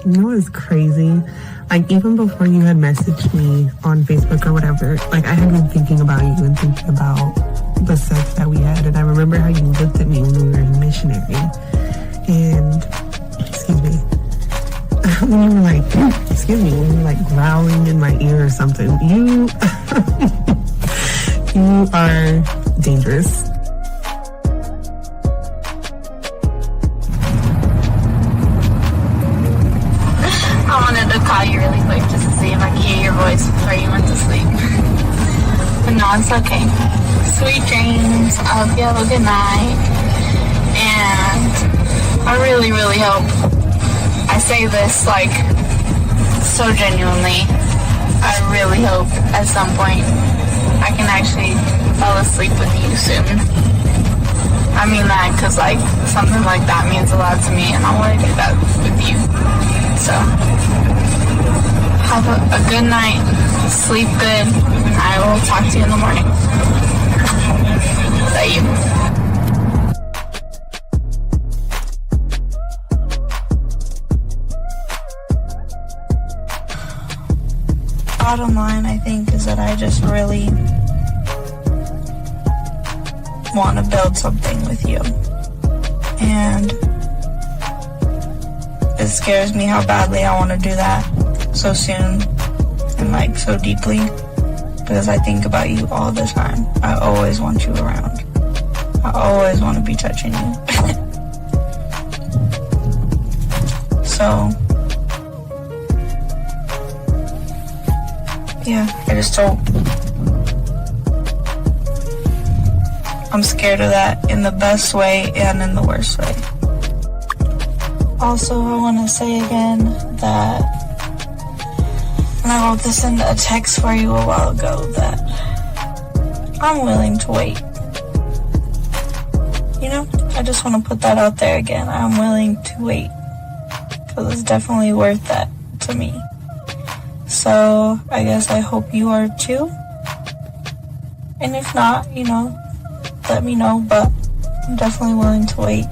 You know what's crazy? Like, even before you had messaged me on Facebook or whatever, like, I had been thinking about you and thinking about the sex that we had. And I remember how you looked at me when we were in missionary. And, excuse me, when you were like, when you were like growling in my ear or something. You, you are dangerous. I wanted to call you really quick just to see if I could hear your voice before you went to sleep. But no, it's okay. Sweet dreams. I hope you have a good night. And I really, really hope, I say this like so genuinely, I really hope at some point I can actually fall asleep with you soon. I mean that because like something like that means a lot to me and I want to do that with you. So have a good night, sleep good, and I will talk to you in the morning. Is that you? Bottom line, I think, is that I just really want to build something with you. And it scares me how badly I want to do that so soon and like so deeply, because I think about you all the time. I always want you around. I always want to be touching you. So yeah, I just don't. I'm scared of that in the best way and in the worst way. Also, I want to say again that, and I wrote this in a text for you a while ago, that I'm willing to wait. You know, I just want to put that out there again. I'm willing to wait, because it's definitely worth that to me. So, I guess I hope you are too. And if not, you know, let me know, but I'm definitely willing to wait.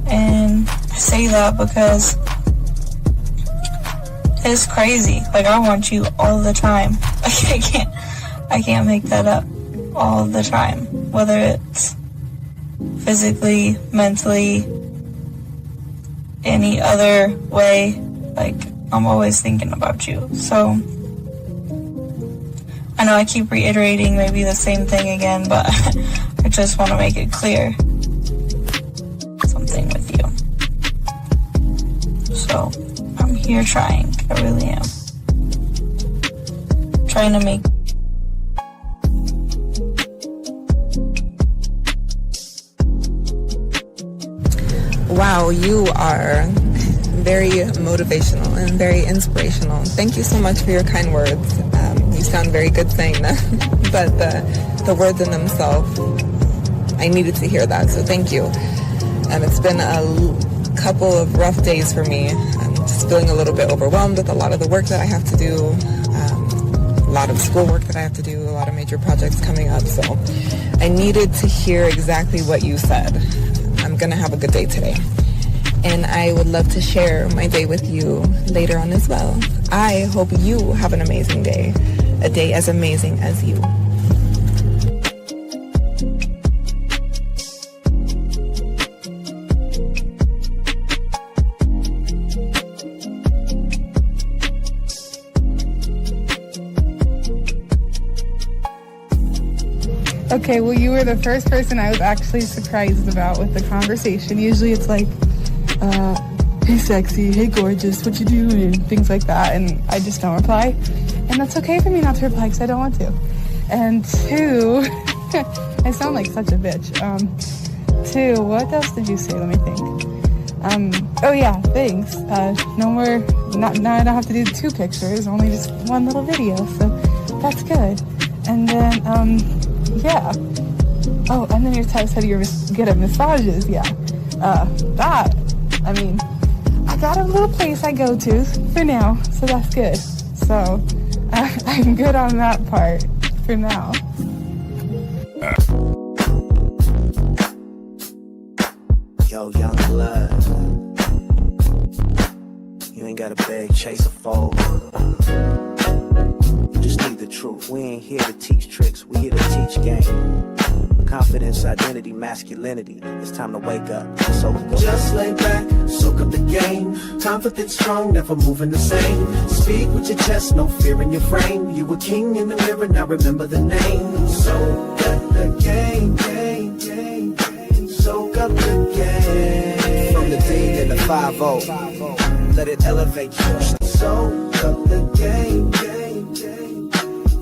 And I say that because it's crazy. Like, I want you all the time. Like, I can't make that up all the time. Whether it's physically, mentally, any other way, like, I'm always thinking about you. So I know I keep reiterating maybe the same thing again, but I just want to make it clear. Something with you. So I'm here trying. I really am. Trying to make Wow, you are very motivational and very inspirational. Thank you so much for your kind words. You sound very good saying them, but the words in themselves, I needed to hear that, so thank you. It's been a couple of rough days for me. I'm just feeling a little bit overwhelmed with a lot of the work that I have to do, a lot of schoolwork that I have to do, a lot of major projects coming up, so I needed to hear exactly what you said. I'm going to have a good day today. And I would love to share my day with you later on as well. I hope you have an amazing day, a day as amazing as you. Okay, well, you were the first person I was actually surprised about with the conversation. Usually it's like, hey sexy, hey gorgeous, what you doing, and things like that, and I just don't reply. And that's okay for me not to reply because I don't want to. And two, I sound like such a bitch. Two, what else did you say? Let me think. Oh yeah, thanks. No more, now I don't have to do 2 pictures, only just 1 little video, so that's good. And then, yeah. Oh, and then your text said you're good at massages, yeah. That, I mean, I got a little place I go to for now, so that's good. So, I'm good on that part for now. Yo, young blood. gotta beg, chase a fold. You just need the truth. We ain't here to teach tricks, we here to teach game. Confidence, identity, masculinity. It's time to wake up. So just lay back, soak up the game. Confident, strong, never moving the same. Speak with your chest, no fear in your frame. You a king in the mirror, now remember the name. Soak up the game, game, game, game. Soak up the game. From the D and the 5-0, let it elevate you. Soak up the game, game, game.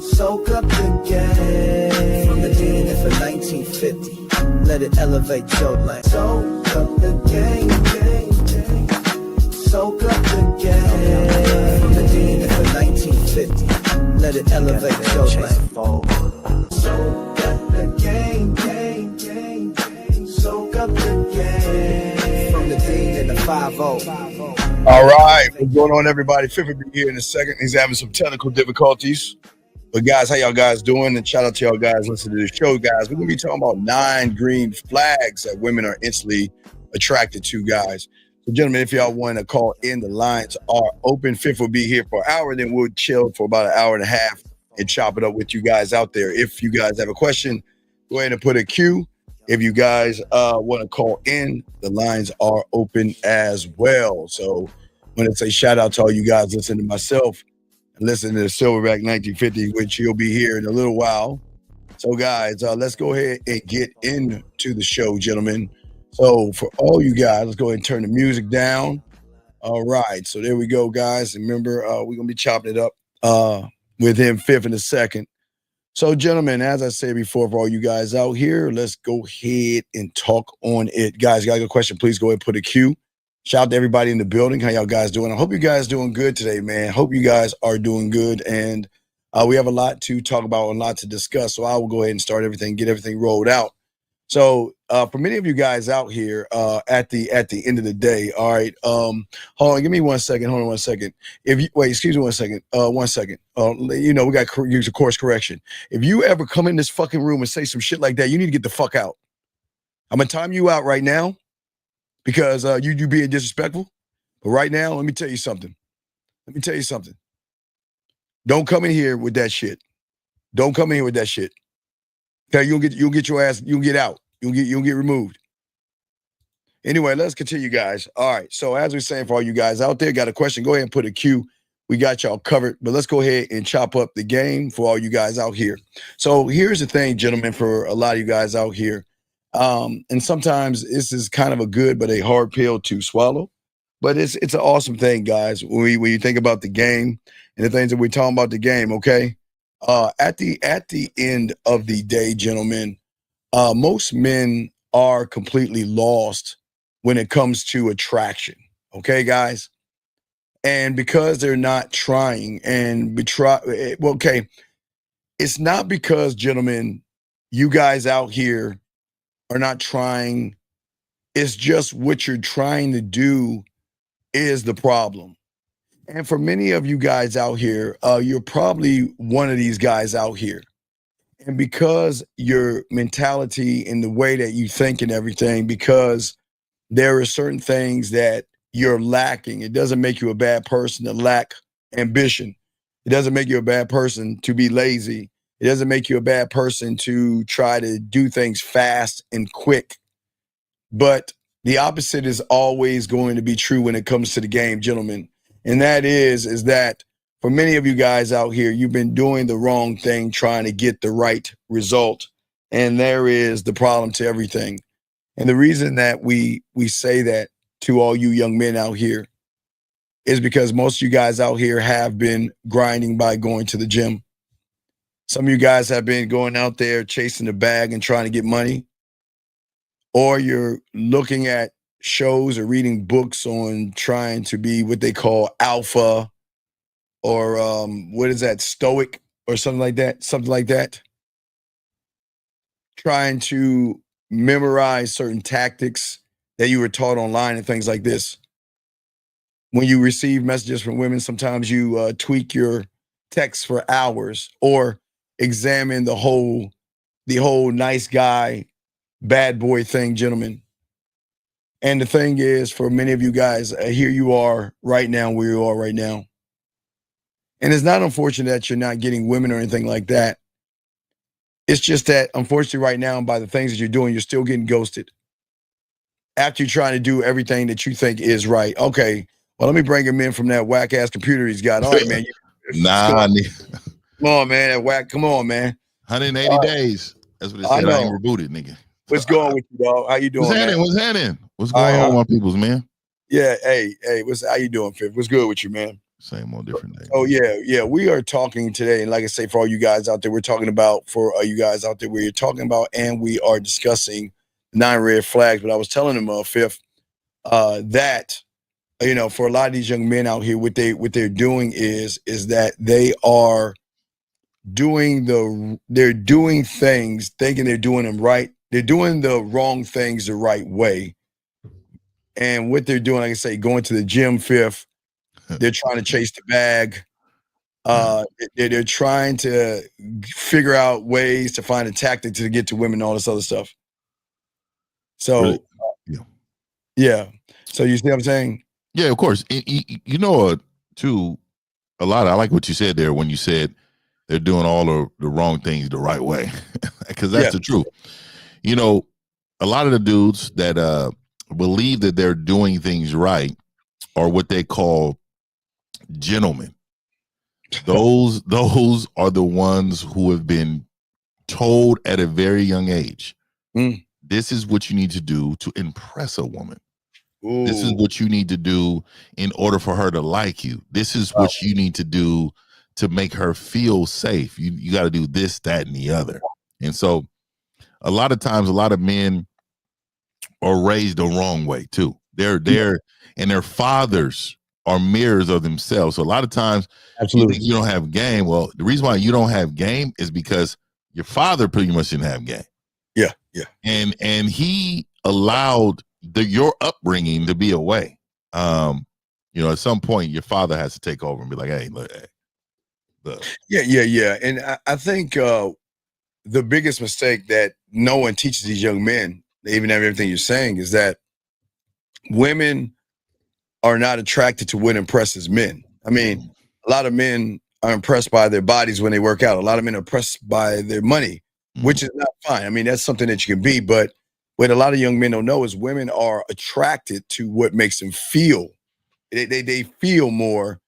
Soak up the game. From the D and for 1950, let it elevate your life. Soak up the game, game, game. Soak up the game. From the D and for 1950, let it elevate your life. Soak up the game, game, game, game. Soak up the game. From the D and the 5-0. All right, what's going on, everybody? Fifth will be here in a second. He's having some technical difficulties. But guys, how y'all guys doing? And shout out to y'all guys listening to the show, guys. We're going to be talking about 9 green flags that women are instantly attracted to, guys. So, gentlemen, if y'all want to call in, the lines are open. Fifth will be here for an hour. Then we'll chill for about an hour and a half and chop it up with you guys out there. If you guys have a question, go ahead and put a Q. If you guys want to call in, the lines are open as well. So I want to say shout out to all you guys listening to myself and listening to the Silverback 1950, which you'll be here in a little while. So guys, let's go ahead and get into the show, gentlemen. So for all you guys, let's go ahead and turn the music down. All right, so there we go, guys. And remember, we're going to be chopping it up with him Fifth in a second. So, gentlemen, as I said before, for all you guys out here, let's go ahead and talk on it. Guys, got a question, please go ahead and put a Q. Shout out to everybody in the building. How y'all guys doing? I hope you guys doing good today, man. Hope you guys are doing good. And we have a lot to talk about and a lot to discuss. So I will go ahead and start everything, get everything rolled out. So for many of you guys out here at the end of the day, all right, hold on, give me 1 second. Hold on 1 second. Excuse me 1 second. 1 second. We got to use a course correction. If you ever come in this fucking room and say some shit like that, you need to get the fuck out. I'm going to time you out right now because you being disrespectful. But right now, let me tell you something. Don't come in here with that shit. Don't come in here with that shit. Okay, you'll get your ass, you'll get out. You'll get removed. Anyway, let's continue, guys. All right. So as we're saying, for all you guys out there, got a question, go ahead and put a Q. We got y'all covered. But let's go ahead and chop up the game for all you guys out here. So here's the thing, gentlemen, for a lot of you guys out here. And sometimes this is kind of a good but a hard pill to swallow. But it's an awesome thing, guys, when you think about the game and the things that we're talking about the game, okay? At the end of the day, gentlemen, most men are completely lost when it comes to attraction. Okay, guys? And because they're not trying it's not because, gentlemen, you guys out here are not trying. It's just what you're trying to do is the problem. And for many of you guys out here, you're probably one of these guys out here. And because your mentality and the way that you think and everything, because there are certain things that you're lacking, it doesn't make you a bad person to lack ambition. It doesn't make you a bad person to be lazy. It doesn't make you a bad person to try to do things fast and quick. But the opposite is always going to be true when it comes to the game, gentlemen. And that is that for many of you guys out here, you've been doing the wrong thing, trying to get the right result. And there is the problem to everything. And the reason that we say that to all you young men out here is because most of you guys out here have been grinding by going to the gym. Some of you guys have been going out there chasing the bag and trying to get money. Or you're looking at shows or reading books on trying to be what they call alpha or what is that, stoic or something like that. Trying to memorize certain tactics that you were taught online and things like this. When you receive messages from women, sometimes you tweak your text for hours or examine the whole nice guy, bad boy thing, gentlemen. And the thing is, for many of you guys, here you are right now, where you are right now. And it's not unfortunate that you're not getting women or anything like that. It's just that, unfortunately, right now, by the things that you're doing, you're still getting ghosted. After you're trying to do everything that you think is right. Okay, well, let me bring him in from that whack-ass computer he's got. All right, man. Nah, come on, man. That whack. Come on, man. 180 days. That's what it said. I ain't rebooted, nigga. What's going with you, dog? How you doing, man? What's happening? What's going on, my peoples, man? Yeah, hey, how you doing, Fifth? What's good with you, man? Same old different day. Oh, yeah. We are talking today, and like I say, for all you guys out there, we're talking about, for you guys out there, where you're talking about, and we are discussing 9 red flags. But I was telling him, Fifth, that, for a lot of these young men out here, what they're doing is that they are they're doing things thinking they're doing them right. They're doing the wrong things the right way. And what they're doing, like I say, going to the gym, Fifth, they're trying to chase the bag. They're trying to figure out ways to find a tactic to get to women and all this other stuff. So, really? Yeah. So you see what I'm saying? Yeah, of course. Too, a lot. I like what you said there when you said they're doing all the wrong things the right way, because that's the truth. A lot of the dudes that believe that they're doing things right are what they call gentlemen. Those are the ones who have been told at a very young age, this is what you need to do to impress a woman. Ooh. This is what you need to do in order for her to like you. This is what you need to do to make her feel safe. You got to do this, that, and the other. And so a lot of times, a lot of men are raised the wrong way too. And their fathers are mirrors of themselves. So a lot of times, you think you don't have game. Well, the reason why you don't have game is because your father pretty much didn't have game. Yeah. And he allowed your upbringing to be a way. At some point, your father has to take over and be like, hey, look. Yeah. And I think the biggest mistake that no one teaches these young men, even everything you're saying, is that women are not attracted to what impresses men. I mean, a lot of men are impressed by their bodies when they work out. A lot of men are impressed by their money, which is not fine. I mean, that's something that you can be. But what a lot of young men don't know is women are attracted to what makes them feel. They feel more.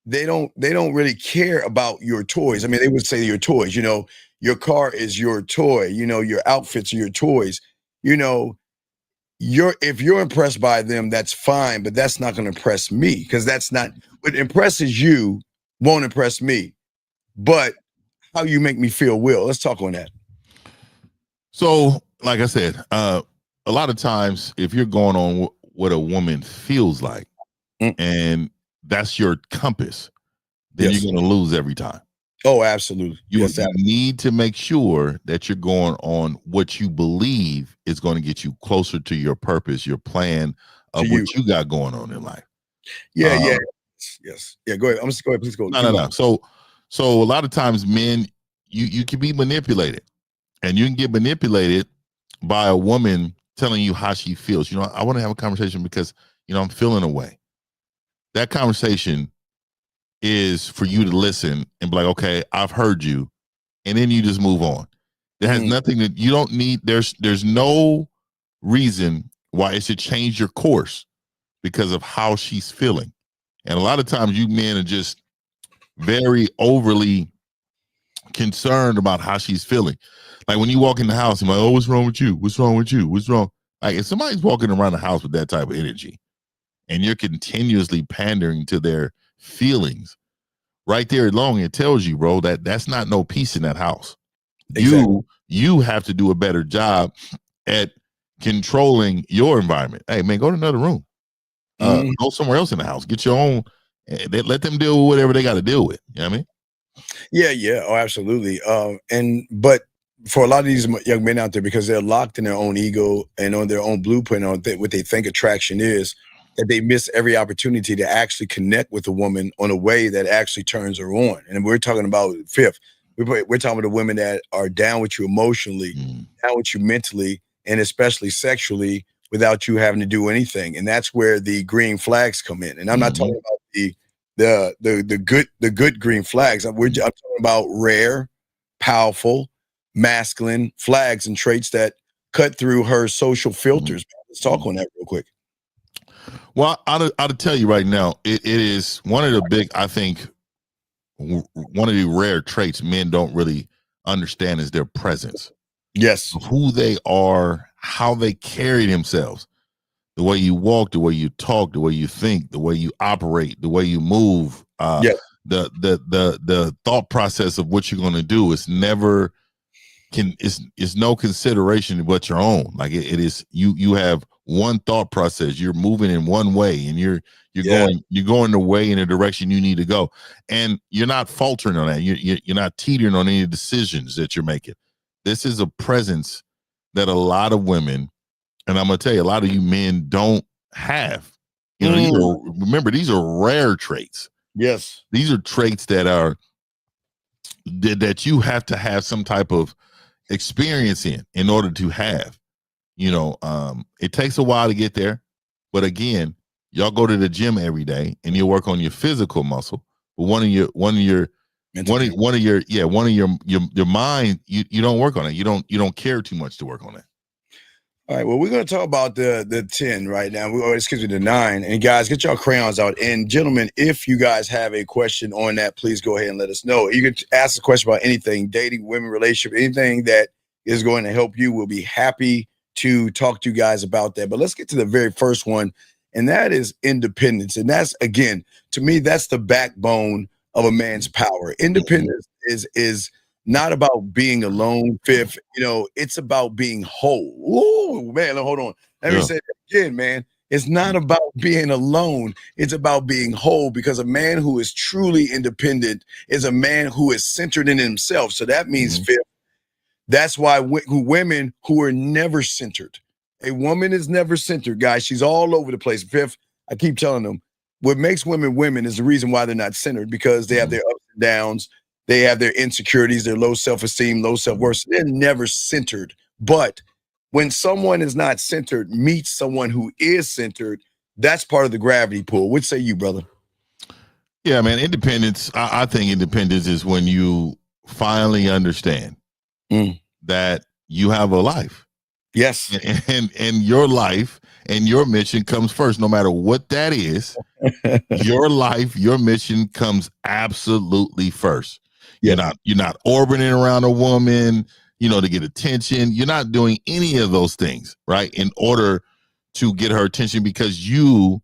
They don't really care about your toys. I mean, they would say your toys, your car is your toy, your outfits are your toys, if you're impressed by them, that's fine, but that's not going to impress me, because that's not what impresses you, won't impress me. But how you make me feel will. Let's talk on that. So, like I said, a lot of times, if you're going on what a woman feels like, and that's your compass, then you're going to lose every time. Oh, absolutely. You need to make sure that you're going on what you believe is going to get you closer to your purpose, your plan of what you got going on in life. Yeah. Yes. Yeah, go ahead. I'm just go ahead. Please go. No. So a lot of times, men, you can be manipulated, and you can get manipulated by a woman telling you how she feels. I want to have a conversation because, I'm feeling a way. That conversation is for you to listen and be like, okay, I've heard you. And then you just move on. There has nothing that you don't need. There's no reason why it should change your course because of how she's feeling. And a lot of times you men are just very overly concerned about how she's feeling. Like when you walk in the house, I'm like, oh, what's wrong with you? What's wrong with you? What's wrong? Like if somebody's walking around the house with that type of energy and you're continuously pandering to their feelings, right there alone, it tells you, bro, that's not no peace in that house. Exactly. You have to do a better job at controlling your environment. Hey, man, go to another room. Go somewhere else in the house. Get your own. Let them deal with whatever they got to deal with. You know what I mean? Yeah. Oh, absolutely. But for a lot of these young men out there, because they're locked in their own ego and on their own blueprint on what they think attraction is, that they miss every opportunity to actually connect with a woman on a way that actually turns her on. And we're talking about Fifth. We're talking about the women that are down with you emotionally, down with you mentally, and especially sexually, without you having to do anything. And that's where the green flags come in. And I'm not talking about the good green flags. I'm talking about rare, powerful, masculine flags and traits that cut through her social filters. Let's talk on that real quick. Well, I'll tell you right now, it is one of the big, I think, one of the rare traits men don't really understand is their presence. Yes. Who they are, how they carry themselves, the way you walk, the way you talk, the way you think, the way you operate, the way you move, the thought process of what you're going to do is never it's no consideration but your own. Like it is you have one thought process, you're moving in one way, and you're going the way in the direction you need to go, and you're not faltering on that. You're not teetering on any decisions that you're making. This is a presence that a lot of women, and I'm gonna tell you, a lot of you men don't have. You know, these are rare traits. Yes, these are traits that are that you have to have some type of experience in order to have. You know, it takes a while to get there, but again, y'all go to the gym every day and you work on your physical muscle, but one of your mind, you don't work on it. You don't care too much to work on it. All right, well, we're going to talk about the 10 right now. The 9. And guys, get y'all crayons out. And gentlemen, if you guys have a question on that, please go ahead and let us know. You can ask a question about anything, dating, women, relationship, anything that is going to help you. We'll be happy to talk to you guys about that. But let's get to the very first one, and that is independence. And that's, again, to me, that's the backbone of a man's power. Independence is not about being alone, Fifth. You know, it's about being whole. Ooh, man, hold on. Let me say that again, man. It's not about being alone. It's about being whole, because a man who is truly independent is a man who is centered in himself. So that means, Fifth, that's why women who are never centered. A woman is never centered, guys. She's all over the place. Fifth, I keep telling them, what makes women women is the reason why they're not centered, because they have their ups and downs. They have their insecurities, their low self-esteem, low self-worth. So they're never centered. But when someone is not centered meets someone who is centered, that's part of the gravity pull. What say you, brother? Yeah, man, independence. I think independence is when you finally understand that you have a life. Yes. And your life and your mission comes first, no matter what that is. Your life, your mission comes absolutely first. Yes. You're not orbiting around a woman, you know, to get attention. You're not doing any of those things, right, in order to get her attention, because you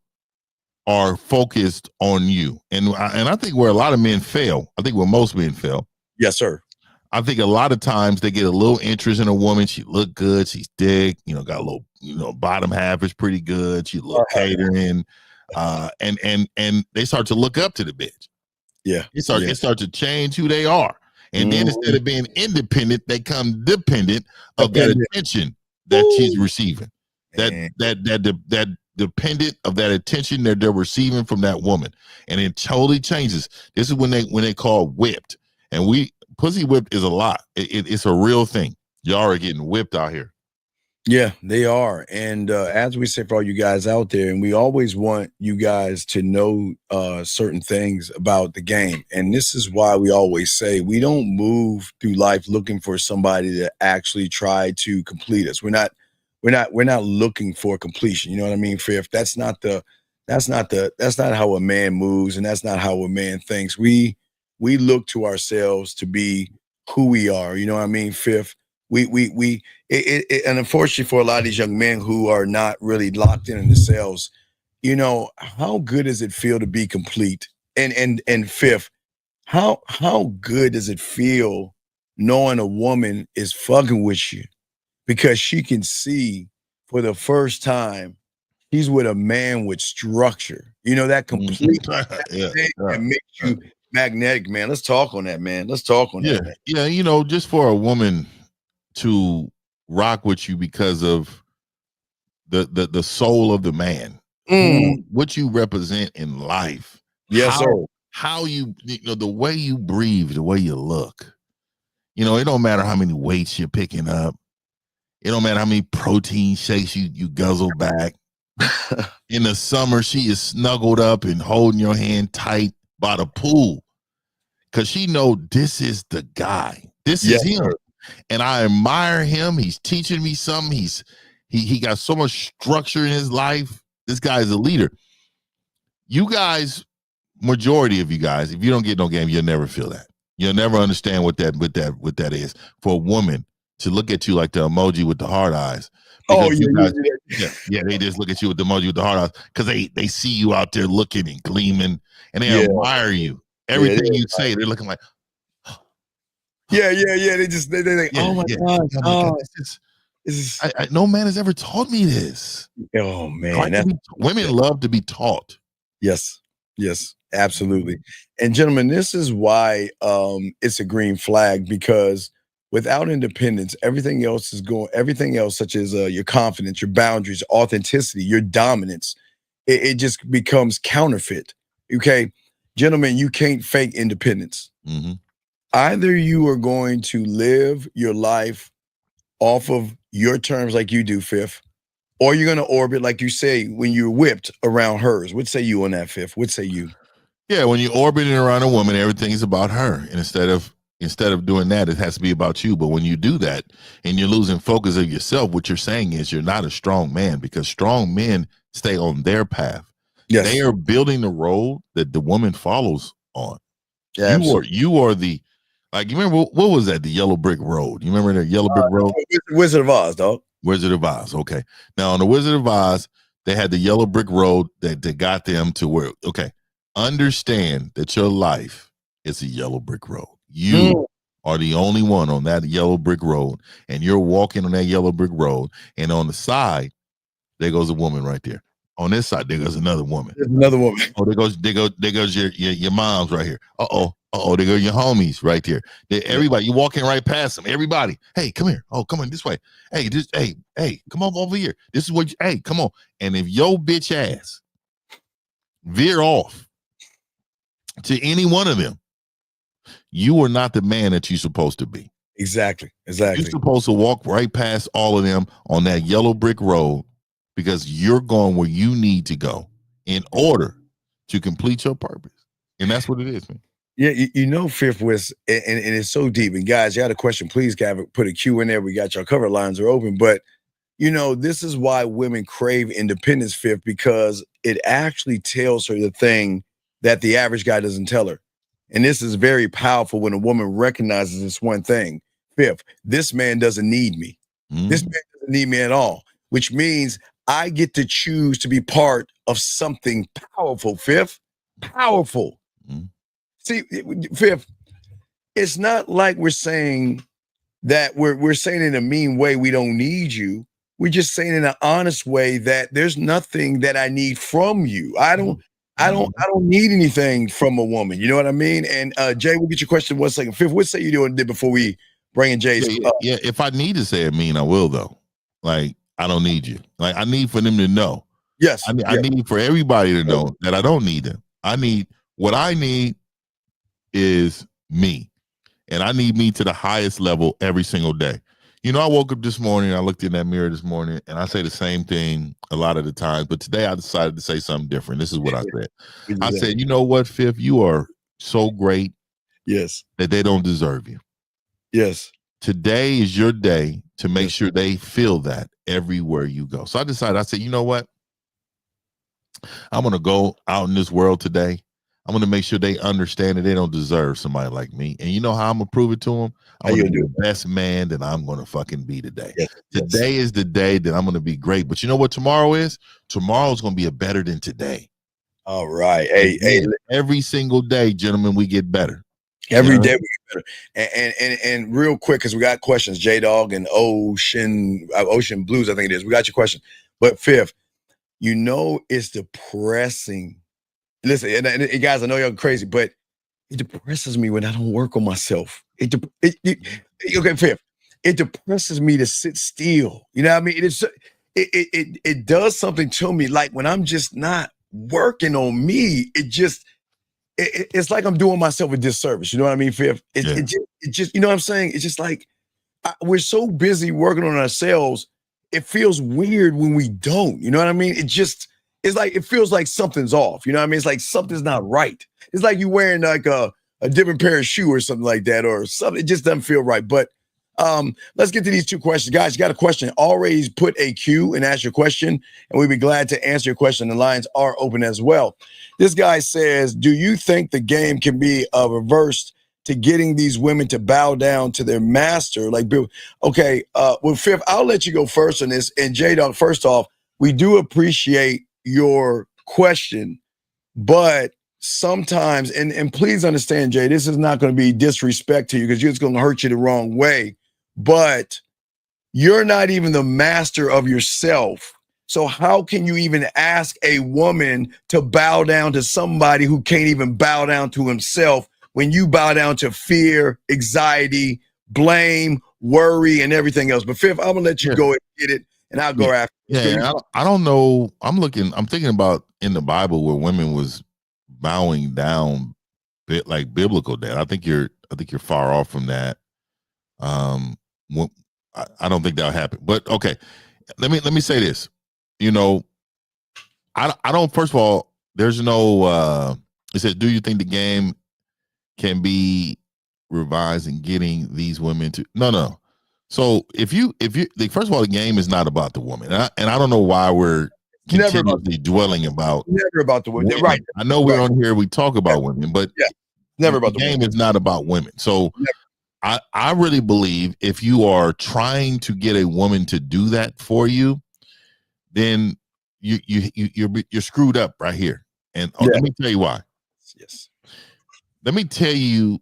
are focused on you. And I think where a lot of men fail, I think where most men fail. Yes, sir. I think a lot of times they get a little interest in a woman. She look good. She's thick, you know, got a little, you know, bottom half is pretty good. She look catering. And they start to look up to the bitch. Yeah. It starts to change who they are. And then instead of being independent, they come dependent of that attention that she's receiving. That dependent of that attention that they're receiving from that woman. And it totally changes. This is when they call whipped. And pussy whipped is a lot. It's a real thing. Y'all are getting whipped out here. Yeah, they are. And as we say for all you guys out there, and we always want you guys to know certain things about the game. And this is why we always say we don't move through life looking for somebody to actually try to complete us. We're not looking for completion. You know what I mean, Fifth? That's not how a man moves, and that's not how a man thinks. We look to ourselves to be who we are. You know what I mean, Fifth? And unfortunately for a lot of these young men who are not really locked in themselves, you know, how good does it feel to be complete? And Fifth, how good does it feel knowing a woman is fucking with you because she can see for the first time he's with a man with structure? You know, that complete that makes you magnetic, man. Let's talk on that, man. That, man. Yeah, you know, just for a woman to rock with you because of the soul of the man, what you represent in life. Yes, sir. How you know, the way you breathe, the way you look. You know, it don't matter how many weights you're picking up. It don't matter how many protein shakes you guzzle back. In the summer, she is snuggled up and holding your hand tight by the pool. Cause she know this is the guy. This is him. Sir. And I admire him. He's teaching me something. He got so much structure in his life. This guy is a leader. You guys, majority of you guys, if you don't get no game, you'll never feel that. You'll never understand what that is. For a woman to look at you like the emoji with the hard eyes. Oh, yeah, they just look at you with the emoji with the hard eyes because they see you out there looking and gleaming, and they admire you. Everything you say, they're looking like, yeah. They think, oh my God. Oh, no man has ever taught me this. Oh man, Women love to be taught. Yes, absolutely. And gentlemen, this is why it's a green flag, because without independence, everything else, such as your confidence, your boundaries, authenticity, your dominance, it just becomes counterfeit. Okay, gentlemen, you can't fake independence. Mm-hmm. Either you are going to live your life off of your terms like you do, Fifth, or you're going to orbit, like you say, when you're whipped around hers. What say you on that, Fifth? What say you? Yeah, when you're orbiting around a woman, everything's about her. And instead of doing that, it has to be about you. But when you do that and you're losing focus of yourself, what you're saying is you're not a strong man, because strong men stay on their path. Yes. They are building the road that the woman follows on. Yeah, you are the, like, you remember, what was that? The yellow brick road. You remember the yellow brick road? Wizard of Oz, dog. Wizard of Oz. Okay. Now on the Wizard of Oz, they had the yellow brick road that got them to where, okay, understand that your life is a yellow brick road. You are the only one on that yellow brick road, and you're walking on that yellow brick road, and on the side, there goes a woman right there. On this side, there goes another woman. There's another woman. Oh, there goes your mom's right here. There go your homies right there. Everybody, you walking right past them. Everybody, hey, come here. Oh, come on this way. Hey, come on over here. This is what. Hey, come on. And if your bitch ass veer off to any one of them, you are not the man that you're supposed to be. Exactly. You're supposed to walk right past all of them on that yellow brick road, because you're going where you need to go in order to complete your purpose. And that's what it is, man. Yeah, Fifth was, and it's so deep. And guys, you had a question, please, Gavin, put a Q in there. We got your cover lines are open. But, this is why women crave independence, Fifth, because it actually tells her the thing that the average guy doesn't tell her. And this is very powerful when a woman recognizes this one thing. Fifth, this man doesn't need me. This man doesn't need me at all, which means I get to choose to be part of something powerful, Fifth. Powerful. See, Fifth, it's not like we're saying that we're saying in a mean way we don't need you. We're just saying in an honest way that there's nothing that I need from you. I don't need anything from a woman. You know what I mean? And Jay, we'll get your question in 1 second. Fifth, what say you doing before we bring in Jay's? Yeah, if I need to say it mean, I will, though. Like, I don't need you. Like, I need for them to know. Yes. I need for everybody to know that I don't need them. What I need is me. And I need me to the highest level every single day. I woke up this morning, I looked in that mirror this morning, and I say the same thing a lot of the times. But today I decided to say something different. This is what I said. I said, you know what, Fifth? You are so great. Yes. That they don't deserve you. Yes. Today is your day to make sure they feel that everywhere you go. So I said, you know what? I'm going to go out in this world today. I'm going to make sure they understand that they don't deserve somebody like me. And you know how I'm going to prove it to them? I'm going to be the best man that I'm going to fucking be today. Yes. Today is the day that I'm going to be great. But you know what tomorrow is? Tomorrow is going to be better than today. All right. Hey, every single day, gentlemen, we get better. Every day we get better. And real quick, because we got questions, J-Dog and Ocean Blues, I think it is. We got your question. But Fifth, it's depressing. Listen, and guys, I know y'all crazy, but it depresses me when I don't work on myself. Okay, Fifth, it depresses me to sit still. You know what I mean? It does something to me. Like when I'm just not working on me, it's like I'm doing myself a disservice. You know what I mean, Fifth? It just, you know what I'm saying? It's just like we're so busy working on ourselves. It feels weird when we don't. You know what I mean? It's like it feels like something's off. You know what I mean? It's like something's not right. It's like you wearing like a different pair of shoe or something like that, or something. It just doesn't feel right. But let's get to these two questions. Guys, you got a question, always put a Q and ask your question, and we'd be glad to answer your question. The lines are open as well. This guy says, do you think the game can be reversed to getting these women to bow down to their master? Like, okay, well, Fifth, I'll let you go first on this. And J-Dog, first off, we do appreciate your question, but sometimes, and please understand, Jay, this is not going to be disrespect to you because it's going to hurt you the wrong way, but you're not even the master of yourself. So how can you even ask a woman to bow down to somebody who can't even bow down to himself when you bow down to fear, anxiety, blame, worry, and everything else? But Fifth, I'm going to let you go and get it, and I'll go after. Yeah, I don't know. I'm thinking about in the Bible where women was bowing down like biblical dad. I think you're far off from that. I don't think that'll happen. But okay, let me say this. You know, I don't. First of all, there's no. It says, do you think the game can be revised in getting these women to? No. So if you first of all, the game is not about the woman, and I don't know why we're continuously dwelling about never about the women. Right. I know we're on here, we talk about women, but never about the game women. is not about women. So I really believe if you are trying to get a woman to do that for you, then you're screwed up right here. And let me tell you why. Yes. Let me tell you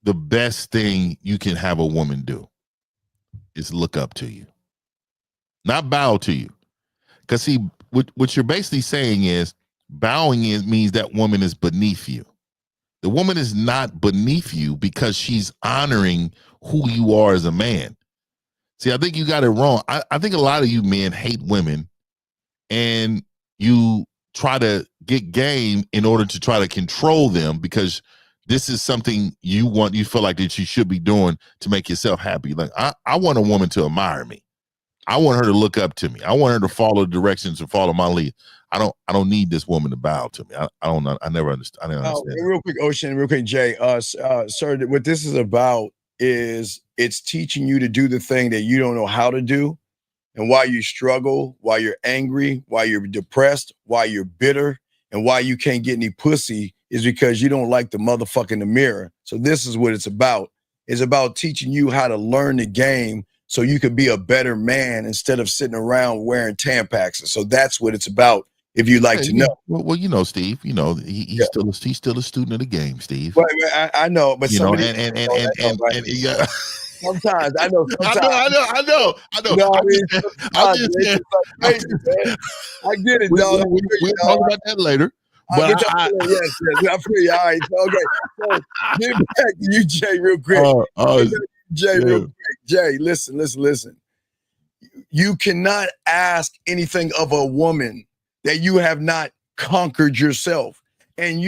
the best thing you can have a woman do is look up to you, not bow to you. Because see, what you're basically saying is bowing means that woman is beneath you. The woman is not beneath you because she's honoring who you are as a man. See, I think you got it wrong. I think a lot of you men hate women, and you try to get game in order to try to control them because this is something you feel like that you should be doing to make yourself happy. Like I want a woman to admire me. I want her to look up to me. I want her to follow the directions and follow my lead. I don't need this woman to bow to me. I don't know. I never understand. I never understand. Real quick, Ocean, real quick, Jay. Sir, what this is about is it's teaching you to do the thing that you don't know how to do. And why you struggle, why you're angry, why you're depressed, why you're bitter, and why you can't get any pussy is because you don't like the motherfucker in the mirror. So this is what it's about. It's about teaching you how to learn the game so you could be a better man instead of sitting around wearing Tampax. So that's what it's about. If you'd like to know. Well, you know, Steve. You know, he's still a student of the game, Steve. Well, I know, but somebody, and yeah. Sometimes I know. I know. No, I get it, dog. We'll talk about that later. But yes, I feel you. All right, okay. So get back to you, Jay, real quick. Real quick. Jay, listen. You cannot ask anything of a woman that you have not conquered yourself. And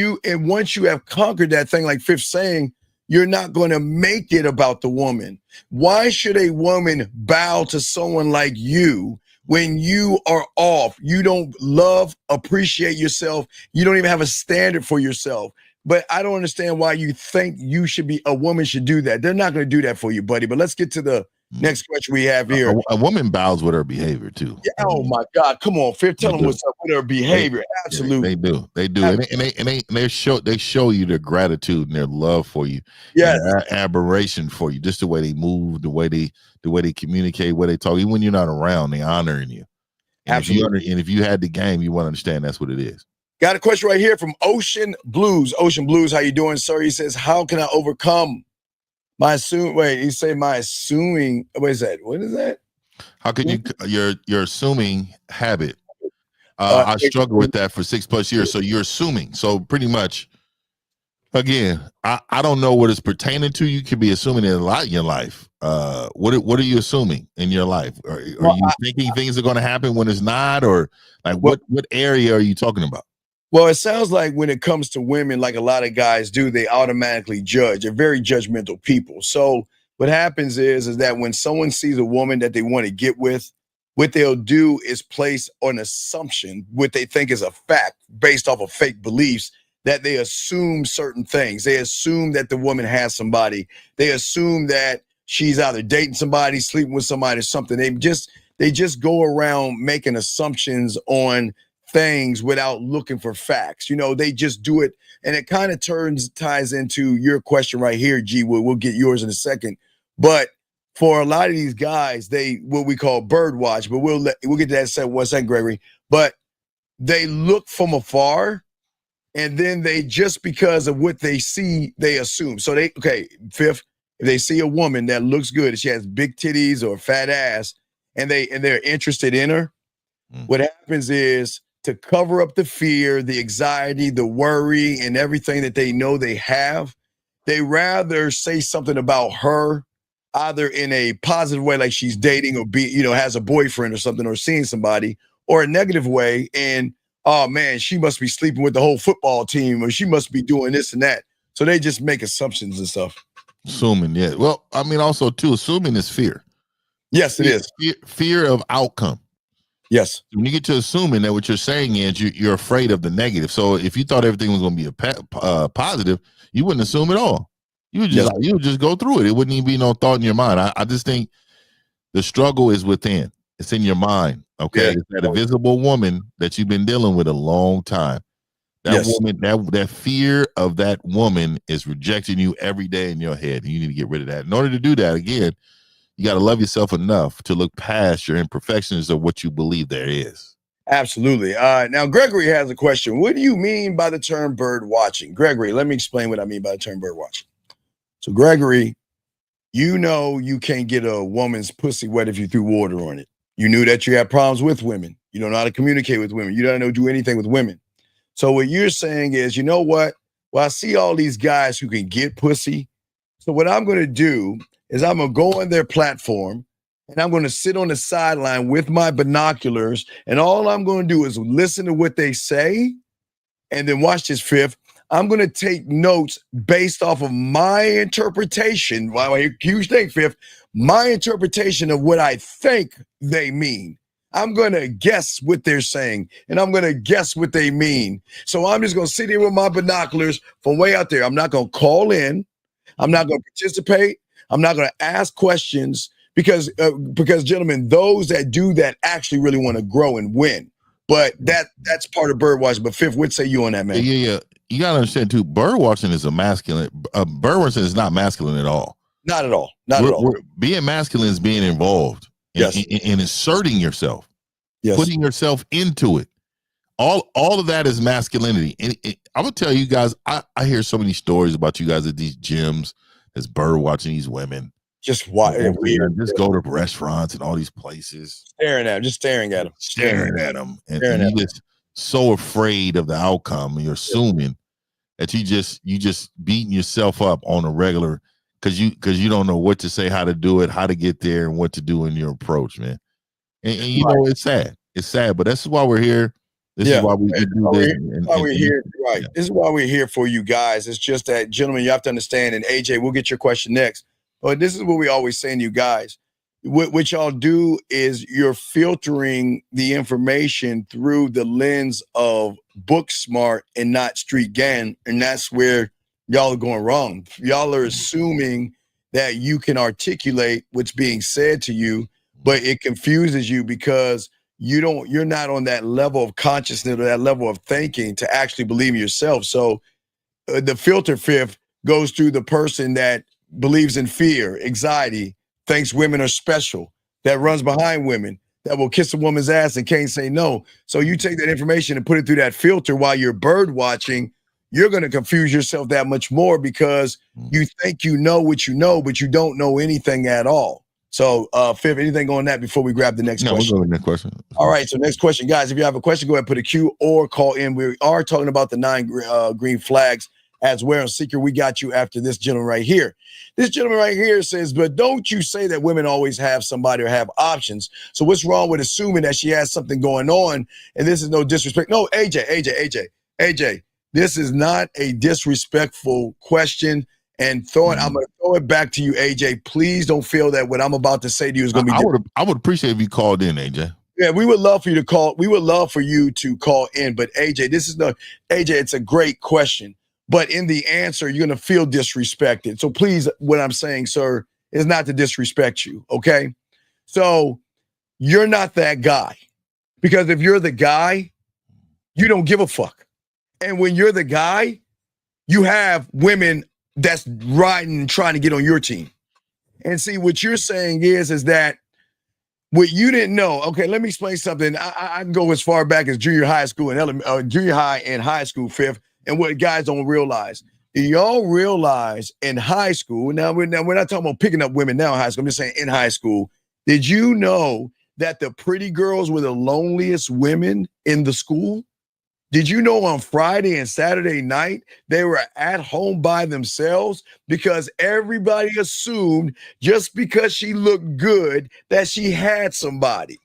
once you have conquered that thing, like Fifth saying, you're not going to make it about the woman. Why should a woman bow to someone like you when you are off? You don't love, appreciate yourself. You don't even have a standard for yourself. But I don't understand why you think a woman should do that. They're not going to do that for you, buddy. But let's get to the next question we have here. A woman bows with her behavior too. Yeah, oh my God! Come on, Fifth. Tell them what's up with her behavior. Absolutely, they do, and they show you their gratitude and their love for you. Yeah, admiration for you. Just the way they move, the way they communicate, the way they talk. Even when you're not around, they honoring you. And absolutely. If you had the game, you want to understand that's what it is. Got a question right here from Ocean Blues. Ocean Blues, how you doing, sir? He says, "How can I overcome my assuming?" Wait, he say my assuming. What is that? What is that? How can your assuming habit? I struggled with that for 6+ years. So you're assuming. So pretty much, again, I don't know what it's pertaining to. You could be assuming a lot in your life. What are you assuming in your life? Are you thinking things are going to happen when it's not, or like what area are you talking about? Well, it sounds like when it comes to women, like a lot of guys do, they automatically judge. They're very judgmental people. So what happens is that when someone sees a woman that they want to get with, what they'll do is place an assumption, what they think is a fact based off of fake beliefs, that they assume certain things. They assume that the woman has somebody. They assume that she's either dating somebody, sleeping with somebody, or something. They just go around making assumptions on things without looking for facts. They just do it. And it kind of ties into your question right here, G. We'll get yours in a second. But for a lot of these guys, they what we call bird watch, but we'll get to that in 1 second, Gregory. But they look from afar, and then they just because of what they see, they assume. So fifth, if they see a woman that looks good, if she has big titties or fat ass, and they're interested in her, what happens is to cover up the fear, the anxiety, the worry, and everything that they know they have, they rather say something about her, either in a positive way, like she's dating or has a boyfriend or something, or seeing somebody, or a negative way. And, oh man, she must be sleeping with the whole football team, or she must be doing this and that. So they just make assumptions and stuff. Assuming, yeah. Well, I mean, also too, assuming is fear. Yes, it is. Fear of outcome. Yes. When you get to assuming that, what you're saying is you're afraid of the negative. So if you thought everything was going to be a positive, you wouldn't assume at all. You would just go through it. It wouldn't even be no thought in your mind. I just think the struggle is within. It's in your mind. Okay. Yeah. It's that invisible woman that you've been dealing with a long time. That woman, that fear of that woman is rejecting you every day in your head. And you need to get rid of that. In order to do that, again, you got to love yourself enough to look past your imperfections of what you believe there is. Absolutely. Now, Gregory has a question. What do you mean by the term bird watching? Gregory, let me explain what I mean by the term bird watching. So, Gregory, you can't get a woman's pussy wet if you threw water on it. You knew that you had problems with women. You don't know how to communicate with women. You don't know how to do anything with women. So what you're saying is, you know what? Well, I see all these guys who can get pussy. So what I'm going to do is I'm going to go on their platform, and I'm going to sit on the sideline with my binoculars, and all I'm going to do is listen to what they say, and then watch this, fifth. I'm going to take notes based off of my interpretation. Wow, huge thing, fifth. My interpretation of what I think they mean. I'm going to guess what they're saying, and I'm going to guess what they mean. So I'm just going to sit here with my binoculars from way out there. I'm not going to call in. I'm not going to participate. I'm not going to ask questions because gentlemen, those that do that actually really want to grow and win. But that's part of bird watching. But fifth, what say you on that, man? Yeah. You got to understand too, bird watching is a masculine. Bird watching is not masculine at all. Not at all. Not at all. Being masculine is being involved. In inserting yourself, putting yourself into it. All of that is masculinity. And I'm gonna tell you guys, I hear so many stories about you guys at these gyms that's bird watching these women. Just watch. Just go to restaurants and all these places. Staring at them. Staring at them. And you're just so afraid of the outcome, and you're assuming that you just beating yourself up on a regular because you don't know what to say, how to do it, how to get there, and what to do in your approach, man. And you know, it's sad. It's sad, but that's why we're here. This is why we do this. This is why we're here for you guys. It's just that, gentlemen, you have to understand, and AJ, we'll get your question next. But this is what we always say to you guys. What y'all do is you're filtering the information through the lens of book smart and not street gang. And that's where y'all are going wrong. Y'all are assuming that you can articulate what's being said to you, but it confuses you because you're not on that level of consciousness or that level of thinking to actually believe in yourself. So the filter, fifth, goes through the person that believes in fear, anxiety, thinks women are special, that runs behind women, that will kiss a woman's ass and can't say no. So you take that information and put it through that filter while you're bird watching, you're going to confuse yourself that much more because you think you know what you know, but you don't know anything at all. So, Fifth, anything on that before we grab the next question? We'll go to the next question. All right, so next question. Guys, if you have a question, go ahead and put a Q or call in. We are talking about the 9 green flags as well. And Seeker, we got you after this gentleman right here. This gentleman right here says, but don't you say that women always have somebody or have options. So what's wrong with assuming that she has something going on? And this is no disrespect. No, AJ, this is not a disrespectful question. And I'm going to throw it back to you, AJ. Please don't feel that what I'm about to say to you is going to be. I would appreciate if you called in, AJ. Yeah, we would love for you to call. We would love for you to call in. But AJ, it's a great question. But in the answer, you're going to feel disrespected. So please, what I'm saying, sir, is not to disrespect you. Okay. So you're not that guy, because if you're the guy, you don't give a fuck. And when you're the guy, you have women that's riding and trying to get on your team. And see, what you're saying is that what you didn't know. Okay, let me explain something. I can go as far back as junior high school and junior high and high school, fifth. And what guys don't realize. Do y'all realize in high school, now we're not talking about picking up women now in high school, I'm just saying in high school, did you know that the pretty girls were the loneliest women in the school? Did you know on Friday and Saturday night, they were at home by themselves because everybody assumed just because she looked good that she had somebody.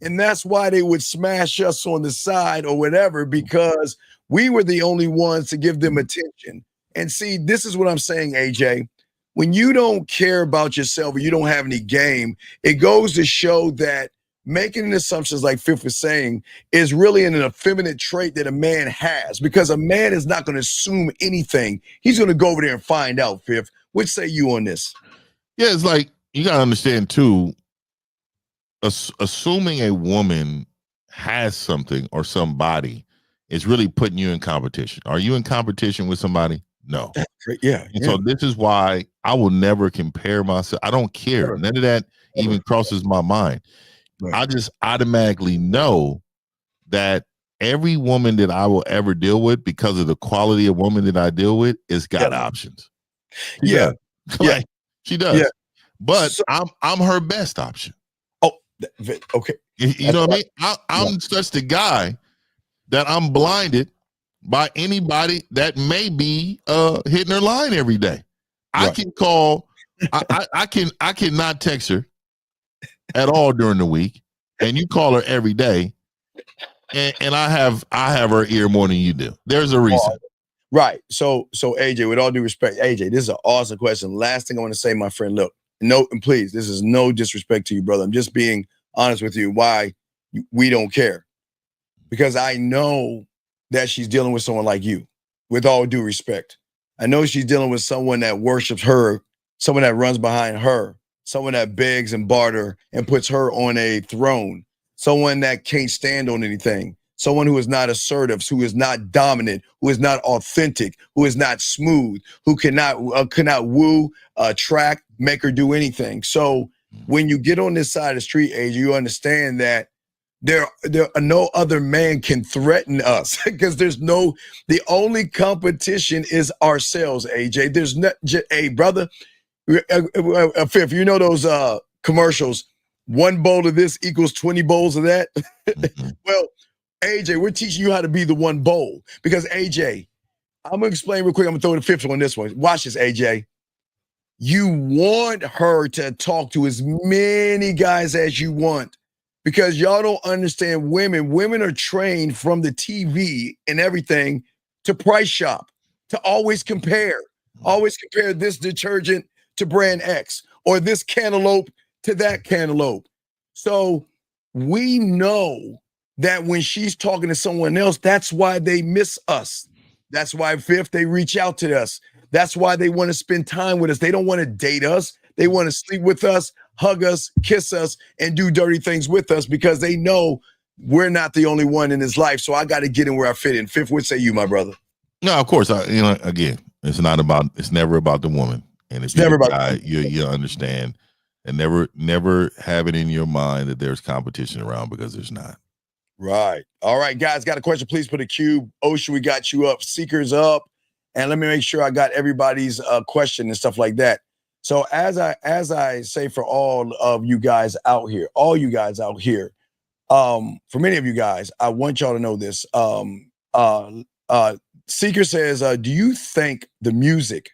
And that's why they would smash us on the side or whatever, because we were the only ones to give them attention. And see, this is what I'm saying, AJ. When you don't care about yourself or you don't have any game, it goes to show that making assumptions, like Fifth was saying, is really an effeminate trait that a man has, because a man is not going to assume anything. He's going to go over there and find out, Fifth. What say you on this? Yeah, it's like, you got to understand too, assuming a woman has something or somebody is really putting you in competition. Are you in competition with somebody? No. Yeah. And so this is why I will never compare myself. I don't care. Sure. None of that even crosses my mind. Right. I just automatically know that every woman that I will ever deal with, because of the quality of woman that I deal with, is got options. She does. Like, she does. Yeah. But so, I'm her best option. Oh, okay. You know what I mean? I'm such the guy that I'm blinded by anybody that may be hitting her line every day. Right. I can call. I cannot text her at all during the week, and you call her every day, and I have her ear more than you do. There's a reason. Right. So AJ, with all due respect, AJ, this is an awesome question. Last thing I want to say, my friend, look, no, and please, this is no disrespect to you, brother. I'm just being honest with you why we don't care. Because I know that she's dealing with someone like you, with all due respect. I know she's dealing with someone that worships her, someone that runs behind her, someone that begs and barter and puts her on a throne, someone that can't stand on anything, someone who is not assertive, who is not dominant, who is not authentic, who is not smooth, who cannot woo, attract, make her do anything. So when you get on this side of the street, AJ, you understand that there are no other man can threaten us, because the only competition is ourselves, AJ. There's not, hey, brother, Fifth, you know those commercials, 1 bowl of this equals 20 bowls of that? Well, AJ, we're teaching you how to be the 1 bowl, because AJ, I'm going to explain real quick. I'm going to throw the fifth on this one. Watch this, AJ. You want her to talk to as many guys as you want, because y'all don't understand women. Women are trained from the TV and everything to price shop, to always compare this detergent to brand X, or this cantaloupe to that cantaloupe. So we know that when she's talking to someone else, that's why they miss us. That's why, Fifth, they reach out to us. That's why they want to spend time with us. They don't want to date us. They want to sleep with us, hug us, kiss us, and do dirty things with us, because they know we're not the only one in his life. So I got to get in where I fit in. Fifth, what say you, my brother? No, of course. Again, it's never about the woman. And if never about you understand, and never have it in your mind that there's competition around, because there's not. Right. All right, guys, got a question? Please put a cube. Ocean, we got you up. Seekers up. And let me make sure I got everybody's question and stuff like that. So as I say, for all of you guys out here, for many of you guys, I want y'all to know this. Seeker says, do you think the music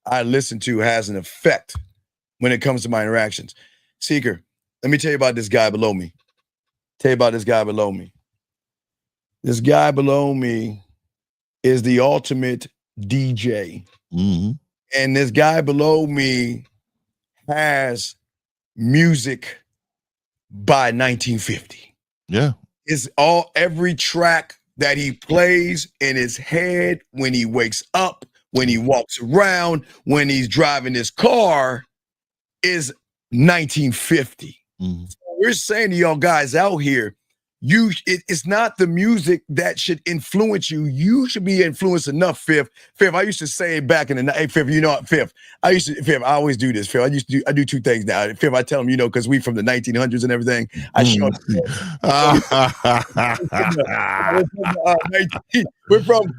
I listen to has an effect when it comes to my interactions? Seeker, let me tell you about this guy below me. This guy below me is the ultimate DJ. Mm-hmm. And this guy below me has music by 1950. Yeah. It's every track that he plays in his head when he wakes up, when he walks around, when he's driving his car is 1950. Mhm. So we're saying to y'all guys out here, it's not the music that should influence you. You should be influenced enough, Fifth. Fifth, I used to say back in the night, Fifth, you know what, Fifth, I always do this, Fifth. I do two things now. Fifth, I tell them, because we from the 1900s and everything. I show we're from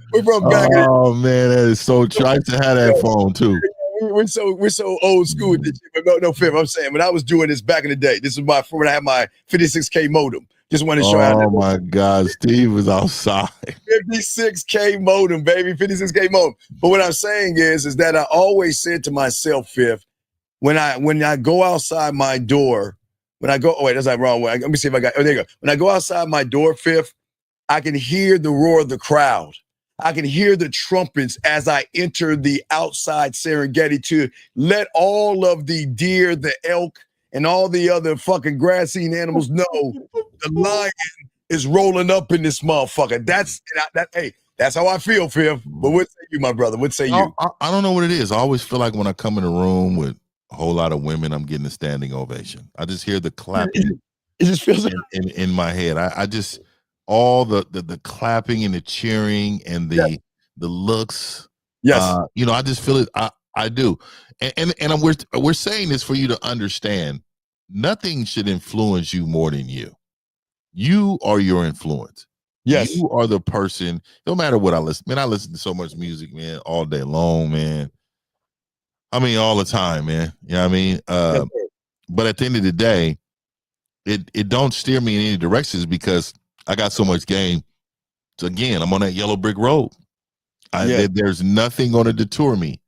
back in Oh man, that is so true. I used to have that phone too. We're so old school with this shit. But no, Fifth, I'm saying when I was doing this back in the day, this is when I had my 56K modem. Just want to show Oh my God, Steve was outside. 56K modem, baby, 56K modem. But what I'm saying is that I always said to myself, Fifth, when I go outside my door, that's the wrong way. Let me see if I got. Oh, there you go. When I go outside my door, Fifth, I can hear the roar of the crowd. I can hear the trumpets as I enter the outside Serengeti to let all of the deer, the elk, and all the other fucking grass-eating animals know the lion is rolling up in this motherfucker. That's how I feel, Fifth. But what say you, my brother? What say you? I don't know what it is. I always feel like when I come in a room with a whole lot of women, I'm getting a standing ovation. I just hear the clapping It just feels in my head. I just all the clapping and the cheering and the looks. Yes. I just feel it. I do. And we're saying this for you to understand. Nothing should influence you more than you. You are your influence. Yes. You are the person. No matter what I listen. Man, I listen to so much music, man, all day long, man. I mean, all the time, man. You know what I mean? But at the end of the day, it don't steer me in any directions because I got so much game. So again, I'm on that yellow brick road. There's nothing going to deter me.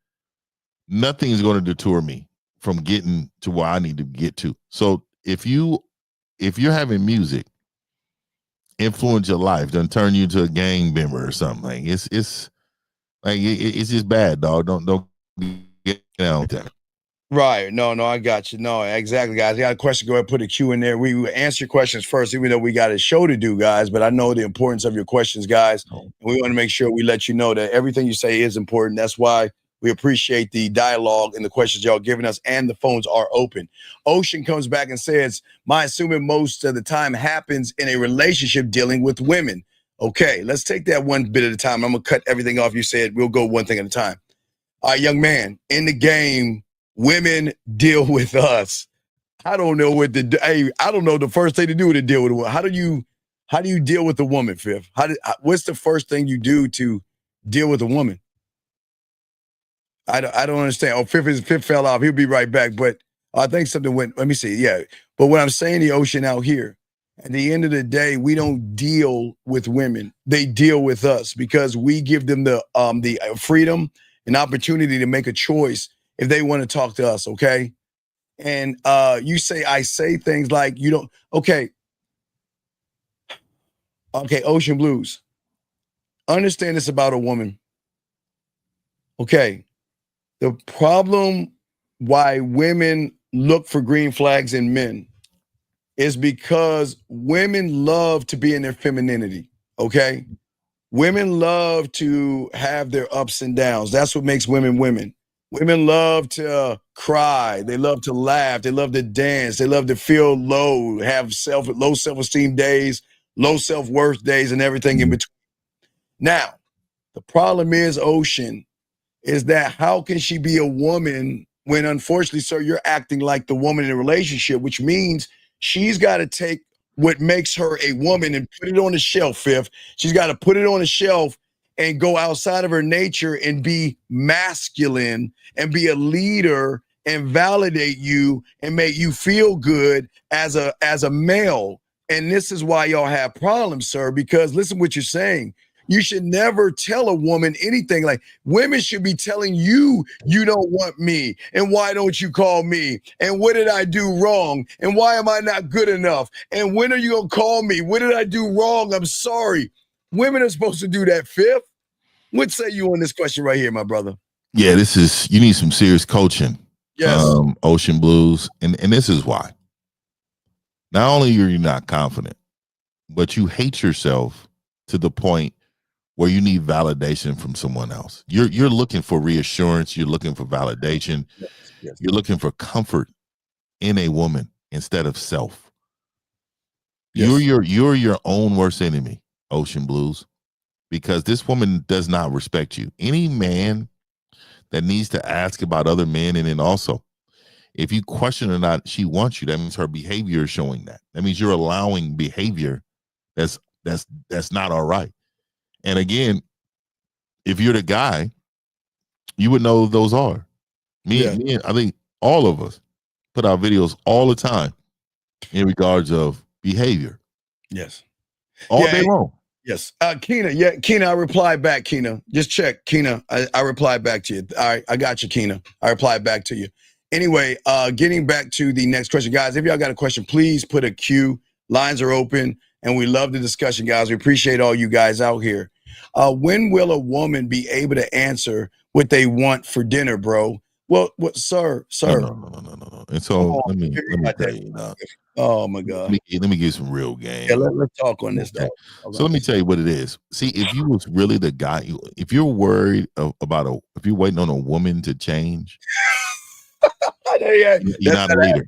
Nothing is going to deter me from getting to where I need to get to. So if you're having music influence your life, doesn't turn you into a gang member or something, like it's just bad, dog. Don't get down with that. Right. No, I got you. No, exactly, guys. I got a question. Go ahead and put a Q in there. We answer your questions first, even though we got a show to do, guys. But I know the importance of your questions, guys. And we want to make sure we let you know that everything you say is important. That's why we appreciate the dialogue and the questions y'all giving us, and the phones are open. Ocean comes back and says, my assuming most of the time happens in a relationship dealing with women. Okay, let's take that one bit at a time. I'm going to cut everything off you said. We'll go one thing at a time. All right, young man, in the game, women deal with us. I don't know I don't know the first thing to do to deal with a woman. How do you deal with a woman, Fifth? What's the first thing you do to deal with a woman? I don't understand. Oh, Fifth fell off. He'll be right back. But I think something went. Let me see. Yeah. But what I'm saying, the Ocean out here, at the end of the day, we don't deal with women. They deal with us because we give them the freedom and opportunity to make a choice if they want to talk to us. Okay. And I say things like you don't. Okay. Ocean Blues. Understand this about a woman. Okay. The problem why women look for green flags in men is because women love to be in their femininity, okay? Women love to have their ups and downs. That's what makes women women. Women love to cry. They love to laugh. They love to dance. They love to feel low, have low self-esteem days, low self-worth days, and everything in between. Now, the problem is, Ocean, is that how can she be a woman when, unfortunately, sir, you're acting like the woman in a relationship, which means she's got to take what makes her a woman and put it on the shelf, Fifth. She's got to put it on the shelf and go outside of her nature and be masculine and be a leader and validate you and make you feel good as a male. And this is why y'all have problems, sir, because listen what you're saying. You should never tell a woman anything. Like, women should be telling you, you don't want me, and why don't you call me, and what did I do wrong, and why am I not good enough, and when are you gonna call me? What did I do wrong? I'm sorry. Women are supposed to do that, Fifth. What say you on this question right here, my brother? Yeah, you need some serious coaching. Yes. Ocean Blues. And this is why. Not only are you not confident, but you hate yourself to the point where you need validation from someone else. You're looking for reassurance. You're looking for validation. Yes. You're looking for comfort in a woman instead of self. Yes. You're your own worst enemy, Ocean Blues, because this woman does not respect you. Any man that needs to ask about other men, and then also, if you question or not, she wants you. That means her behavior is showing that. That means you're allowing behavior that's not all right. And again, if you're the guy, you would know those are. Me and I think all of us put out videos all the time in regards of behavior. Yes. All day long. Yes. Keena, I replied back, Keena. Just check, Keena. I replied back to you. All right, I got you, Keena. I replied back to you. Anyway, getting back to the next question, guys, if y'all got a question, please put a Q. Lines are open, and we love the discussion, guys. We appreciate all you guys out here. When will a woman be able to answer what they want for dinner, bro? Well, sir? No. And so let me tell you. Oh my God. Let me give you some real game. Yeah, let's talk on this, okay. dog. So let me tell you what it is. See, if you was really the guy, if you're worried about if you're waiting on a woman to change, you're not a leader.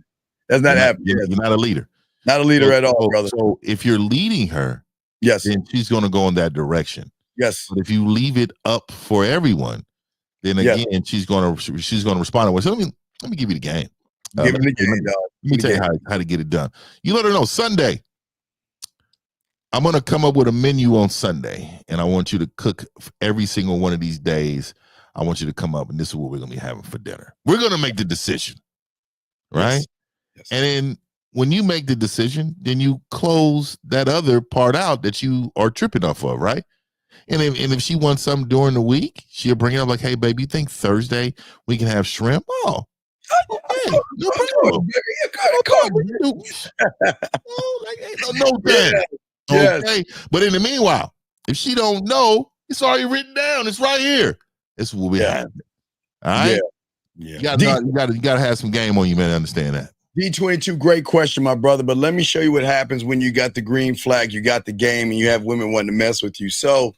That's not happening. You're not a leader. Not a leader at all, brother. So if you're leading her, yes, then she's going to go in that direction. Yes. But if you leave it up for everyone, then again she's going to respond. So let me give you the game. Give me the game, dog. Let me tell you how to get it done. You let her know Sunday. I'm going to come up with a menu on Sunday, and I want you to cook every single one of these days. I want you to come up, and this is what we're going to be having for dinner. We're going to make the decision, right? Yes. And then when you make the decision, then you close that other part out that you are tripping off of, right? And if she wants something during the week, she'll bring it up like, hey, baby, you think Thursday we can have shrimp? Oh, okay. No problem. No thing. Yes. Okay. But in the meanwhile, if she don't know, it's already written down. It's right here. This is what we have. All right. Yeah. You gotta have some game on you, man. Understand that. D22, great question, my brother. But let me show you what happens when you got the green flag, you got the game, and you have women wanting to mess with you. So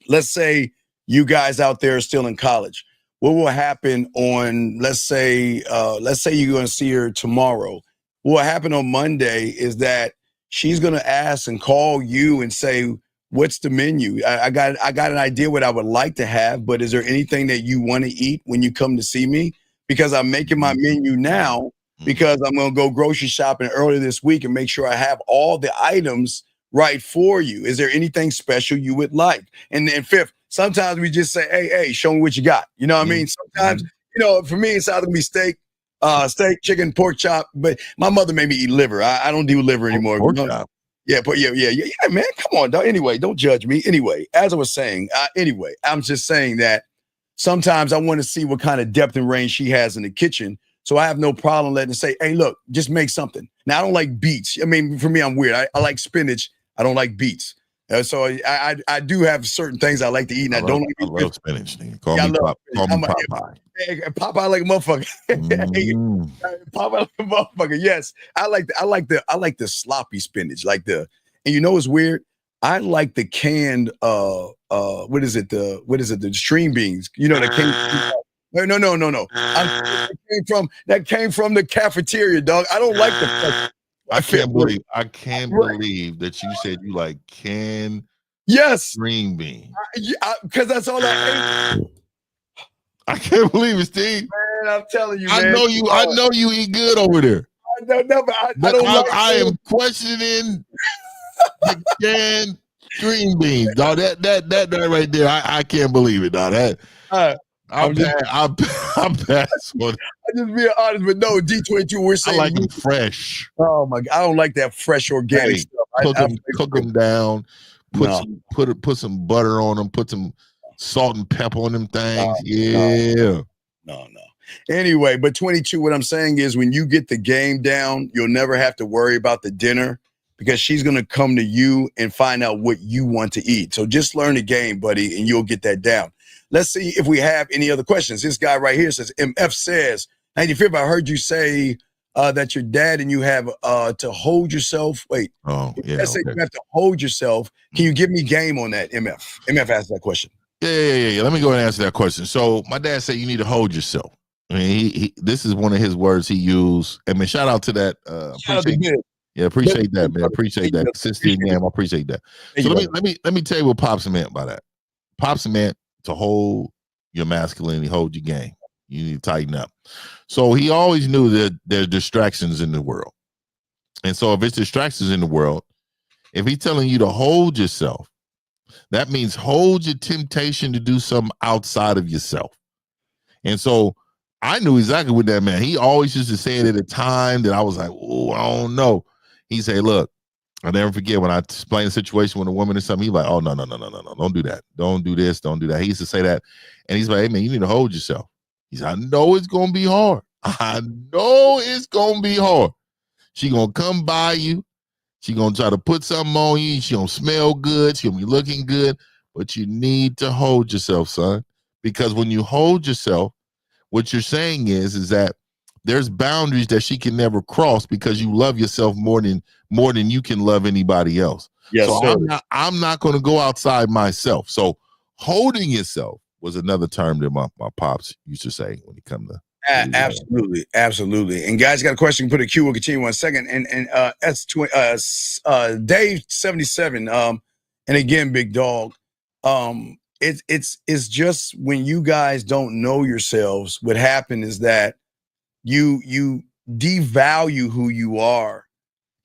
let's say you guys out there are still in college. What will happen on, let's say you're going to see her tomorrow. What will happen on Monday is that she's going to ask and call you and say, what's the menu? I got an idea what I would like to have, but is there anything that you want to eat when you come to see me? Because I'm making my menu now because I'm going to go grocery shopping early this week and make sure I have all the items right for you. Is there anything special you would like? And then fifth, sometimes we just say, hey, show me what you got. You know what I mean? Sometimes, for me, it's either going to be steak, chicken, pork chop. But my mother made me eat liver. I don't do liver anymore. Pork chop. Yeah, man. Come on, dog. Anyway, don't judge me. Anyway, as I was saying, I'm just saying that sometimes I want to see what kind of depth and range she has in the kitchen. So I have no problem letting her say, hey, look, just make something. Now, I don't like beets. I mean, for me, I'm weird. I like spinach. I don't like beets. So I do have certain things I like to eat, and I love spinach. Call me Popeye. Popeye like a motherfucker. Popeye like a motherfucker. Yes, I like the sloppy spinach, and you know what's weird? I like the canned what is it? The string beans. You know the canned. No. That came from the cafeteria, dog. I don't like the. I can't believe that you said you like canned green beans. Because that's all I ate. I can't believe it, Steve. Man, I'm telling you, man. I know you eat good over there. I am questioning the canned green beans, dog. That right there, I can't believe it, dog. I'm past one. I'm just being honest, but no, D22, we're saying I like them fresh. Oh my God, I don't like that fresh organic stuff. Cook them down. Put some butter on them. Put some salt and pepper on them things. No. Anyway, but 22, what I'm saying is when you get the game down, you'll never have to worry about the dinner because she's gonna come to you and find out what you want to eat. So just learn the game, buddy, and you'll get that down. Let's see if we have any other questions. This guy right here says, MF says, 95th, I heard you say that your dad and you have to hold yourself. Wait. Oh, yeah. Let's say you have to hold yourself. Can you give me game on that, MF? MF asked that question. Yeah. Let me go ahead and answer that question. So my dad said you need to hold yourself. I mean, he this is one of his words he used. I mean, shout out to that. Appreciate that, man. Appreciate that. Consistency in game. I appreciate that. So let me tell you what Pops meant by that. Pops meant to hold your masculinity, hold your game. You need to tighten up. So he always knew that there's distractions in the world. And so if it's distractions in the world, if he's telling you to hold yourself, that means hold your temptation to do something outside of yourself. And so I knew exactly what that meant. He always used to say it at a time that I was like, oh, I don't know. He said, look, I'll never forget when I explained a situation with a woman or something, he's like, oh, no, don't do that. Don't do this, don't do that. He used to say that. And he's like, hey, man, you need to hold yourself. He said, I know it's going to be hard. I know it's going to be hard. She going to come by you. She going to try to put something on you. She going to smell good. She going to be looking good. But you need to hold yourself, son. Because when you hold yourself, what you're saying is that there's boundaries that she can never cross because you love yourself more than you can love anybody else. Yes, so sir. I'm not going to go outside myself. So holding yourself was another term that my pops used to say when it come to absolutely. And guys, got a question? Put a Q. We'll continue 1 second. And Dave 77. And again, big dog. It's just when you guys don't know yourselves, what happened is that you devalue who you are.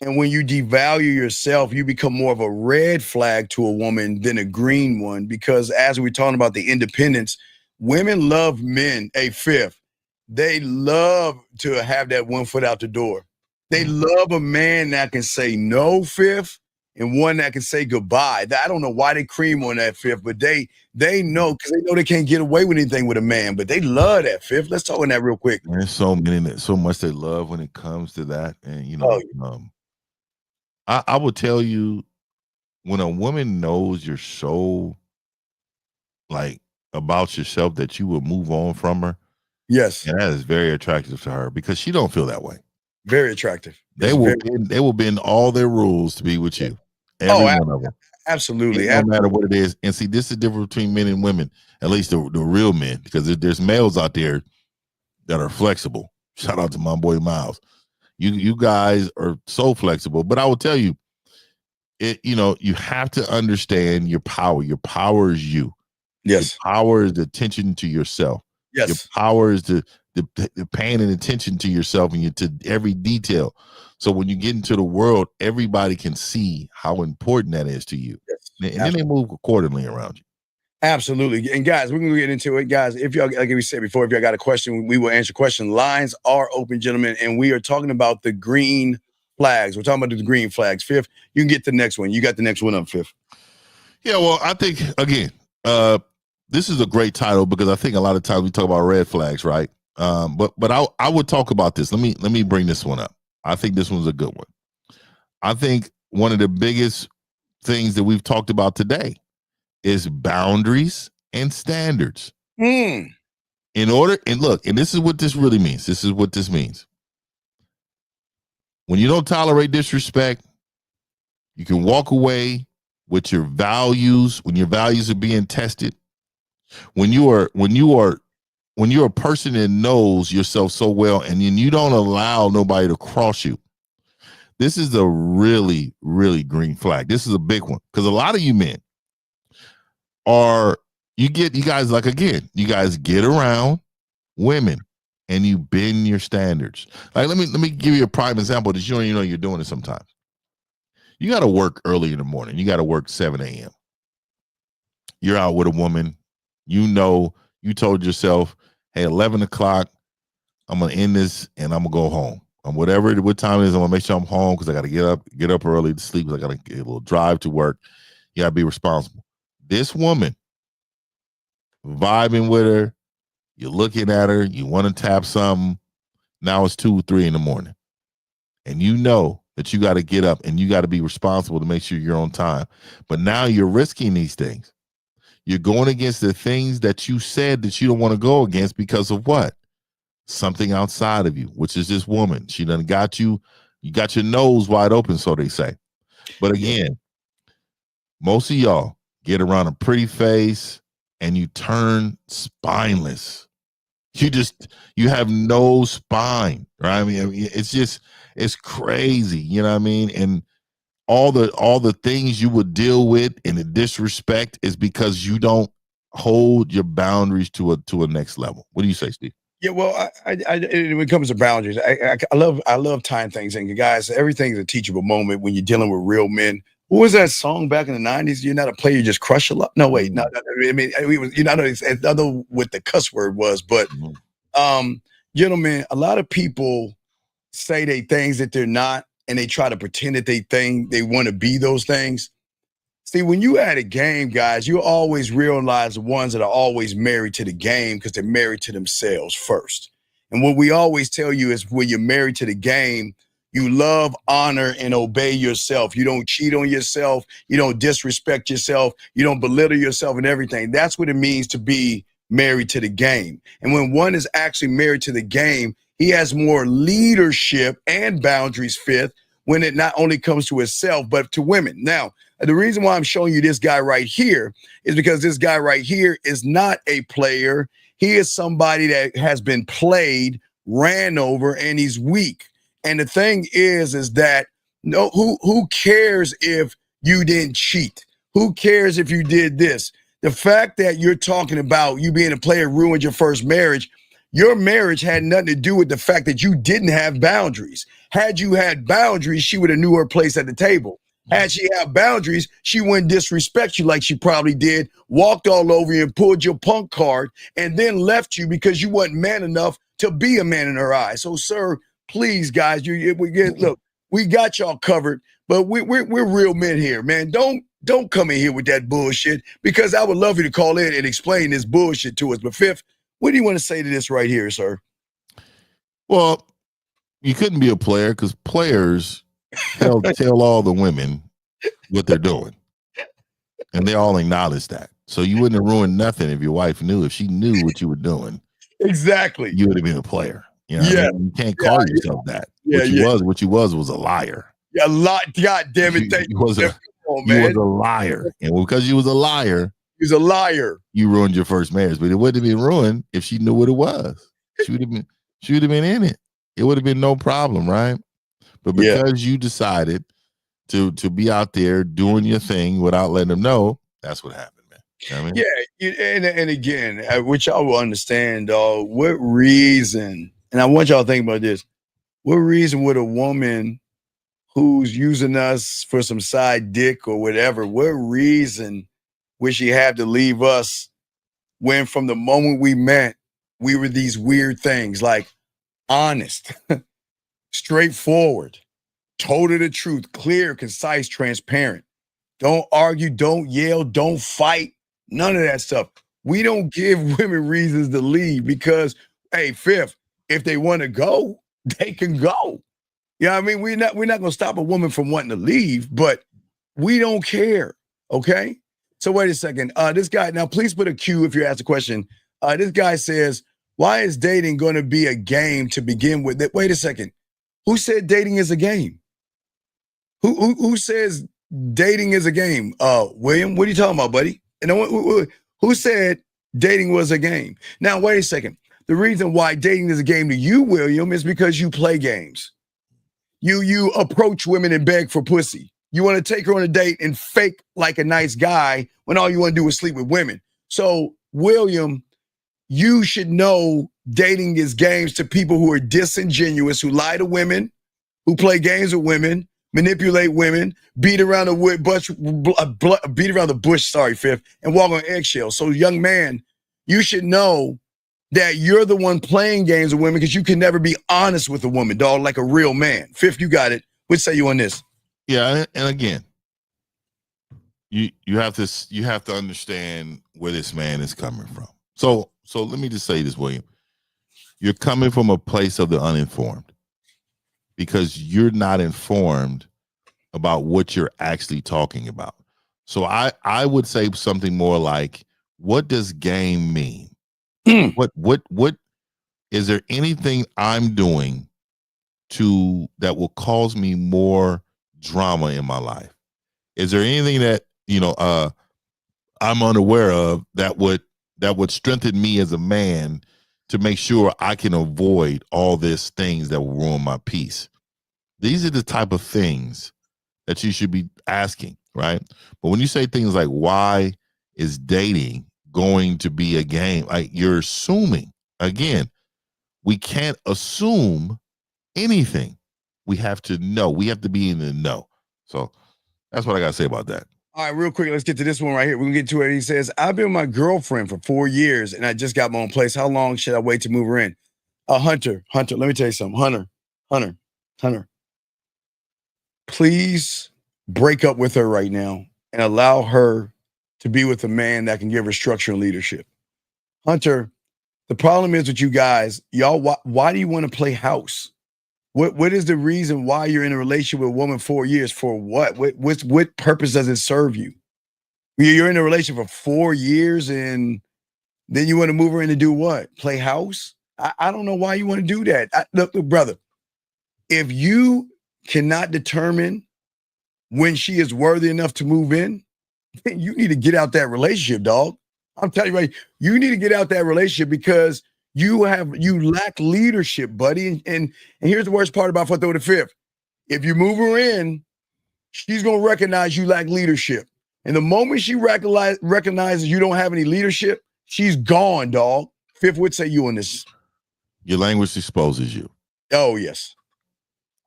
And when you devalue yourself, you become more of a red flag to a woman than a green one. Because as we're talking about the independence, women love men, a fifth. They love to have that 1 foot out the door. They love a man that can say no, fifth, and one that can say goodbye. I don't know why they cream on that fifth, but they know, because they know they can't get away with anything with a man, but they love that fifth. Let's talk on that real quick. There's so much they love when it comes to that. And I will tell you, when a woman knows you're so like about yourself that you will move on from her. Yes. And that is very attractive to her because she don't feel that way. Very attractive. They will bend all their rules to be with you. Every one of them. Absolutely. No matter what it is. And see, this is the difference between men and women, at least the real men, because there's males out there that are flexible. Shout out to my boy Miles. You guys are so flexible. But I will tell you, you have to understand your power. Your power is you. Yes. Your power is the attention to yourself. Yes. Your power is the paying and attention to yourself and to every detail. So when you get into the world, everybody can see how important that is to you. Yes. And then they move accordingly around you. Absolutely. And guys, we're going to get into it. Guys, if y'all, like we said before, if y'all got a question, we will answer question. Lines are open, gentlemen. And we are talking about the green flags. We're talking about the green flags. Fifth, you can get the next one. You got the next one up, Fifth. Yeah, well, I think, again, this is a great title because I think a lot of times we talk about red flags, right? But I would talk about this. Let me bring this one up. I think this one's a good one. I think one of the biggest things that we've talked about today is boundaries and standards. In order, and look, and this is what this really means. This is what this means. When you don't tolerate disrespect, you can walk away with your values when your values are being tested. When you're a person that knows yourself so well and then you don't allow nobody to cross you, this is a really, really green flag. This is a big one because a lot of you men you guys get around women and you bend your standards. Like let me give you a prime example that you don't even know you're doing it sometimes. You got to work early in the morning. You got to work 7 a.m. You're out with a woman. You told yourself, hey, 11 o'clock, I'm going to end this and I'm going to go home. What time it is, I'm going to make sure I'm home because I got to get up early to sleep because I got to get a little drive to work. You got to be responsible. This woman, vibing with her, you're looking at her, you want to tap something. Now it's 2 or 3 in the morning. And you know that you got to get up and you got to be responsible to make sure you're on time. But now you're risking these things. You're going against the things that you said that you don't want to go against because of what? Something outside of you, which is this woman. She done got you got your nose wide open, so they say. But again, most of y'all get around a pretty face and you turn spineless. You have no spine, right? I mean, it's crazy, you know what I mean? And all the things you would deal with and the disrespect is because you don't hold your boundaries to a next level. What do you say, Steve? Yeah, well, when it comes to boundaries, I love tying things in. Guys, everything's a teachable moment when you're dealing with real men. What was that song back in the 90s? You're not a player, you just crush a lot. No, wait, no. I mean, I don't know what the cuss word was, but gentlemen, a lot of people say they things that they're not, and they try to pretend that they want to be those things. See, when you at a game, guys, you always realize the ones that are always married to the game because they're married to themselves first. And what we always tell you is when you're married to the game, you love, honor, and obey yourself. You don't cheat on yourself. You don't disrespect yourself. You don't belittle yourself and everything. That's what it means to be married to the game. And when one is actually married to the game, he has more leadership and boundaries, fifth, when it not only comes to himself, but to women. Now, the reason why I'm showing you this guy right here is because this guy right here is not a player. He is somebody that has been played, ran over, and he's weak. And the thing is that who cares if you didn't cheat? Who cares if you did this? The fact that you're talking about you being a player ruined your first marriage. Your marriage had nothing to do with the fact that you didn't have boundaries. Had you had boundaries, she would have knew her place at the table. Had she had boundaries, she wouldn't disrespect you like she probably did, walked all over you and pulled your punk card, and then left you because you wasn't man enough to be a man in her eyes. So, sir, please, guys, look, we got y'all covered, but we're real men here, man. Don't come in here with that bullshit, because I would love you to call in and explain this bullshit to us. But fifth, what do you want to say to this right here, sir? Well, you couldn't be a player because players tell all the women what they're doing, and they all acknowledge that. So you wouldn't have ruined nothing if your wife knew. If she knew what you were doing, exactly, you would have been a player. You know, I mean? You can't call yourself that. What you was a liar. Yeah, God damn it! You was a liar, and because you was a liar, he's a liar. You ruined your first marriage, but it wouldn't have been ruined if she knew what it was. She would have been in it. It would have been no problem, right? But because you decided to be out there doing your thing without letting them know, that's what happened, man. You know what I mean? And again, which y'all will understand, what reason, and I want y'all to think about this, what reason would a woman who's using us for some side dick or whatever, what reason would she have to leave us when from the moment we met, we were these weird things like honest, straightforward, told her the truth, clear, concise, transparent. Don't argue, don't yell, don't fight, none of that stuff. We don't give women reasons to leave because, hey, fifth, if they want to go, they can go. You know what I mean? We're not going to stop a woman from wanting to leave, but we don't care, okay? So wait a second. This guy, now please put a Q if you ask a question. This guy says, why is dating going to be a game to begin with? Wait a second. Who said dating is a game? Who says dating is a game? William, what are you talking about, buddy? And who said dating was a game? Now, wait a second. The reason why dating is a game to you, William, is because you play games. You approach women and beg for pussy. You want to take her on a date and fake like a nice guy when all you want to do is sleep with women. So, William, you should know dating is games to people who are disingenuous, who lie to women, who play games with women, manipulate women, beat around the bush, sorry, fifth, and walk on eggshells. So, young man, you should know that you're the one playing games with women because you can never be honest with a woman, dog, like a real man. Fifth, you got it. What say you on this? Yeah, and again, you have to understand where this man is coming from. So let me just say this, William. You're coming from a place of the uninformed because you're not informed about what you're actually talking about. So I would say something more like, what does game mean? Mm. What is there anything I'm doing that will cause me more drama in my life? Is there anything that, I'm unaware of that would strengthen me as a man to make sure I can avoid all these things that will ruin my peace? These are the type of things that you should be asking, right? But when you say things like, why is dating going to be a game? Like, you're assuming. Again, we can't assume anything. We have to know. We have to be in the know. So that's what I got to say about that. All right, real quick, let's get to this one right here. We're going to get to it. He says, I've been with my girlfriend for 4 years, and I just got my own place. How long should I wait to move her in? Hunter, let me tell you something. Hunter, please break up with her right now and allow her to be with a man that can give her structure and leadership. Hunter, the problem is with you guys, y'all, why do you want to play house? What is the reason why you're in a relationship with a woman 4 years? For what? What purpose does it serve you? You're in a relationship for 4 years and then you want to move her in to do what? Play house? I don't know why you want to do that. Look, brother, if you cannot determine when she is worthy enough to move in, then you need to get out that relationship, dog. I'm telling you, right, you need to get out that relationship because you lack leadership, buddy. And here's the worst part about 4th or the 5th. If you move her in, she's going to recognize you lack leadership. And the moment she recognizes you don't have any leadership, she's gone, dog. 5th, what say you on this? Your language exposes you. Oh, yes.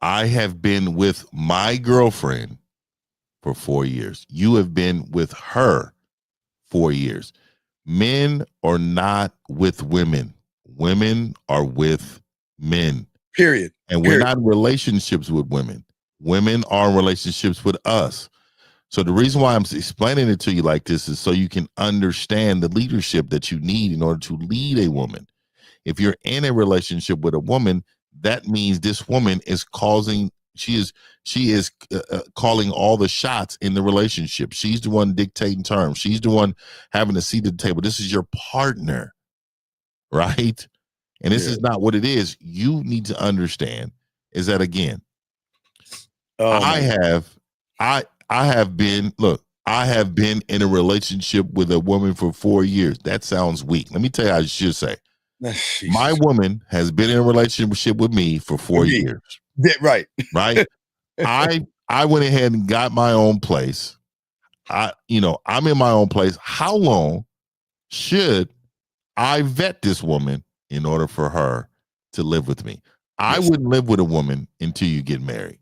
I have been with my girlfriend for 4 years. You have been with her 4 years. Men are not with women. Women are with men. Period. And we're not in relationships with women. Women are in relationships with us. So the reason why I'm explaining it to you like this is so you can understand the leadership that you need in order to lead a woman. If you're in a relationship with a woman, that means this woman is she is calling all the shots in the relationship. She's the one dictating terms. She's the one having a seat at the table. This is your partner, right? And this is not what it is. You need to understand is that, again, I have been in a relationship with a woman for 4 years. That sounds weak. Let me tell you how I should say. My woman has been in a relationship with me for 4 years. Right. Right. I went ahead and got my own place. I'm in my own place. How long should I vet this woman in order for her to live with me? I wouldn't live with a woman until you get married.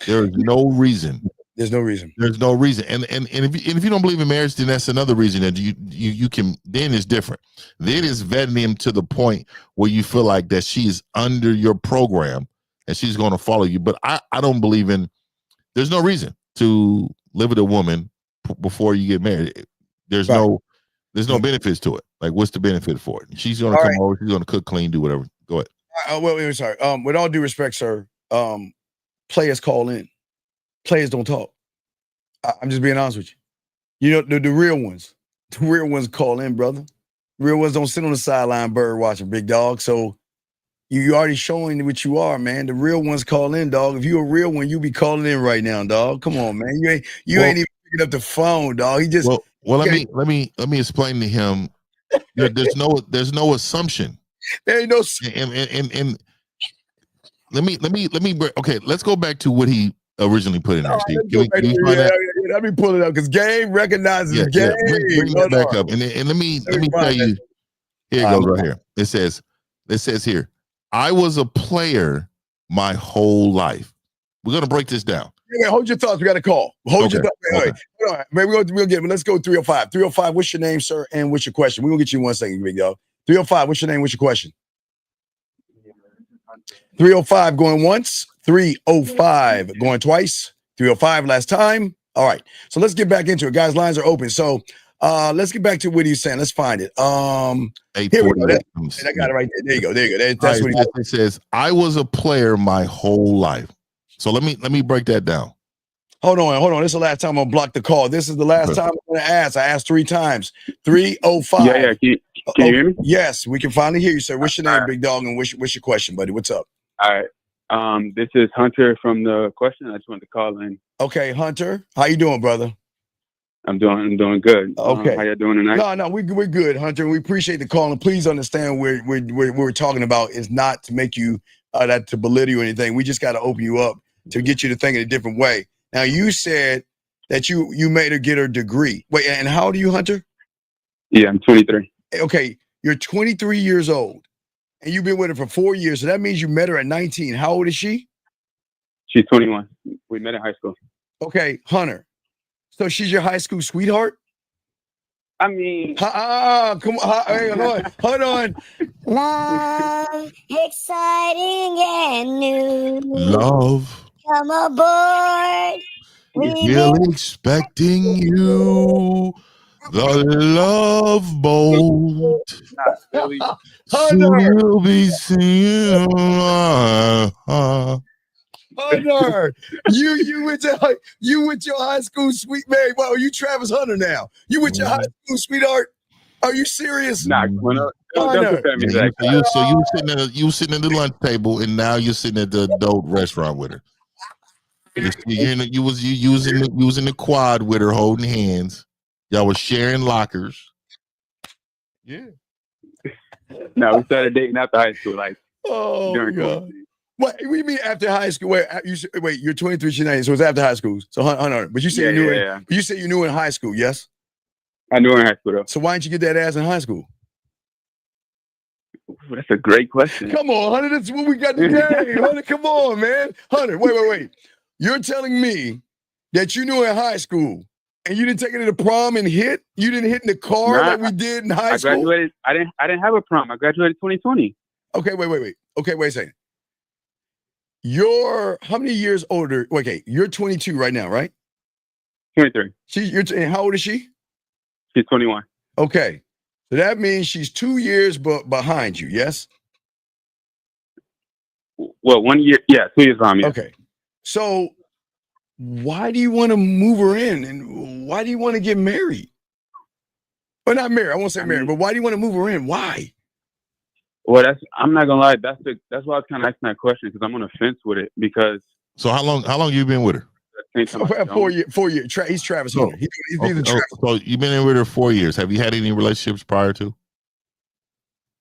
There is no reason. There's no reason. There's no reason. And if you don't believe in marriage, then that's another reason that you can. Then it's different. Then it's vetting him to the point where you feel like that she is under your program and she's going to follow you. But I don't believe in. There's no reason to live with a woman before you get married. There's no benefits to it. Like, what's the benefit for it? She's going to come over. She's going to cook, clean, do whatever. Go ahead. Wait, sorry. With all due respect, sir, players call in. Players don't talk. I'm just being honest with you. You know, the real ones. The real ones call in, brother. Real ones don't sit on the sideline bird watching, big dog. So you already showing what you are, man. The real ones call in, dog. If you a real one, you be calling in right now, dog. Come on, man. You ain't even picking up the phone, dog. He just let me explain to him. There's no assumption. There ain't no and let me okay, let's go back to what he originally put in there, Steve. Let me pull it up because game recognizes game. Bring that back up. And let me tell you. Here it goes right here. It says here, I was a player my whole life. We're gonna break this down. Yeah, hold your thoughts. We got a call. Hold your thoughts. All right. Man, we'll get. Let's go 305. 305. What's your name, sir? And what's your question? We're gonna get you in 1 second, big dog. 305. What's your name? What's your question? 305 going once. 305 going twice. 305 last time. All right. So let's get back into it. Guys, lines are open. So let's get back to what he's saying. Let's find it. Here we go. I got it right there. There you go. That's what he said. It says, I was a player my whole life. So let me break that down. Hold on. This is the last time I'm gonna block the call. This is the last time I'm gonna ask. I asked 3 times. 305. Yeah. Can you hear me? Yes, we can finally hear you, sir. What's your name, All right. big dog, and what's your question, buddy? What's up? All right. This is Hunter from the question. I just wanted to call in. Okay, Hunter, how you doing, brother? I'm doing good. Okay. How you doing tonight? No, we're good, Hunter. We appreciate the call, and please understand what we're talking about is not to make you to belittle you or anything. We just got to open you up to get you to think in a different way. Now, you said that you made her get her degree. Wait, and how old are you, Hunter? Yeah, I'm 23. Okay, you're 23 years old, and you've been with her for 4 years. So that means you met her at 19. How old is she? She's 21. We met in high school. Okay, Hunter. So she's your high school sweetheart? I mean, come on. Hey, hold on. Love, exciting and new. Love. Come aboard. Still expecting you. The love boat. not really. She'll be singing. Hunter, you went your high school sweet man. Well, you Travis Hunter now. You with your high school sweetheart? Are you serious? Nah, don't compare me to that guy. You were sitting at the lunch table, and now you're sitting at the adult restaurant with her. You was in the quad with her, holding hands. Y'all was sharing lockers. Yeah. No, we started dating after high school, like during God. What do you mean after high school? Wait, you're 23, she's 19, so it's after high school. So Hunter, but you said you said you knew in high school, yes? I knew her in high school though. So why didn't you get that ass in high school? That's a great question. Come on, Hunter, that's what we got today. Hunter, come on, man. Hunter, wait. You're telling me that you knew in high school and you didn't take it to the prom and hit? You didn't hit in the car like we did in high school? I graduated. I didn't have a prom. I graduated 2020. Okay, wait. Okay, wait a second. You're how many years older? Okay, you're 22 right now, right? 23. And how old is she? She's 21. Okay, so that means she's 2 years behind you, yes? Well, 1 year, 2 years behind me. Okay, so why do you want to move her in, and why do you want to get married? Or not married? I won't say married, but why do you want to move her in? Why? Well, I'm not gonna lie. That's why I was kind of asking that question because I'm on the fence with it. Because so how long you been with her? 4 years. 4 years. He's Travis Hunter. He's Travis. So you've been in with her 4 years. Have you had any relationships prior to?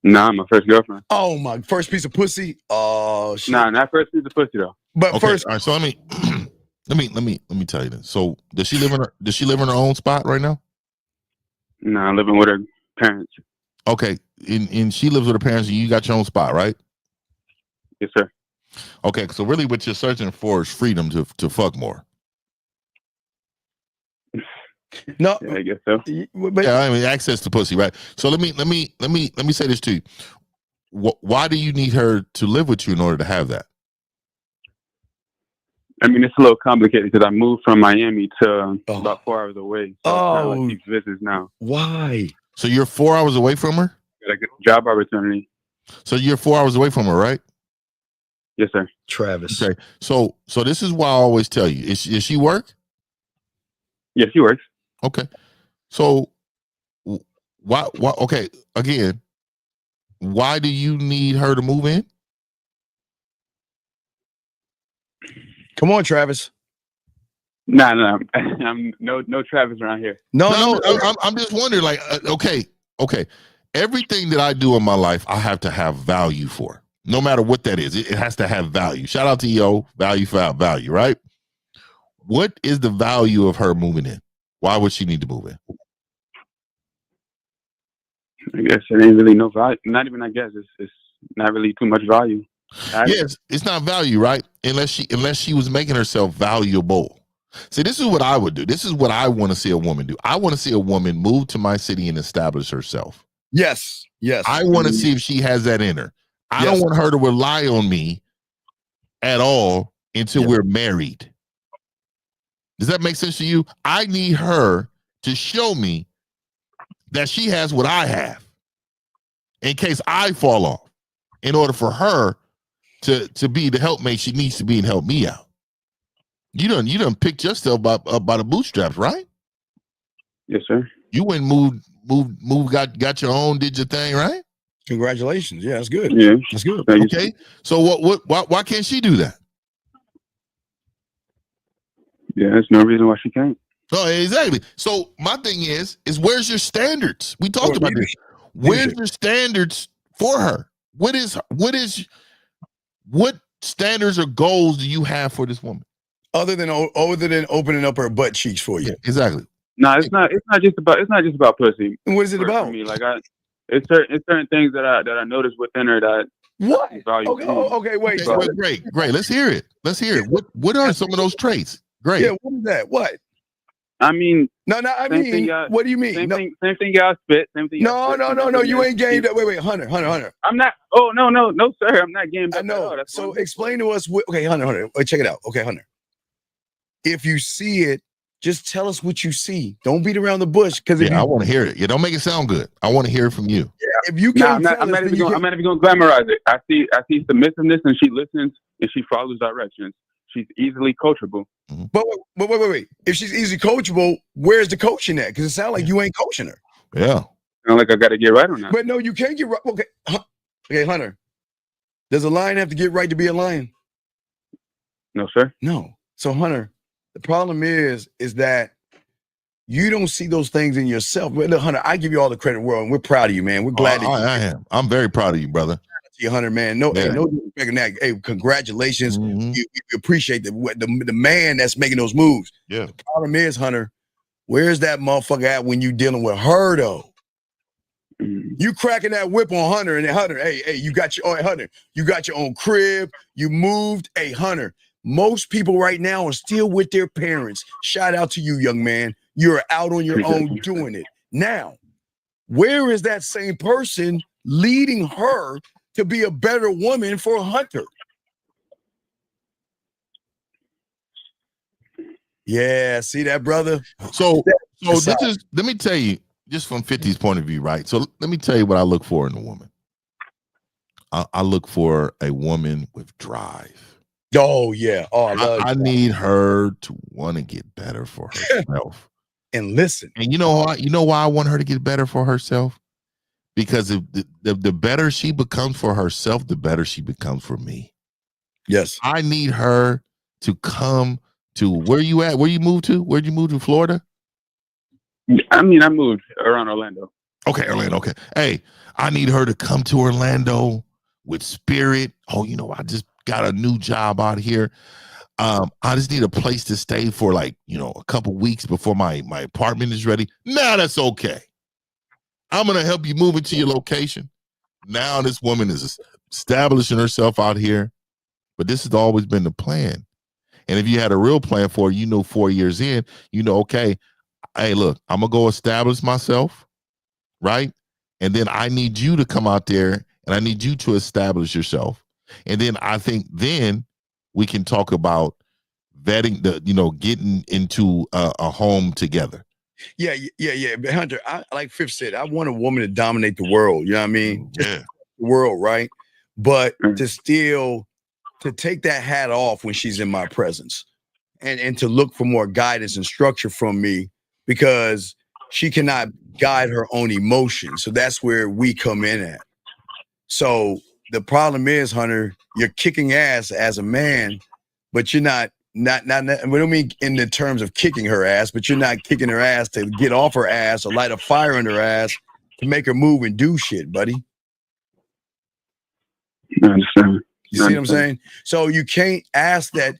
Nah, my first girlfriend. Oh, my first piece of pussy. Oh shit. Nah, not first piece of pussy though. But okay, first, all right. So let me tell you this. So does she live in her own spot right now? Nah, I'm living with her parents. Okay, and she lives with her parents, and you got your own spot, right? Yes, sir. Okay, so really, what you're searching for is freedom to fuck more. No, yeah, I guess so. But, yeah, I mean access to pussy, right? So let me say this to you. Why do you need her to live with you in order to have that? I mean, it's a little complicated because I moved from Miami to about 4 hours away. So it's like visits now. Why? So you're 4 hours away from her? Got a good job opportunity. So you're 4 hours away from her, right? Yes, sir. Travis. Okay. So this is why I always tell you: is she work? Yes, she works. Okay. So why? Okay. Again, why do you need her to move in? Come on, Travis. Nah. I'm no Travis around here. No. I'm just wondering. Like, okay. Everything that I do in my life, I have to have value for. No matter what that is, it has to have value. Shout out to EO, value for value, right? What is the value of her moving in? Why would she need to move in? I guess it ain't really no value. Not even I guess it's not really too much value. Yes, it's not value, right? Unless she was making herself valuable. See, this is what I would do. This is what I want to see a woman do. I want to see a woman move to my city and establish herself. Yes. I want to see if she has that in her. I don't want her to rely on me at all until we're married. Does that make sense to you? I need her to show me that she has what I have in case I fall off, in order for her to be the helpmate she needs to be and help me out. You done picked yourself up by the bootstraps, right? Yes, sir. You went moved, got your own, did your thing, right? Congratulations. Yeah, that's good. Yeah. That's good. Okay. So why can't she do that? Yeah, there's no reason why she can't. Oh, exactly. So my thing is where's your standards? We talked about this. Where's your standards for her? What standards or goals do you have for this woman? Other than opening up her butt cheeks for you. Yeah, exactly. No, it's not just about pussy. And what is it for about? me? Like it's certain things that I noticed within her that what? value. Okay, wait. Great. Let's hear it. What are some of those traits? Great. Yeah, what is that? What? I mean, what do you mean? Same thing, y'all spit. Same thing. No, you ain't gamed up. Wait, Hunter. I'm not. Oh, no, sir. I'm not gamed up. I know. So explain to us. Okay, Hunter. Wait, check it out. Okay, Hunter. If you see it, just tell us what you see. Don't beat around the bush. Because I want to hear it. Yeah, don't make it sound good. I want to hear it from you. Yeah, if you can't, I'm not even going to glamorize it. I see submissiveness, and she listens and she follows directions. She's easily coachable. But wait. If she's easily coachable, where's the coaching at? Because it sounds like you ain't coaching her. Yeah. Sound like I got to get right on that. But no, you can't get right. Okay, Hunter. Does a lion have to get right to be a lion? No, sir. No. So, Hunter, the problem is that you don't see those things in yourself. But look, Hunter, I give you all the credit in the world, and we're proud of you, man. We're glad that I am. I'm very proud of you, brother. You, Hunter, man. No disrespect in that. Hey, congratulations. Mm-hmm. We appreciate the man that's making those moves. Yeah. The problem is, Hunter, where's that motherfucker at when you dealing with her though? You cracking that whip on Hunter, and Hunter, hey, you got your Hunter, you got your own crib, you moved. Hey, Hunter, most people right now are still with their parents. Shout out to you, young man. You're out on your own doing it. Now, where is that same person leading her to be a better woman for Hunter? Yeah, see that, brother? So this is, let me tell you, just from 50's point of view, right? So let me tell you what I look for in a woman. I look for a woman with drive. Oh, yeah. Oh, I need her to want to get better for herself. And listen. And you know why I want her to get better for herself? Because if the better she becomes for herself, the better she becomes for me. Yes. I need her to come to where you at? Where you moved to? Where'd you move to? Florida? I mean, I moved around Orlando. Okay, Orlando. Okay. Hey, I need her to come to Orlando with spirit. Oh, I just got a new job out here. I just need a place to stay for a couple weeks before my apartment is ready. Nah, that's okay. I'm going to help you move into your location. Now this woman is establishing herself out here, but this has always been the plan. And if you had a real plan for her, 4 years in, okay, hey, look, I'm going to go establish myself, right? And then I need you to come out there and I need you to establish yourself. And then I think then we can talk about vetting getting into a home together. Yeah. But Hunter, like Fifth said, I want a woman to dominate the world. You know what I mean? Yeah. The world, right? But to take that hat off when she's in my presence and to look for more guidance and structure from me, because she cannot guide her own emotions. So that's where we come in at. So the problem is, Hunter, you're kicking ass as a man, but you're not, we don't mean in the terms of kicking her ass, but you're not kicking her ass to get off her ass or light a fire under her ass to make her move and do shit, buddy. I understand. You see what I'm saying? So you can't ask that.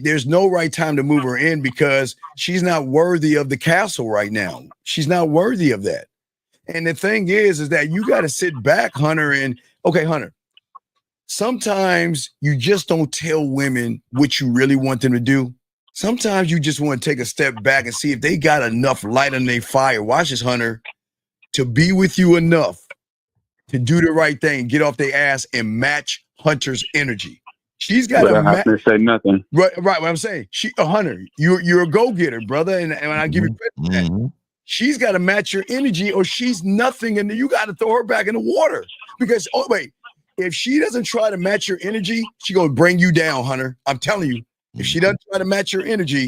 There's no right time to move her in because she's not worthy of the castle right now. She's not worthy of that. And the thing is that you got to sit back, Hunter, and okay, Hunter, sometimes you just don't tell women what you really want them to do. Sometimes you just want to take a step back and see if they got enough light on their fire. Watch this, Hunter, to be with you enough to do the right thing, get off their ass and match Hunter's energy. She's got to have to say nothing. Right. What I'm saying, Hunter, you're a go-getter, brother, and I give you credit for that. She's got to match your energy, or she's nothing, and you got to throw her back in the water. Because if she doesn't try to match your energy, she's gonna bring you down, Hunter. I'm telling you. If she doesn't try to match your energy,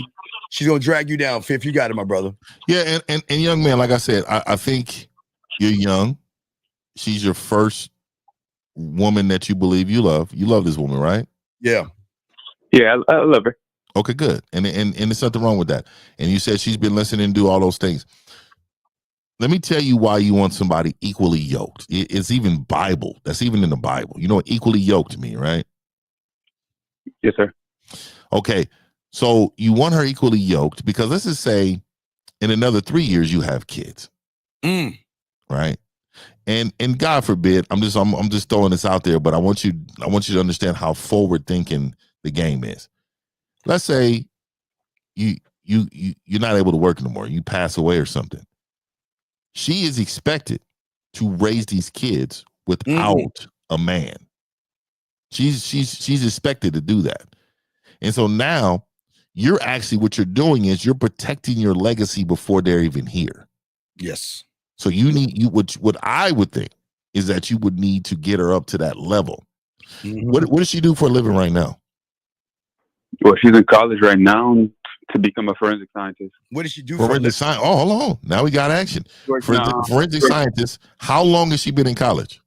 she's gonna drag you down. Fifth, you got it, my brother. Yeah, and young man, like I said, I think you're young. She's your first woman that you believe you love. You love this woman, right? Yeah. Yeah, I love her. Okay, good. And there's nothing wrong with that. And you said she's been listening and do all those things. Let me tell you why you want somebody equally yoked. It's even Bible. That's even in the Bible. You know what equally yoked mean, right? Yes, sir. Okay. So you want her equally yoked because let's just say in another 3 years you have kids. Right? And God forbid, I'm just throwing this out there, but I want you to understand how forward thinking the game is. Let's say you're not able to work anymore. You pass away or something. She is expected to raise these kids without a man. She's expected to do that. And so now you're actually, what you're doing is you're protecting your legacy before they're even here. Yes. So what I would think is that you would need to get her up to that level. What does she do for a living right now? Well, she's in college right now to become a forensic scientist. What does she do forensic science? Oh, hold on. Now we got action. Forensic scientist. How long has she been in college?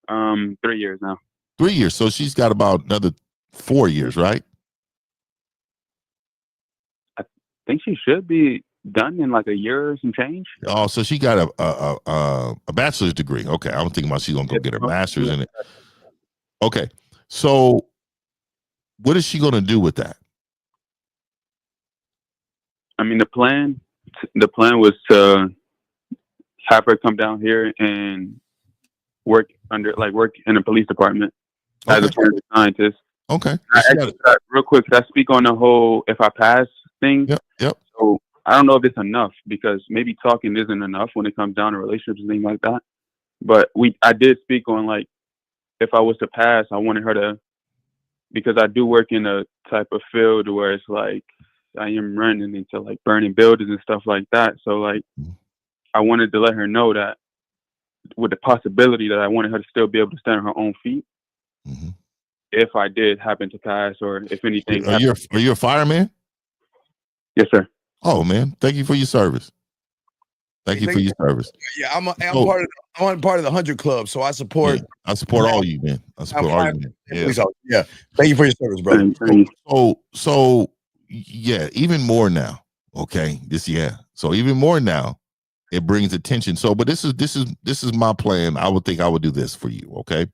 3 years now. 3 years. So she's got about another 4 years, right? I think she should be done in like a year or some change. Oh, so she got a bachelor's degree. Okay, I'm thinking about she's gonna go get her master's in it. Okay, so what is she gonna do with that? I mean, the plan was to have her come down here and work in a police department as a forensic scientist. Okay. Real quick, could I speak on the whole if I pass thing? Yep. So I don't know if it's enough because maybe talking isn't enough when it comes down to relationships and things like that. But I did speak on like if I was to pass, I wanted her to, because I do work in a type of field where it's like I am running into like burning buildings and stuff like that. So like I wanted to let her know that with the possibility that I wanted her to still be able to stand on her own feet if I did happen to pass or if anything. Are you a fireman? Yes, sir. Oh man, thank you for your service. Thank you for your service. Yeah, I'm part of the 100 Club, so I support. Yeah, I support all you, man. I support all you, man. Yeah. Thank you for your service, brother. So yeah, even more now. Okay, so even more now, it brings attention. So, but this is my plan. I would think I would do this for you. Okay,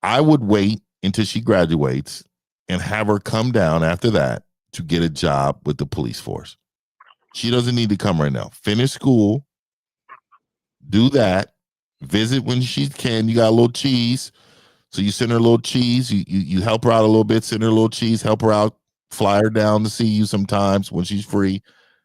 I would wait until she graduates and have her come down after that to get a job with the police force. She doesn't need to come right now. Finish school, do that, visit when she can. You got a little cheese, so you send her a little cheese. You help her out a little bit, send her a little cheese, help her out, fly her down to see you sometimes when she's free.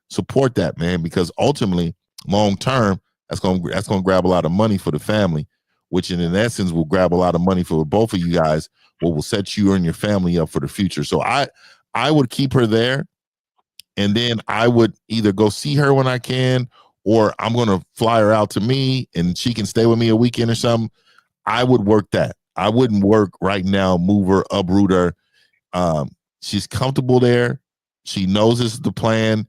Support that, man, because ultimately, long term, that's gonna grab a lot of money for the family, which in essence will grab a lot of money for both of you guys, what will set you and your family up for the future. So I would keep her there. And then I would either go see her when I can, or I'm going to fly her out to me and she can stay with me a weekend or something. I would work that. I wouldn't work right now, move her, uproot her. She's comfortable there. She knows this is the plan.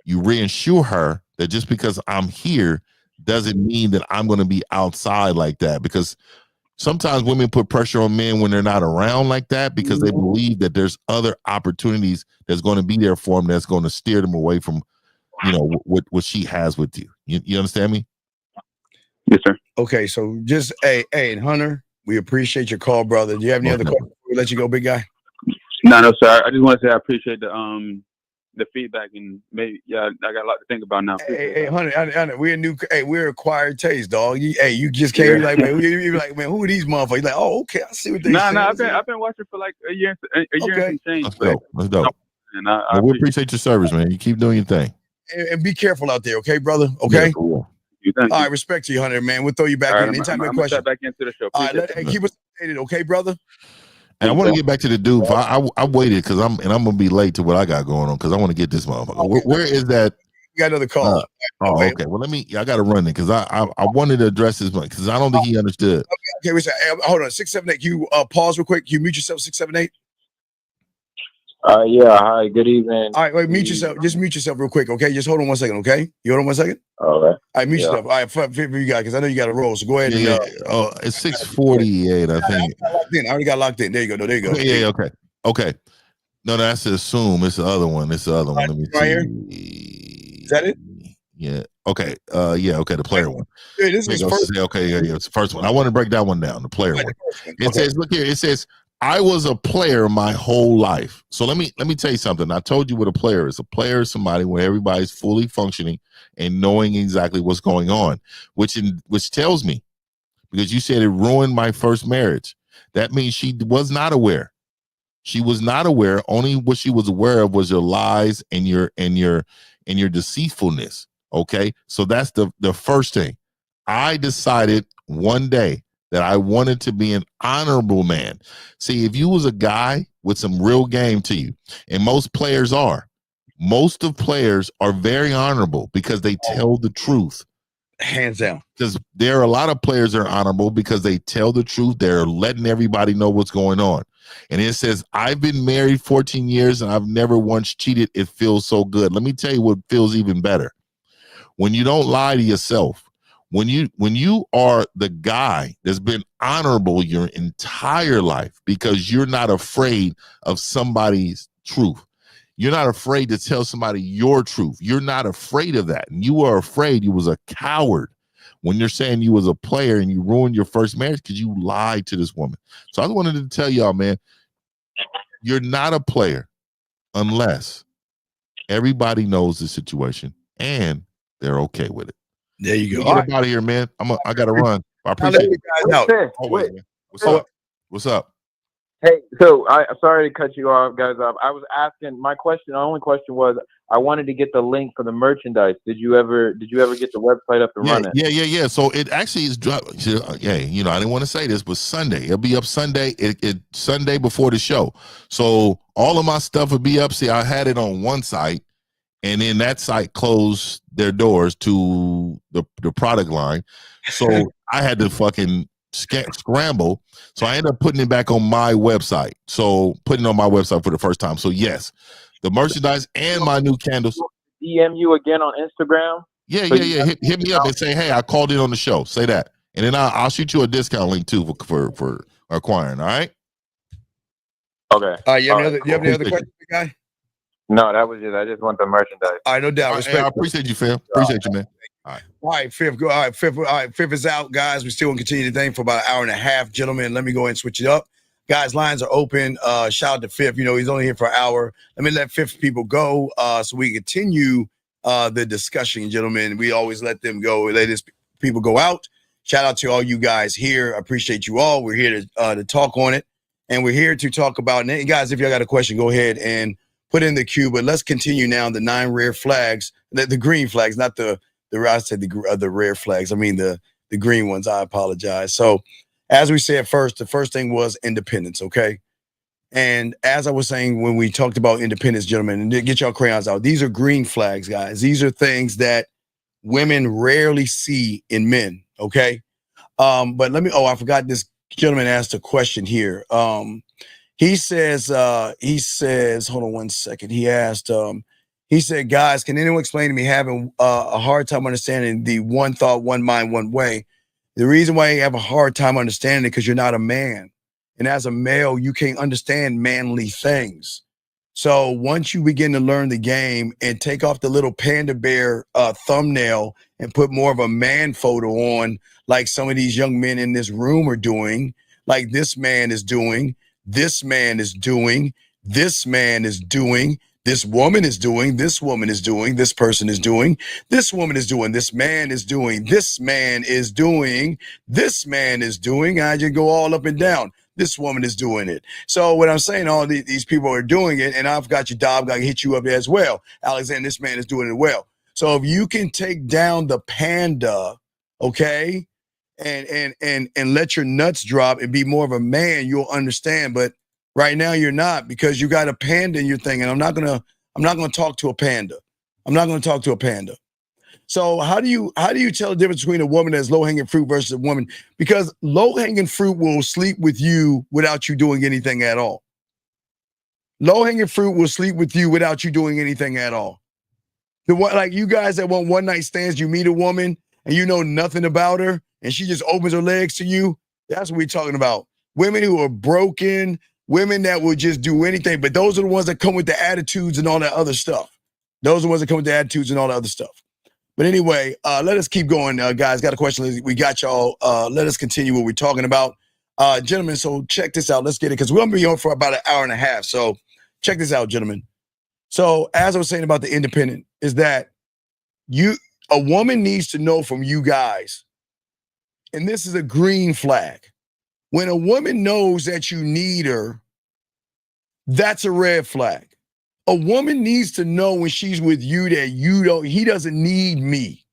You reassure her that just because I'm here doesn't mean that I'm going to be outside like that, because sometimes women put pressure on men when they're not around like that because they believe that there's other opportunities that's going to be there for them that's going to steer them away from, what she has with you. You understand me? Yes, sir. Okay, so just and Hunter, we appreciate your call, brother. Do you have any other questions before we let you go, big guy? No, sir. I just want to say I appreciate the feedback, and maybe I got a lot to think about now. Hey, Hunter, we're acquired taste, dog. You just came like, man, you be like, man, who are these motherfuckers? You're like, oh, okay, I see what they saying. I've been watching for like a year and some change. Let's go. And we appreciate your service, man. You keep doing your thing. And be careful out there, okay, brother? Okay. Yeah, cool. All right, respect to you, Hunter, man. We'll throw you back in anytime you have a question. Back into the show. All right, keep us updated, okay, brother? And I want to get back to the dude. I waited because I'm gonna be late to what I got going on because I want to get this motherfucker. Okay. Where is that? You got another call. Okay. Well, I got to run it because I wanted to address this one because I don't think he understood. Okay, hold on. 678. You pause real quick. You mute yourself. 678. Yeah, hi, good evening. All right, wait, mute yourself. Just mute yourself real quick, okay? Just hold on 1 second, okay? You hold on 1 second? All right. All right, mute Yeah. yourself. All right, for you guys, because I know you got a roll. So go ahead Yeah, and yeah. Oh, it's 6:48, I think. I already got locked in. There you go. No, there you go. Okay, yeah, okay. Okay. No, that's the assume. It's the other one. It's the other one. Let me Right here? see. Is that it? Yeah. Okay. Yeah. Okay. The player one. Yeah, this There is you go. first. Okay. Yeah. It's the first one. I want to break that one down. The player one. It says, look here. It says, I was a player my whole life. So let me tell you something. I told you what a player is. A player is somebody where everybody's fully functioning and knowing exactly what's going on, which tells me, because you said it ruined my first marriage. That means she was not aware. She was not aware. Only what she was aware of was your lies and your deceitfulness. Okay, so that's the first thing. I decided one day that I wanted to be an honorable man. See, if you was a guy with some real game to you, and most players are very honorable because they tell the truth. Hands down. Because there are a lot of players that are honorable because they tell the truth. They're letting everybody know what's going on. And it says, I've been married 14 years and I've never once cheated. It feels so good. Let me tell you what feels even better. When you don't lie to yourself, when you are the guy that's been honorable your entire life because you're not afraid of somebody's truth. You're not afraid to tell somebody your truth. You're not afraid of that. And you were afraid. You was a coward when you're saying you was a player and you ruined your first marriage because you lied to this woman. So I wanted to tell y'all, man, you're not a player unless everybody knows the situation and they're okay with it. There you go. Get up out of here, man. I gotta run. I appreciate you guys out. Always, man. What's up? What's up? Hey, so sorry to cut you off, guys. I was asking my question. The only question was I wanted to get the link for the merchandise. Did you ever get the website up and running? Yeah. So it actually is dropped. Yeah, I didn't want to say this, but Sunday it'll be up Sunday. It Sunday before the show. So all of my stuff will be up. See, I had it on one site, and then that site closed their doors to the product line. So I had to fucking scramble. So I ended up putting it back on my website. So putting it on my website for the first time. So yes, the merchandise and my new candles. DM you again on Instagram. Yeah. Hit me up and say, hey, I called in on the show. Say that, and then I'll shoot you a discount link too for acquiring. All right. Okay. You have any other questions, guy? No, that was it. I just want the merchandise. All right, no doubt. Respect. I appreciate you, fam. Appreciate you, man. All right, Fifth. Go. All right, Fifth is out, guys. We still gonna continue the thing for about an hour and a half, gentlemen. Let me go ahead and switch it up. Guys, lines are open. Shout out to Fifth. He's only here for an hour. Let me let Fifth people go so we continue the discussion, gentlemen. We always let them go. Let these people go out. Shout out to all you guys here. I appreciate you all. We're here to talk on it, and we're here to talk about. And guys, if y'all got a question, go ahead and put in the queue. But let's continue now. The 9 rare flags, the green flags, not the I said the rare flags. I mean the green ones. I apologize. So, as we said first, the first thing was independence. Okay, and as I was saying when we talked about independence, gentlemen, and get y'all crayons out. These are green flags, guys. These are things that women rarely see in men. Okay, but let me. Oh, I forgot. This gentleman asked a question here. He says. Hold on 1 second. He asked. He said, guys, can anyone explain to me having a hard time understanding the one thought, one mind, one way? The reason why you have a hard time understanding it because you're not a man. And as a male, you can't understand manly things. So once you begin to learn the game and take off the little panda bear thumbnail and put more of a man photo on, like some of these young men in this room are doing, like this man is doing, this man is doing, this man is doing, this woman is doing, this woman is doing, this person is doing, this woman is doing, this man is doing, this man is doing, this man is doing. I just go all up and down. This woman is doing it. So what I'm saying, all these people are doing it, and I've got you, Dob, got to hit you up there as well. Alexander, this man is doing it well. So if you can take down the panda, okay, and let your nuts drop and be more of a man, you'll understand. But right now you're not, because you got a panda in your thing, and I'm not gonna talk to a panda. I'm not gonna talk to a panda. So how do you tell the difference between a woman that's low-hanging fruit versus a woman? Because low-hanging fruit will sleep with you without you doing anything at all. Low-hanging fruit will sleep with you without you doing anything at all. The one, like you guys that want one-night stands, you meet a woman and you know nothing about her and she just opens her legs to you. That's what we're talking about. Women who are broken, women that will just do anything, but those are the ones that come with the attitudes and all that other stuff. Those are the ones that come with the attitudes and all the other stuff. But anyway, let us keep going, guys. Got a question. We got y'all. Let us continue what we're talking about. Gentlemen, so check this out. Let's get it, because we're going to be on for about an hour and a half. So check this out, gentlemen. So as I was saying about the independent, is that a woman needs to know from you guys, and this is a green flag. When a woman knows that you need her, that's a red flag. A woman needs to know when she's with you that he doesn't need me.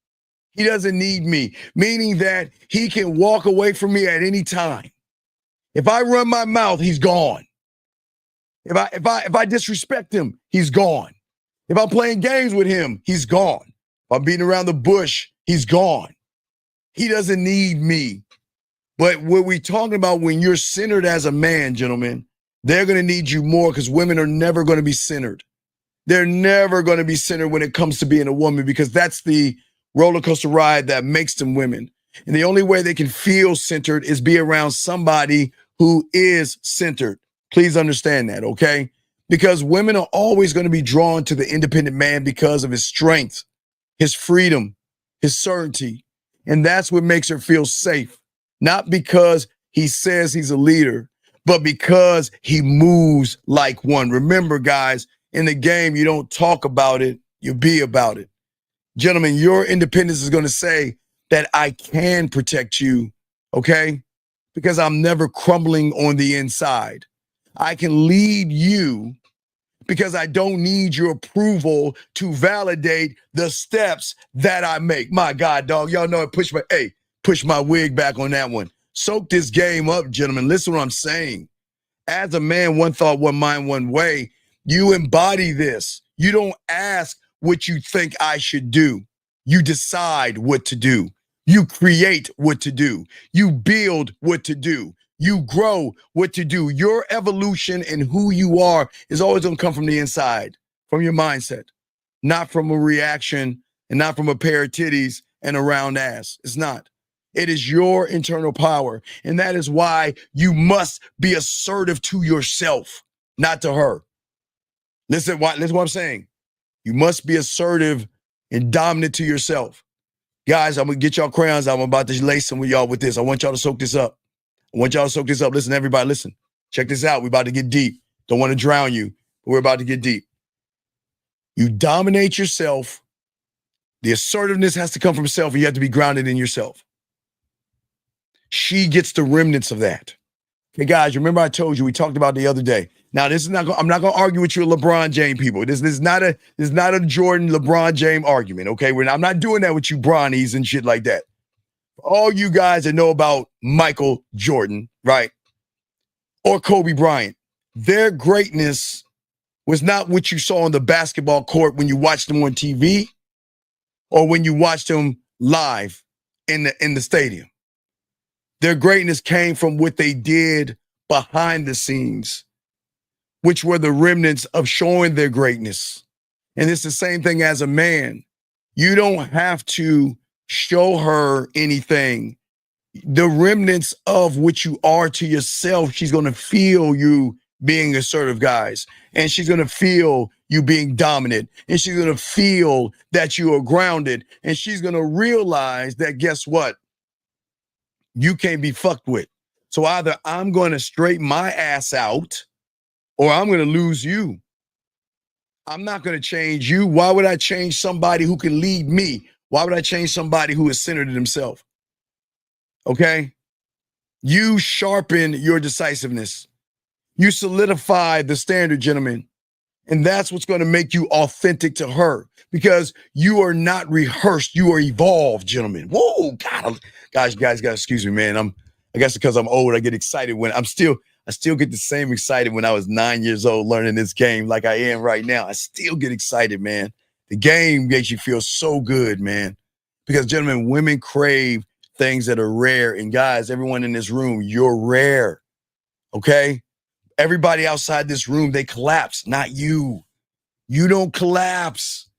He doesn't need me, meaning that he can walk away from me at any time. If I run my mouth, he's gone. If I disrespect him, he's gone. If I'm playing games with him, he's gone. If I'm beating around the bush, he's gone. He doesn't need me. But what we're talking about, when you're centered as a man, gentlemen, they're going to need you more, because women are never going to be centered. They're never going to be centered when it comes to being a woman, because that's the roller coaster ride that makes them women. And the only way they can feel centered is be around somebody who is centered. Please understand that, okay? Because women are always going to be drawn to the independent man because of his strength, his freedom, his certainty. And that's what makes her feel safe. Not because he says he's a leader, but because he moves like one. Remember, guys, in the game, you don't talk about it, you be about it. Gentlemen, your independence is going to say that I can protect you, okay? Because I'm never crumbling on the inside. I can lead you because I don't need your approval to validate the steps that I make. My God, dog, y'all know it. Push my wig back on that one. Soak this game up, gentlemen. Listen to what I'm saying. As a man, one thought, one mind, one way. You embody this. You don't ask what you think I should do. You decide what to do. You create what to do. You build what to do. You grow what to do. Your evolution and who you are is always going to come from the inside, from your mindset, not from a reaction and not from a pair of titties and a round ass. It's not. It is your internal power. And that is why you must be assertive to yourself, not to her. Listen what I'm saying. You must be assertive and dominant to yourself. Guys, I'm going to get y'all crayons. I'm about to lace some of y'all with this. I want y'all to soak this up. Listen, everybody, listen. Check this out. We're about to get deep. Don't want to drown you, but we're about to get deep. You dominate yourself. The assertiveness has to come from self, and you have to be grounded in yourself. She gets the remnants of that. Okay, guys, remember I told you, we talked about the other day. Now, this is not. I'm not going to argue with you, LeBron James people. This is not a Jordan LeBron James argument. Okay, I'm not doing that with you, Bronnies and shit like that. All you guys that know about Michael Jordan, right, or Kobe Bryant, their greatness was not what you saw on the basketball court when you watched them on TV, or when you watched them live in the stadium. Their greatness came from what they did behind the scenes, which were the remnants of showing their greatness. And it's the same thing as a man. You don't have to show her anything. The remnants of what you are to yourself, she's going to feel you being assertive, guys. And she's going to feel you being dominant. And she's going to feel that you are grounded. And she's going to realize that, guess what? You can't be fucked with. So either I'm going to straighten my ass out, or I'm going to lose you. I'm not going to change you. Why would I change somebody who can lead me? Why would I change somebody who is centered in himself? Okay? You sharpen your decisiveness. You solidify the standard, gentlemen. And that's what's going to make you authentic to her, because you are not rehearsed. You are evolved, gentlemen. Whoa, God, guys, gotta excuse me, man. I guess because I'm old, I get excited when I still get the same excited when I was 9 years old learning this game like I am right now. I still get excited, man. The game makes you feel so good, man. Because, gentlemen, women crave things that are rare. And guys, everyone in this room, you're rare. Okay? Everybody outside this room, they collapse, not you. You don't collapse.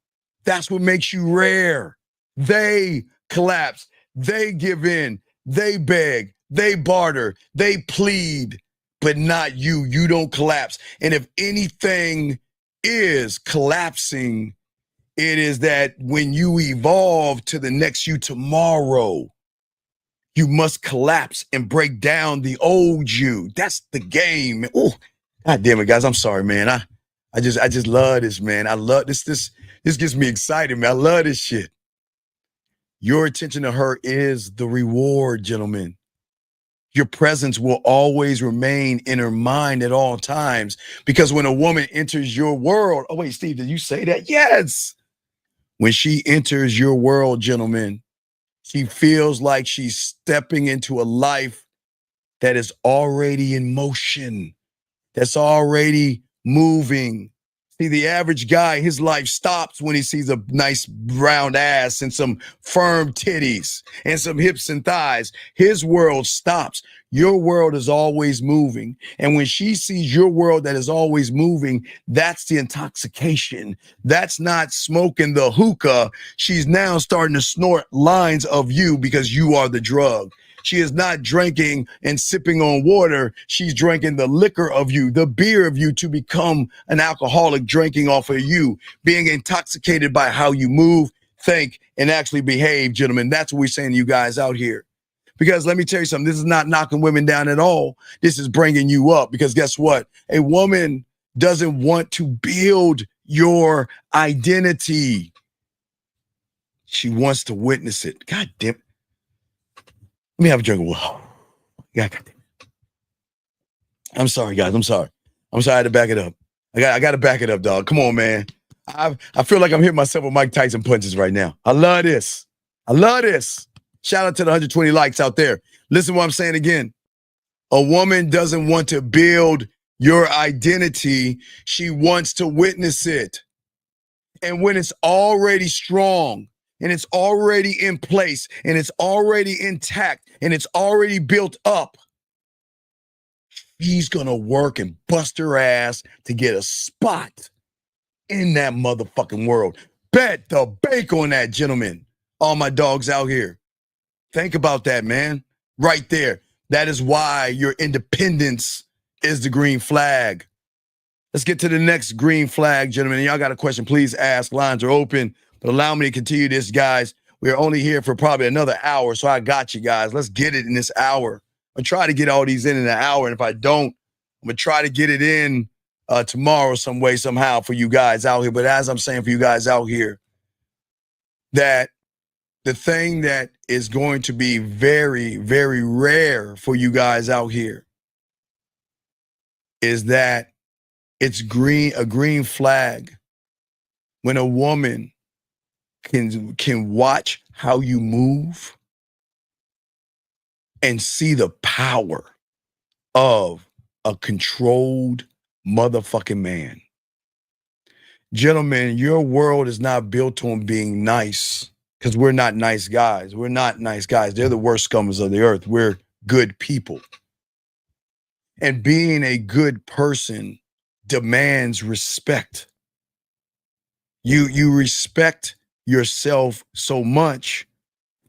That's what makes you rare. They collapse. They give in. They beg. They barter. They plead, but not you. You don't collapse. And if anything is collapsing, it is that when you evolve to the next you tomorrow, you must collapse and break down the old you. That's the game. Oh, God damn it, guys. I'm sorry, man. I just love this, man. I love this. This gets me excited, man. I love this shit. Your attention to her is the reward, gentlemen. Your presence will always remain in her mind at all times, because when a woman enters your world, oh wait, Steve, did you say that? Yes. When she enters your world, gentlemen, she feels like she's stepping into a life that is already in motion, that's already moving. See, the average guy, his life stops when he sees a nice round ass and some firm titties and some hips and thighs. His world stops. Your world is always moving. And when she sees your world that is always moving, that's the intoxication. That's not smoking the hookah. She's now starting to snort lines of you because you are the drug. She is not drinking and sipping on water. She's drinking the liquor of you, the beer of you, to become an alcoholic, drinking off of you, being intoxicated by how you move, think, and actually behave, gentlemen. That's what we're saying to you guys out here. Because let me tell you something, this is not knocking women down at all. This is bringing you up, because guess what? A woman doesn't want to build your identity. She wants to witness it. God damn it. Let me have a drink of water. God damn it. I'm sorry, guys. I'm sorry. I had to back it up. I got to back it up, dog. Come on, man. I feel like I'm hitting myself with Mike Tyson punches right now. I love this. I love this. Shout out to the 120 likes out there. Listen to what I'm saying again. A woman doesn't want to build your identity. She wants to witness it. And when it's already strong and it's already in place and it's already intact and it's already built up, she's going to work and bust her ass to get a spot in that motherfucking world. Bet the bank on that, gentlemen. All my dogs out here. Think about that, man. Right there. That is why your independence is the green flag. Let's get to the next green flag, gentlemen. And y'all got a question, please ask. Lines are open. But allow me to continue this, guys. We're only here for probably another hour, so I got you guys. Let's get it in this hour. I'm try to get all these in an hour, and if I don't, I'm going to try to get it in tomorrow some way, somehow for you guys out here. But as I'm saying for you guys out here, that the thing that is going to be very, very rare for you guys out here is that it's a green flag when a woman can watch how you move and see the power of a controlled motherfucking man. Gentlemen, your world is not built on being nice, because we're not nice guys. We're not nice guys. They're the worst scummers of the earth. We're good people. And being a good person demands respect. You respect yourself so much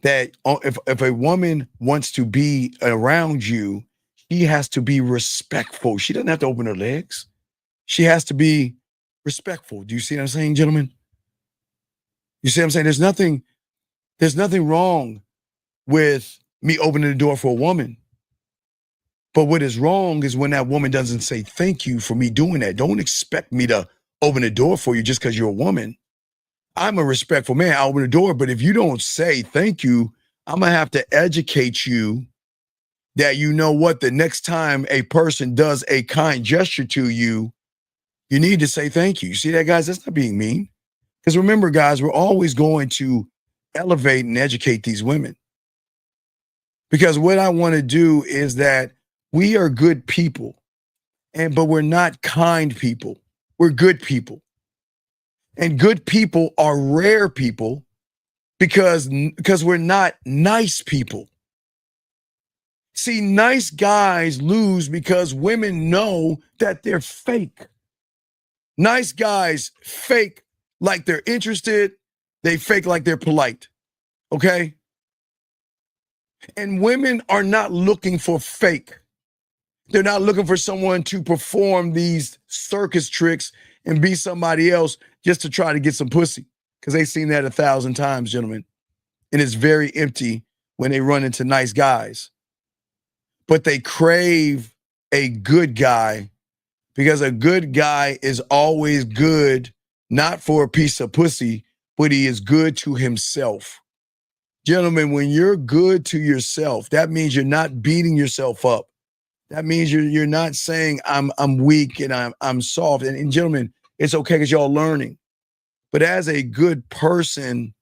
that if a woman wants to be around you, she has to be respectful. She doesn't have to open her legs. She has to be respectful. Do you see what I'm saying, gentlemen? You see what I'm saying? There's nothing wrong with me opening the door for a woman. But what is wrong is when that woman doesn't say thank you for me doing that. Don't expect me to open the door for you just because you're a woman. I'm a respectful man. I'll open the door. But if you don't say thank you, I'm going to have to educate you that you know what, the next time a person does a kind gesture to you, you need to say thank you. You see that, guys? That's not being mean. Because remember, guys, we're always going to elevate and educate these women. Because what I want to do is that we are good people, but we're not kind people. We're good people. And good people are rare people because we're not nice people. See, nice guys lose because women know that they're fake. Nice guys fake like they're interested. They fake like they're polite. Okay? And women are not looking for fake. They're not looking for someone to perform these circus tricks and be somebody else just to try to get some pussy. Because they've seen that 1,000 times, gentlemen. And it's very empty when they run into nice guys. But they crave a good guy because a good guy is always good, not for a piece of pussy, but he is good to himself. Gentlemen, when you're good to yourself, that means you're not beating yourself up. That means you're not saying I'm weak and I'm soft. And gentlemen, it's okay because y'all learning. But as a good person,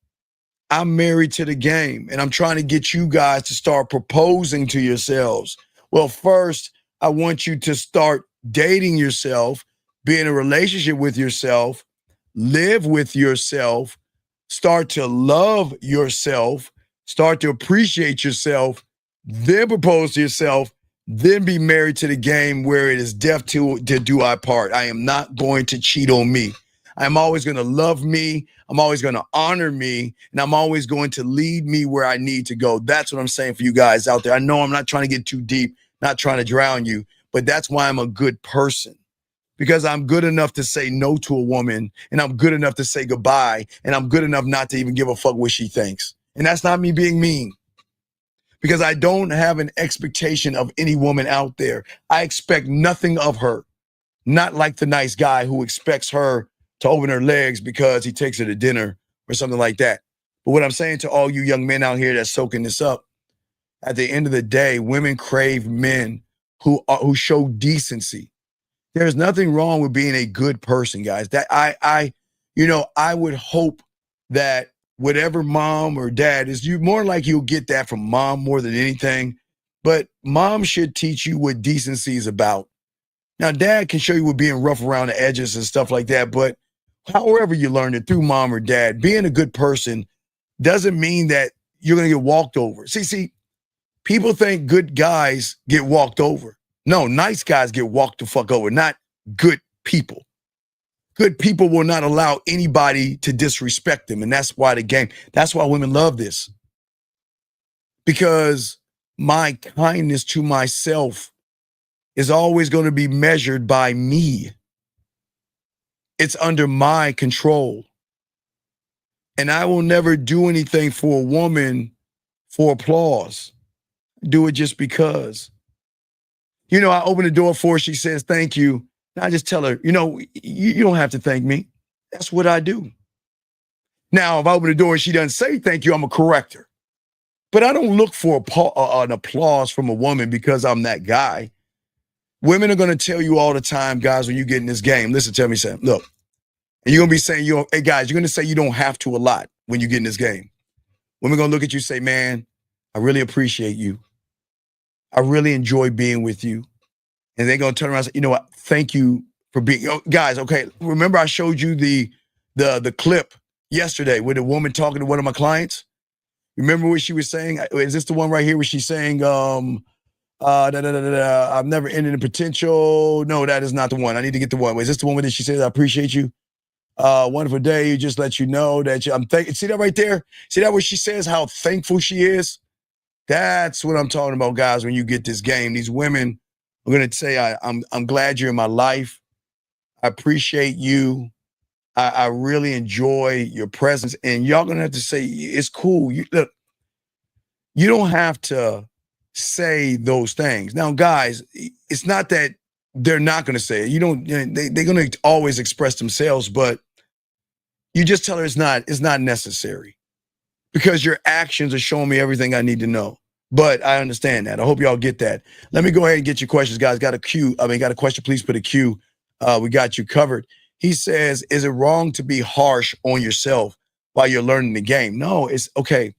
I'm married to the game, and I'm trying to get you guys to start proposing to yourselves. Well, first, I want you to start dating yourself, be in a relationship with yourself, live with yourself, start to love yourself, start to appreciate yourself, then propose to yourself, then be married to the game where it is death to do our part. I am not going to cheat on me. I'm always going to love me. I'm always going to honor me. And I'm always going to lead me where I need to go. That's what I'm saying for you guys out there. I know I'm not trying to get too deep, not trying to drown you, but that's why I'm a good person. Because I'm good enough to say no to a woman, and I'm good enough to say goodbye, and I'm good enough not to even give a fuck what she thinks. And that's not me being mean. Because I don't have an expectation of any woman out there. I expect nothing of her. Not like the nice guy who expects her to open her legs because he takes her to dinner or something like that. But what I'm saying to all you young men out here that's soaking this up, at the end of the day, women crave men who show decency. There's nothing wrong with being a good person, guys. That I would hope that whatever mom or dad is, you more like you'll get that from mom more than anything. But mom should teach you what decency is about. Now, dad can show you what being rough around the edges and stuff like that, but however you learned it, through mom or dad, being a good person doesn't mean that you're going to get walked over. See, people think good guys get walked over. No, nice guys get walked the fuck over, not good people. Good people will not allow anybody to disrespect them, and that's why that's why women love this. Because my kindness to myself is always going to be measured by me. It's under my control. And I will never do anything for a woman for applause. Do it just because. I open the door for her, she says, thank you. And I just tell her, you don't have to thank me. That's what I do. Now, if I open the door and she doesn't say thank you, I'm a corrector. But I don't look for an applause from a woman because I'm that guy. Women are going to tell you all the time, guys, when you get in this game, listen, tell me something. Look, and you're going to be saying, hey, guys, you're going to say you don't have to a lot when you get in this game. Women are going to look at you and say, man, I really appreciate you. I really enjoy being with you. And they're going to turn around and say, you know what? Thank you for being, guys, okay. Remember I showed you the clip yesterday with a woman talking to one of my clients? Remember what she was saying? Is this the one right here where she's saying, I've never ended in potential. No, that is not the one. I need to get the one. Is this the one where she says, I appreciate you? Wonderful day. Just let you know that see that right there? See that where she says how thankful she is? That's what I'm talking about, guys. When you get this game, these women are going to say, I'm glad you're in my life. I appreciate you. I really enjoy your presence. And y'all going to have to say, it's cool. Look, you don't have to say those things. Now, guys, it's not that they're not going to say it. They're going to always express themselves, but you just tell her it's not necessary because your actions are showing me everything I need to know. But I understand that. I hope y'all get that. Let me go ahead and get your questions, guys. Got a question. Please put a Q. We got you covered. He says, is it wrong to be harsh on yourself while you're learning the game? No, it's okay.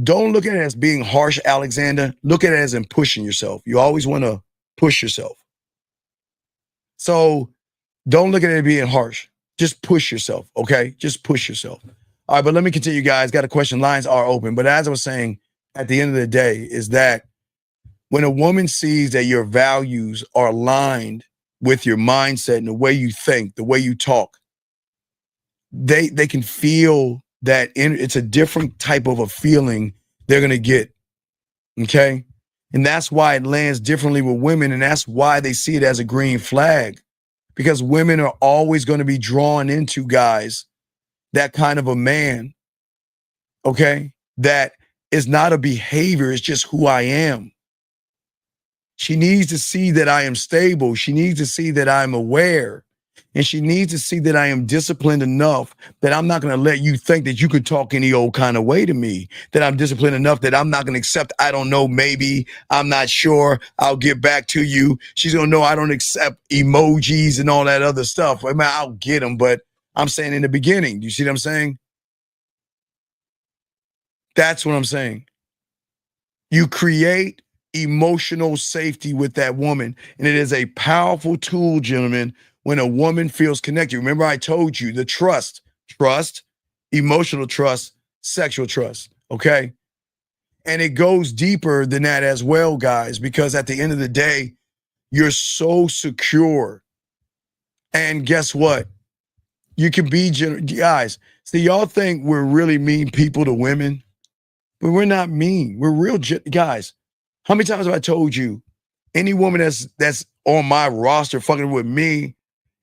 Don't look at it as being harsh, Alexander. Look at it as in pushing yourself. You always want to push yourself. So don't look at it as being harsh. Just push yourself, okay? Just push yourself. All right, but let me continue, guys. Got a question. Lines are open. But as I was saying, at the end of the day, is that When a woman sees that your values are aligned with your mindset and the way you think, the way you talk, they can feel that it's a different type of a feeling they're going to get. Okay. And that's why it lands differently with women. And that's why they see it as a green flag, because women are always going to be drawn into guys, that kind of a man. Okay. That is not a behavior. It's just who I am. She needs to see that I am stable. She needs to see that I'm aware. And she needs to see that I am disciplined enough that I'm not going to let you think that you could talk any old kind of way to me, that I'm disciplined enough that I'm not going to accept, I don't know, maybe, I'm not sure, I'll get back to you. She's going to know I don't accept emojis and all that other stuff. I mean, I'll get them, but I'm saying in the beginning, do you see what I'm saying? That's what I'm saying. You create emotional safety with that woman, and it is a powerful tool, gentlemen, when a woman feels connected. Remember, I told you the trust, emotional trust, sexual trust, okay? And it goes deeper than that as well, guys, because at the end of the day, you're so secure. And guess what? You can be, guys, see, y'all think we're really mean people to women, but we're not mean. We're real, guys. How many times have I told you, any woman that's on my roster fucking with me,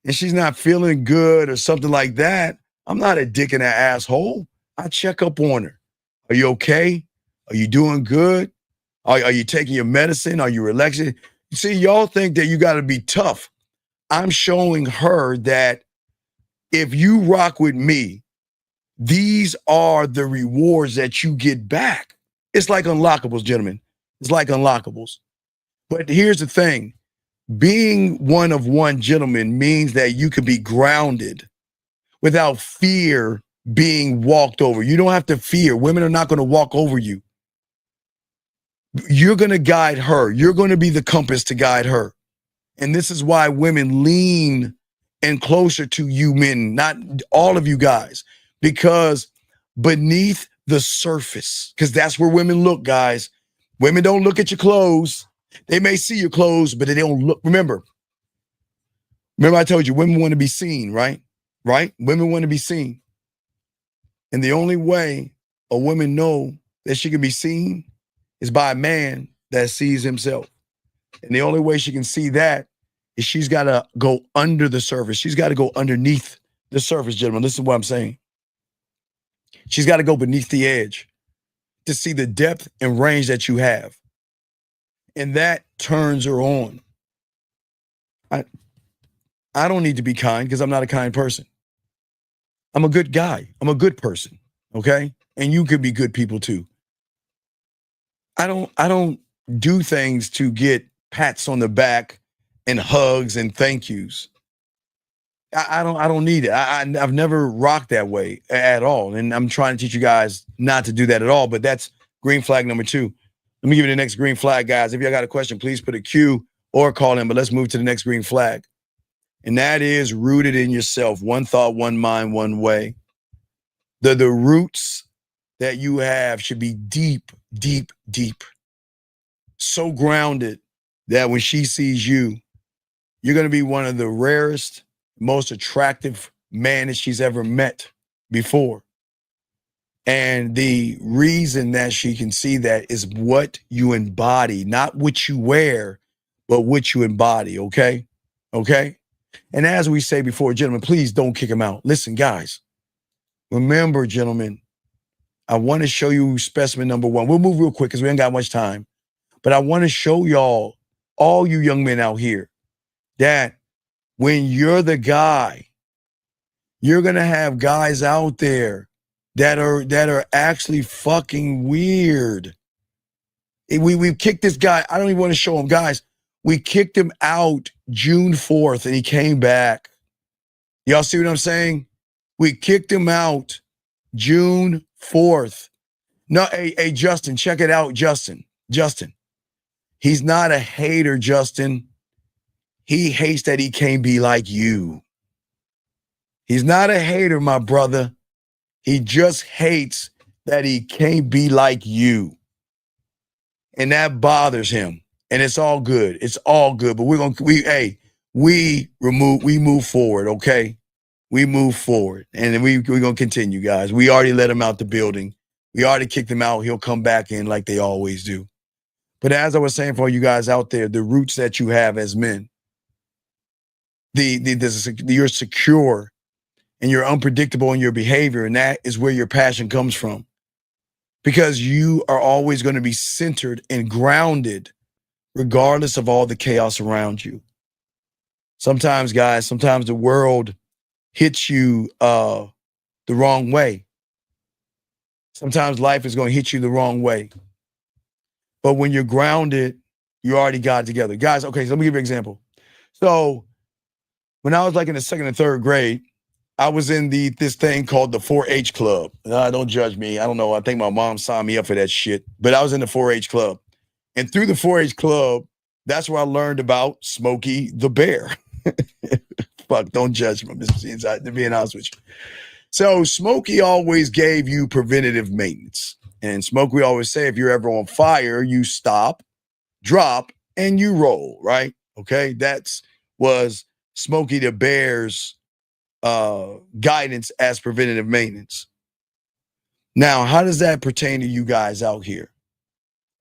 and she's not feeling good or something like that, I'm not a dick in that asshole. I check up on her. Are you okay? Are you doing good? Are you taking your medicine? Are you relaxing? See, y'all think that you got to be tough. I'm showing her that if you rock with me, these are the rewards that you get back. It's like unlockables, gentlemen. It's like unlockables. But here's the thing. Being one of one, gentleman, means that you can be grounded without fear being walked over. You don't have to fear. Women are not going to walk over you. You're going to guide her. You're going to be the compass to guide her. And this is why women lean in closer to you men, not all of you guys, because beneath the surface, because that's where women look, guys. Women don't look at your clothes. They may see your clothes, but they don't look. Remember I told you, women want to be seen, right? Right? Women want to be seen. And the only way a woman know that she can be seen is by a man that sees himself. And the only way she can see that is she's got to go under the surface. She's got to go underneath the surface, gentlemen. Listen to what I'm saying. She's got to go beneath the edge to see the depth and range that you have. And that turns her on. I don't need to be kind because I'm not a kind person. I'm a good guy. I'm a good person. Okay? And you could be good people too. I don't do things to get pats on the back and hugs and thank yous. I don't need it. I've never rocked that way at all. And I'm trying to teach you guys not to do that at all. But that's green flag number 2. Let me give you the next green flag, guys. If y'all got a question, please put a Q or call in. But let's move to the next green flag. And that is rooted in yourself. One thought, one mind, one way. The roots that you have should be deep, deep, deep. So grounded that when she sees you, you're going to be one of the rarest, most attractive man that she's ever met before. And the reason that she can see that is what you embody, not what you wear, but what you embody, okay? Okay? And as we say before, gentlemen, please don't kick him out. Listen, guys, remember, gentlemen, I want to show you specimen number 1. We'll move real quick because we ain't got much time. But I want to show y'all, all you young men out here, that when you're the guy, you're going to have guys out there that are actually fucking weird. We've kicked this guy. I don't even want to show him, guys. We kicked him out June 4th and he came back. Y'all see what I'm saying? We kicked him out June 4th. No, hey, Justin, check it out, Justin. He's not a hater, Justin. He hates that he can't be like you. He's not a hater, my brother. He just hates that he can't be like you. And that bothers him. And it's all good. It's all good. But we move forward, okay? We move forward. And we're gonna continue, guys. We already let him out the building. We already kicked him out. He'll come back in like they always do. But as I was saying for you guys out there, the roots that you have as men, you're secure and you're unpredictable in your behavior, and that is where your passion comes from. Because you are always going to be centered and grounded regardless of all the chaos around you. Sometimes, guys, the world hits you the wrong way. Sometimes life is going to hit you the wrong way. But when you're grounded, you already got it together. Guys, okay, so let me give you an example. So when I was like in the 2nd and 3rd grade, I was in this thing called the 4-H club. Don't judge me. I don't know. I think my mom signed me up for that shit. But I was in the 4-H club. And through the 4-H club, that's where I learned about Smokey the Bear. Fuck, don't judge me. I'm just being honest with you. So Smokey always gave you preventative maintenance. And Smokey, we always say, if you're ever on fire, you stop, drop, and you roll, right? Okay, was Smokey the Bear's guidance as preventative maintenance. Now, how does that pertain to you guys out here?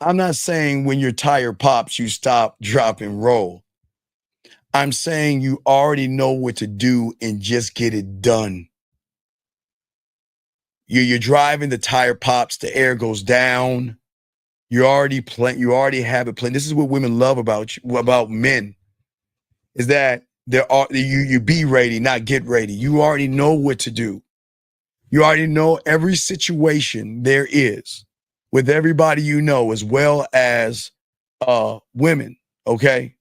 I'm not saying when your tire pops, you stop, drop, and roll. I'm saying you already know what to do and just get it done. You're driving, the tire pops, the air goes down. You already have it planned. This is what women love about men, is that you be ready, not get ready. You already know what to do. You already know every situation there is with everybody you know, as well as women. Okay.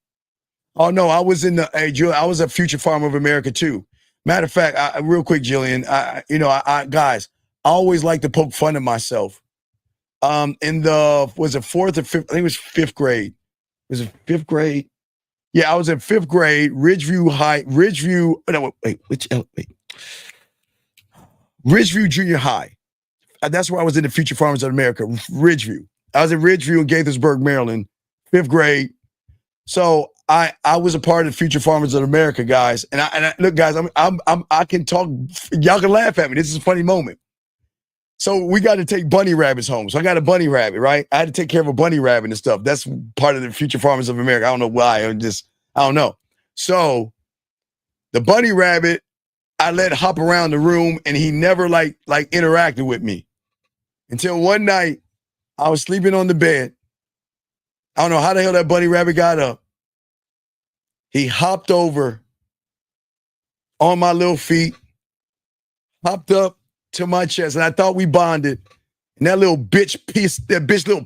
Oh no, I was I was a Future Farmer of America too. Matter of fact, real quick, Jillian, guys, I always like to poke fun at myself. Was it 4th or 5th? I think it was 5th grade. Was it 5th grade? Yeah, I was in 5th grade, Ridgeview Junior High. That's where I was in the Future Farmers of America, Ridgeview. I was in Ridgeview in Gaithersburg, Maryland, 5th grade. So I was a part of the Future Farmers of America, guys. And I look, guys, I can talk. Y'all can laugh at me. This is a funny moment. So we got to take bunny rabbits home. So I got a bunny rabbit, right? I had to take care of a bunny rabbit and stuff. That's part of the Future Farmers of America. I don't know why. I don't know. So the bunny rabbit, I let hop around the room, and he never like interacted with me until one night I was sleeping on the bed. I don't know how the hell that bunny rabbit got up. He hopped over on my little feet, hopped up to my chest, and I thought we bonded. And that bitch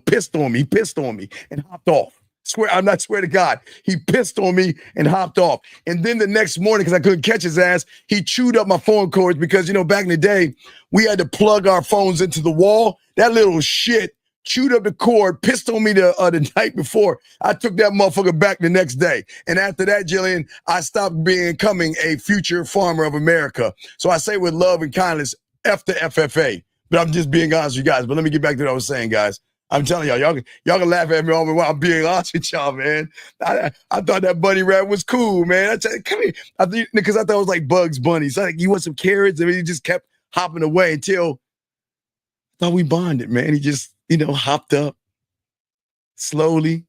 pissed on me. He pissed on me and hopped off. Swear to God, he pissed on me and hopped off. And then the next morning, because I couldn't catch his ass, he chewed up my phone cords because, back in the day, we had to plug our phones into the wall. That little shit chewed up the cord, pissed on me the night before. I took that motherfucker back the next day. And after that, Jillian, I stopped becoming a Future Farmer of America. So I say with love and kindness, F the FFA. But I'm just being honest with you guys. But let me get back to what I was saying, guys. I'm telling y'all can laugh at me all the while I'm being honest with y'all, man. I thought that bunny rabbit was cool, man. I tell you, come here. Because I thought it was like Bugs Bunny. So like, you want some carrots? I mean, he just kept hopping away until I thought we bonded, man. He just, hopped up slowly.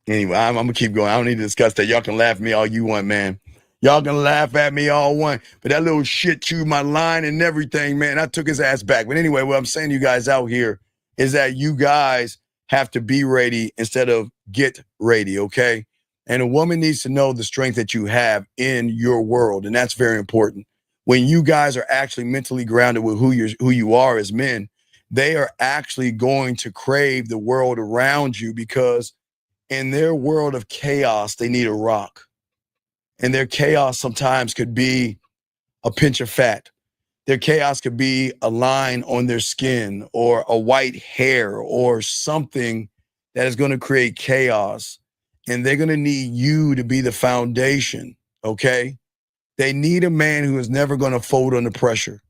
Anyway, I'm going to keep going. I don't need to discuss that. Y'all can laugh at me all you want, man. Y'all can laugh at me all one, but that little shit chewed my line and everything, man. I took his ass back. But anyway, what I'm saying to you guys out here is that you guys have to be ready instead of get ready, okay? And a woman needs to know the strength that you have in your world, and that's very important. When you guys are actually mentally grounded with who you are as men, they are actually going to crave the world around you, because in their world of chaos, they need a rock. And their chaos sometimes could be a pinch of fat. Their chaos could be a line on their skin or a white hair or something that is going to create chaos. And they're going to need you to be the foundation, okay? They need a man who is never going to fold under pressure,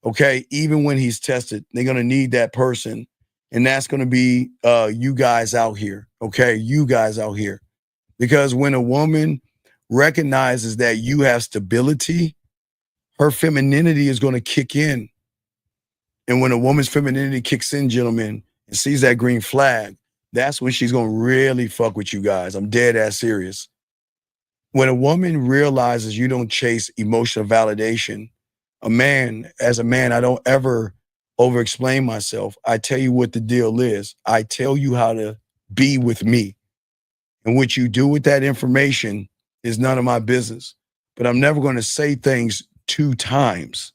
okay? Even when he's tested, they're going to need that person And that's going to be you guys out here. Okay. You guys out here. Because when a woman recognizes that you have stability, her femininity is going to kick in. And when a woman's femininity kicks in, gentlemen, and sees that green flag, that's when she's going to really fuck with you guys. I'm dead ass serious. When a woman realizes you don't chase emotional validation, as a man, I don't ever over-explain myself. I tell you what the deal is. I tell you how to be with me. And what you do with that information is none of my business. But I'm never going to say things 2 times.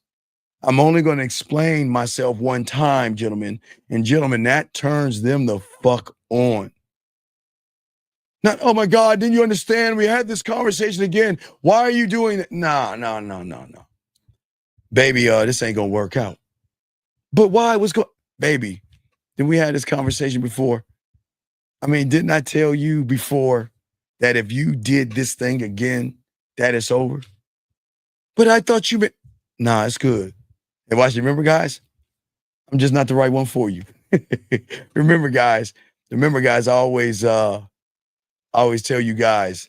I'm only going to explain myself 1 time, gentlemen. And gentlemen, that turns them the fuck on. Not, oh my God, didn't you understand? We had this conversation again. Why are you doing that? No. Baby, this ain't going to work out. But why? Baby, didn't we had this conversation before? I mean, didn't I tell you before that if you did this thing again, that it's over? But I thought you meant, nah, it's good. And watch, remember, guys, I'm just not the right one for you. remember, guys, I always tell you guys,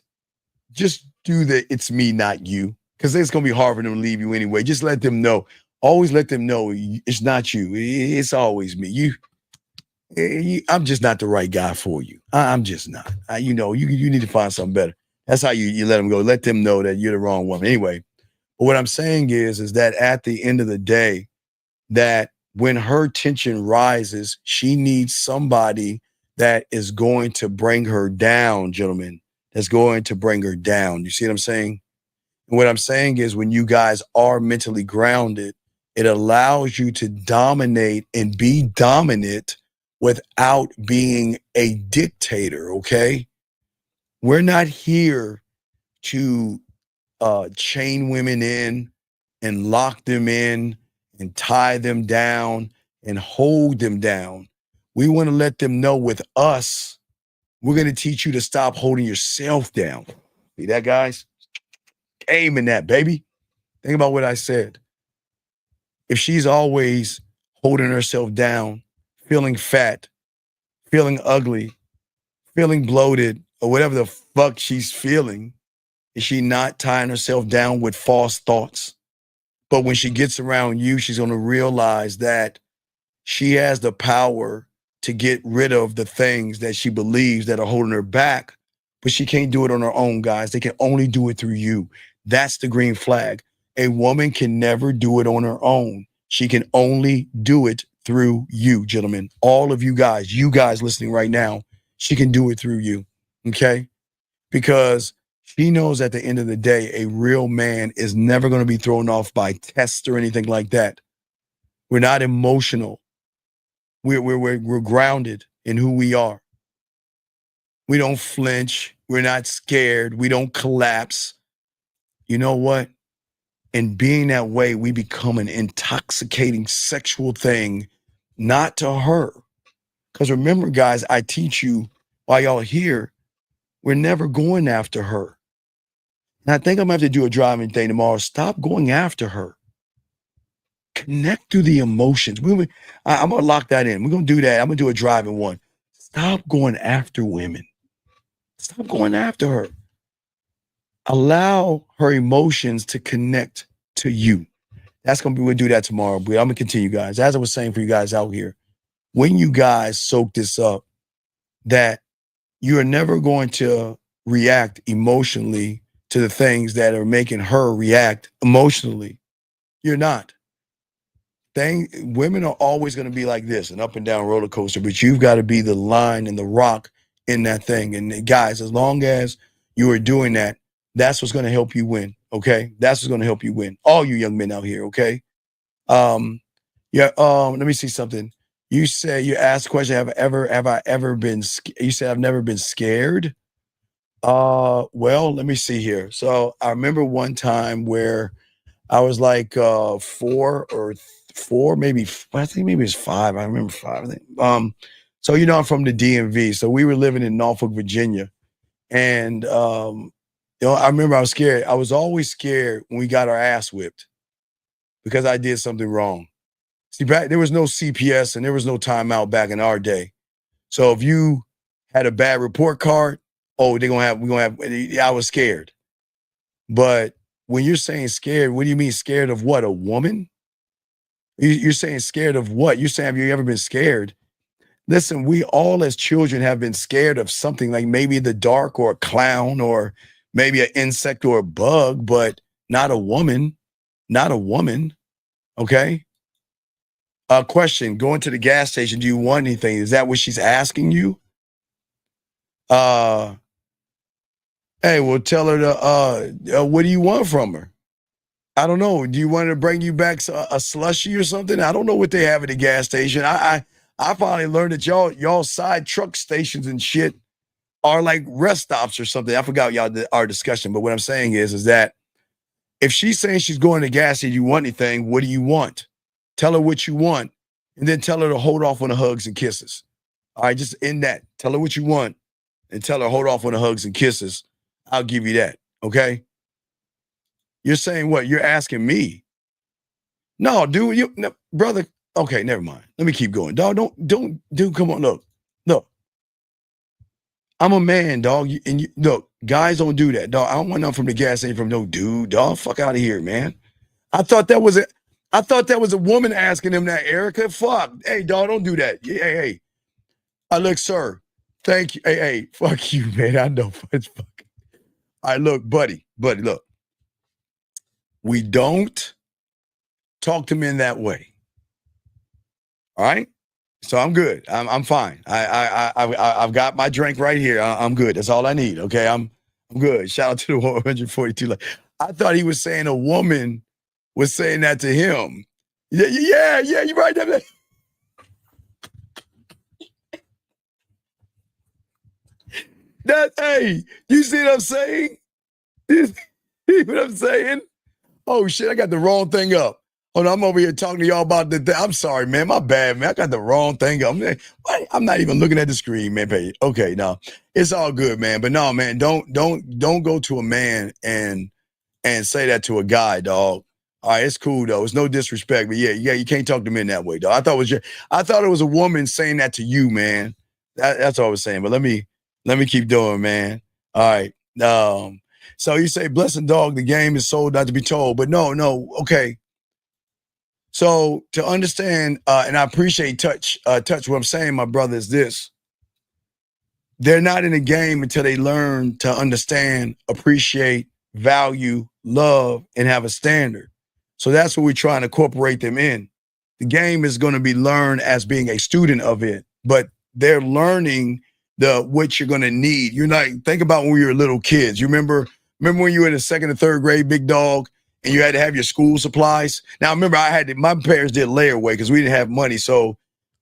just do the it's me, not you. Because it's going to be hard for them to leave you anyway. Just let them know. Always let them know it's not you. It's always me. I'm just not the right guy for you. I'm just not. You need to find something better. That's how you let them go. Let them know that you're the wrong woman. Anyway, but what I'm saying is that at the end of the day, that when her tension rises, she needs somebody that is going to bring her down, gentlemen. That's going to bring her down. You see what I'm saying? And what I'm saying is when you guys are mentally grounded, it allows you to dominate and be dominant without being a dictator, okay? We're not here to chain women in and lock them in and tie them down and hold them down. We want to let them know with us, we're going to teach you to stop holding yourself down. See that, guys? Aim in that, baby. Think about what I said. If she's always holding herself down, feeling fat, feeling ugly, feeling bloated, or whatever the fuck she's feeling, is she not tying herself down with false thoughts? But when she gets around you, she's going to realize that she has the power to get rid of the things that she believes that are holding her back, but she can't do it on her own, guys. They can only do it through you. That's the green flag. A woman can never do it on her own. She can only do it through you, gentlemen. All of you guys listening right now, she can do it through you, okay? Because she knows at the end of the day, a real man is never going to be thrown off by tests or anything like that. We're not emotional. We're grounded in who we are. We don't flinch. We're not scared. We don't collapse. You know what? In being that way, we become an intoxicating sexual thing, not to her. Because remember, guys, I teach you while y'all here, we're never going after her. And I think I'm going to have to do a driving thing tomorrow. Stop going after her. Connect through the emotions. I'm going to lock that in. We're going to do that. I'm going to do a driving one. Stop going after women. Stop going after her. Allow her emotions to connect to you. That's going to be, we'll do that tomorrow. But I'm going to continue, guys. As I was saying for you guys out here, when you guys soak this up, that you are never going to react emotionally to the things that are making her react emotionally. You're not. Women are always going to be like this, an up and down roller coaster, but you've got to be the line and the rock in that thing. And guys, as long as you are doing that, that's what's going to help you win. Okay. That's what's going to help you win. All you young men out here. Okay. Let me see something. You say, you asked the question, have I ever been, you said I've never been scared. Well, let me see here. So I remember one time where I was like 4, maybe I think maybe it's 5. I remember 5. I think. So I'm from the DMV, so we were living in Norfolk, Virginia, and I remember I was scared. I was always scared when we got our ass whipped because I did something wrong. See, back there was no CPS and there was no timeout back in our day. So if you had a bad report card, we're gonna have. I was scared. But when you're saying scared, what do you mean scared of what? A woman? You're saying scared of what? You're saying, have you ever been scared? Listen, we all as children have been scared of something like maybe the dark or a clown or maybe an insect or a bug, but not a woman. Not a woman. Okay. Question, going to the gas station, do you want anything? Is that what she's asking you? Hey, well, tell her to, what do you want from her? I don't know. Do you want her to bring you back a slushie or something? I don't know what they have at the gas station. I finally learned that y'all side truck stations and shit are like rest stops or something. I forgot our discussion, but what I'm saying is that if she's saying she's going to gas station, you want anything, what do you want? Tell her what you want, and then tell her to hold off on the hugs and kisses. All right, just in that. Tell her what you want, and tell her hold off on the hugs and kisses. I'll give you that, okay? You're saying what? You're asking me. No, dude, no, brother. Okay, never mind. Let me keep going. Dog, don't, dude, come on, look. I'm a man, dog, and look, guys don't do that, dog. I don't want nothing from the gas station from no dude, dog. Fuck out of here, man. I thought that was a woman asking him that, Erica. Fuck. Hey, dog, don't do that. Hey. Look, sir. Thank you. Hey, fuck you, man. I know it's fucking. All right, look, buddy, look. We don't talk to men that way. All right? So I'm good. I'm fine. I've got my drink right here. I'm good. That's all I need. Okay. I'm good. Shout out to the 142. I thought he was saying a woman was saying that to him. Yeah. You're right. Hey, you see what I'm saying? You see what I'm saying? Oh shit, I got the wrong thing up. Hold on, I'm over here talking to y'all about the thing. I'm sorry, man. My bad, man. I got the wrong thing up. I'm not even looking at the screen, man. Okay, no. It's all good, man. But no, man, don't go to a man and say that to a guy, dog. All right, it's cool though. It's no disrespect, but yeah, you can't talk to men that way, dog. I thought it was a woman saying that to you, man. That's all I was saying. But let me keep doing, man. All right. So you say, blessing dog, the game is sold not to be told. But no, okay. So to understand, and I appreciate touch, what I'm saying, my brother, is this. They're not in the game until they learn to understand, appreciate, value, love, and have a standard. So that's what we're trying to incorporate them in. The game is going to be learned as being a student of it, but they're learning what you're going to need. You're not, think about when we were little kids. You remember when you were in the 2nd and 3rd grade, big dog, and you had to have your school supplies? Now, remember, my parents did layaway because we didn't have money. So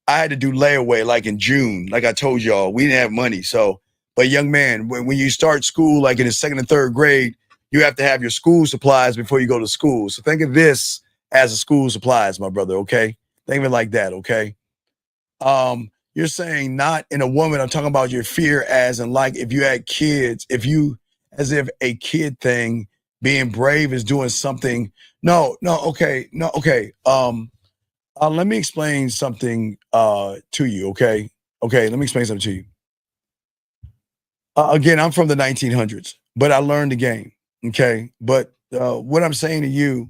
I had to do layaway like in June. Like I told y'all, we didn't have money. So, but young man, when you start school, like in the 2nd and 3rd grade, you have to have your school supplies before you go to school. So think of this as a school supplies, my brother, okay? Think of it like that, okay? You're saying not in a woman. I'm talking about your fear as in like if you had kids, as if a kid thing, being brave is doing something. No, okay. Let me explain something to you, okay? Okay, let me explain something to you. Again, I'm from the 1900s, but I learned the game, okay? But what I'm saying to you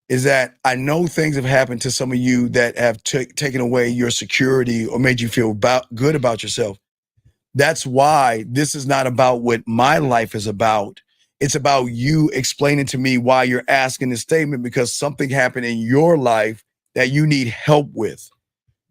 is that I know things have happened to some of you that have taken away your security or made you feel good about yourself. That's why this is not about what my life is about. It's about you explaining to me why you're asking this statement, because something happened in your life that you need help with.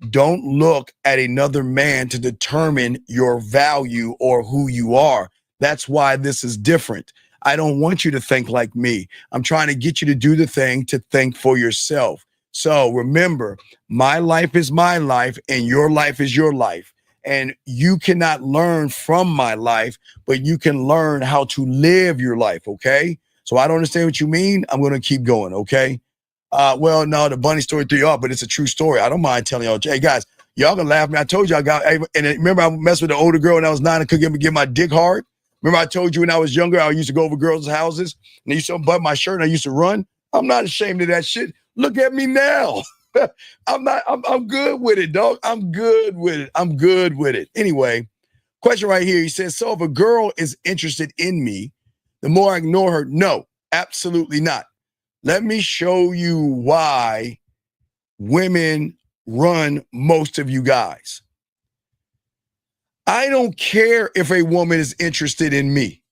Don't look at another man to determine your value or who you are. That's why this is different. I don't want you to think like me. I'm trying to get you to do the thing to think for yourself. So remember, my life is my life and your life is your life. And you cannot learn from my life, but you can learn how to live your life, okay? So I don't understand what you mean. I'm going to keep going, okay? Well, no, the bunny story threw you off, but it's a true story. I don't mind telling y'all. Hey, guys, y'all gonna laugh at me. I told you and remember I messed with an older girl when I was 9 and couldn't get my dick hard? Remember I told you when I was younger, I used to go over girls' houses and they used to unbutton my shirt and I used to run? I'm not ashamed of that shit. Look at me now. I'm good with it, dog. I'm good with it. Anyway, question right here. He says, so if a girl is interested in me, the more I ignore her, no, absolutely not. Let me show you why women run most of you guys. I don't care if a woman is interested in me.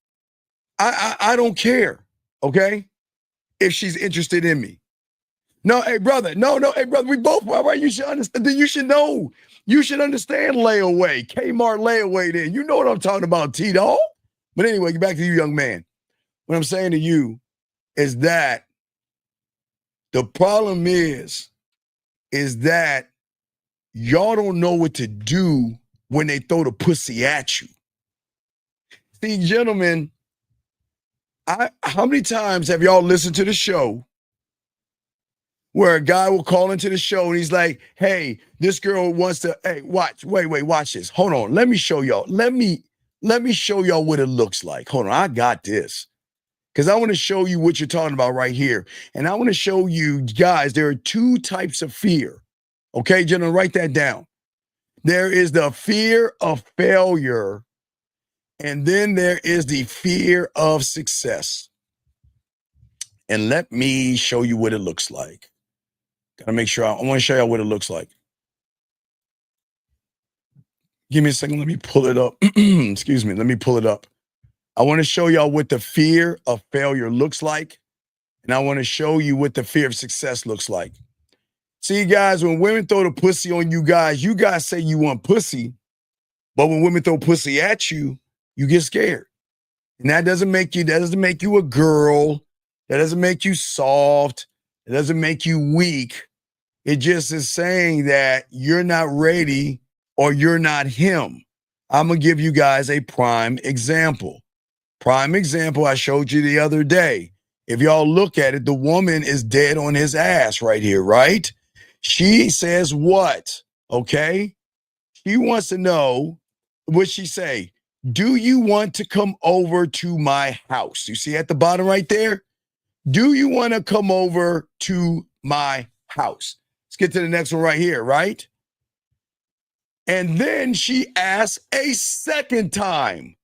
I don't care, okay? If she's interested in me. No, hey, brother. No, hey, brother. We both, all right? You should understand. You should know. You should understand layaway. Kmart layaway then. You know what I'm talking about, T-Dog. But anyway, get back to you, young man. What I'm saying to you is that the problem is that y'all don't know what to do when they throw the pussy at you. See, gentlemen, how many times have y'all listened to the show where a guy will call into the show and he's like, hey, this girl wants to, hey, watch this. Hold on. Let me show y'all. Let me show y'all what it looks like. Hold on. I got this. Because I want to show you what you're talking about right here. And I want to show you guys, there are two types of fear. Okay, gentlemen, write that down. There is the fear of failure. And then there is the fear of success. And let me show you what it looks like. Gotta make sure, I want to show you what it looks like. Give me a second, let me pull it up. Excuse me, let me pull it up. I want to show y'all what the fear of failure looks like. And I want to show you what the fear of success looks like. See, guys, when women throw the pussy on you guys say you want pussy. But when women throw pussy at you, you get scared. And that doesn't make you a girl. That doesn't make you soft. It doesn't make you weak. It just is saying that you're not ready or you're not him. I'm going to give you guys a prime example. Prime example I showed you the other day. If y'all look at it, the woman is dead on his ass right here, right? She says what? Okay? She wants to know, what she say? Do you want to come over to my house? You see at the bottom right there? Do you want to come over to my house? Let's get to the next one right here, right? And then she asks a second time,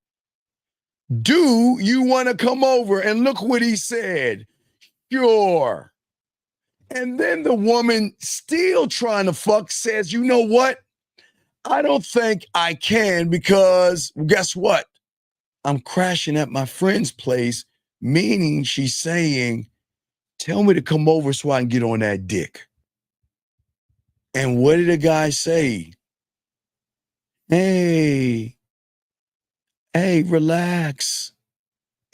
do you want to come over? And look what he said. Sure. And then the woman, still trying to fuck, says, you know what? I don't think I can because guess what? I'm crashing at my friend's place, meaning she's saying, tell me to come over so I can get on that dick. And what did the guy say? Hey, relax.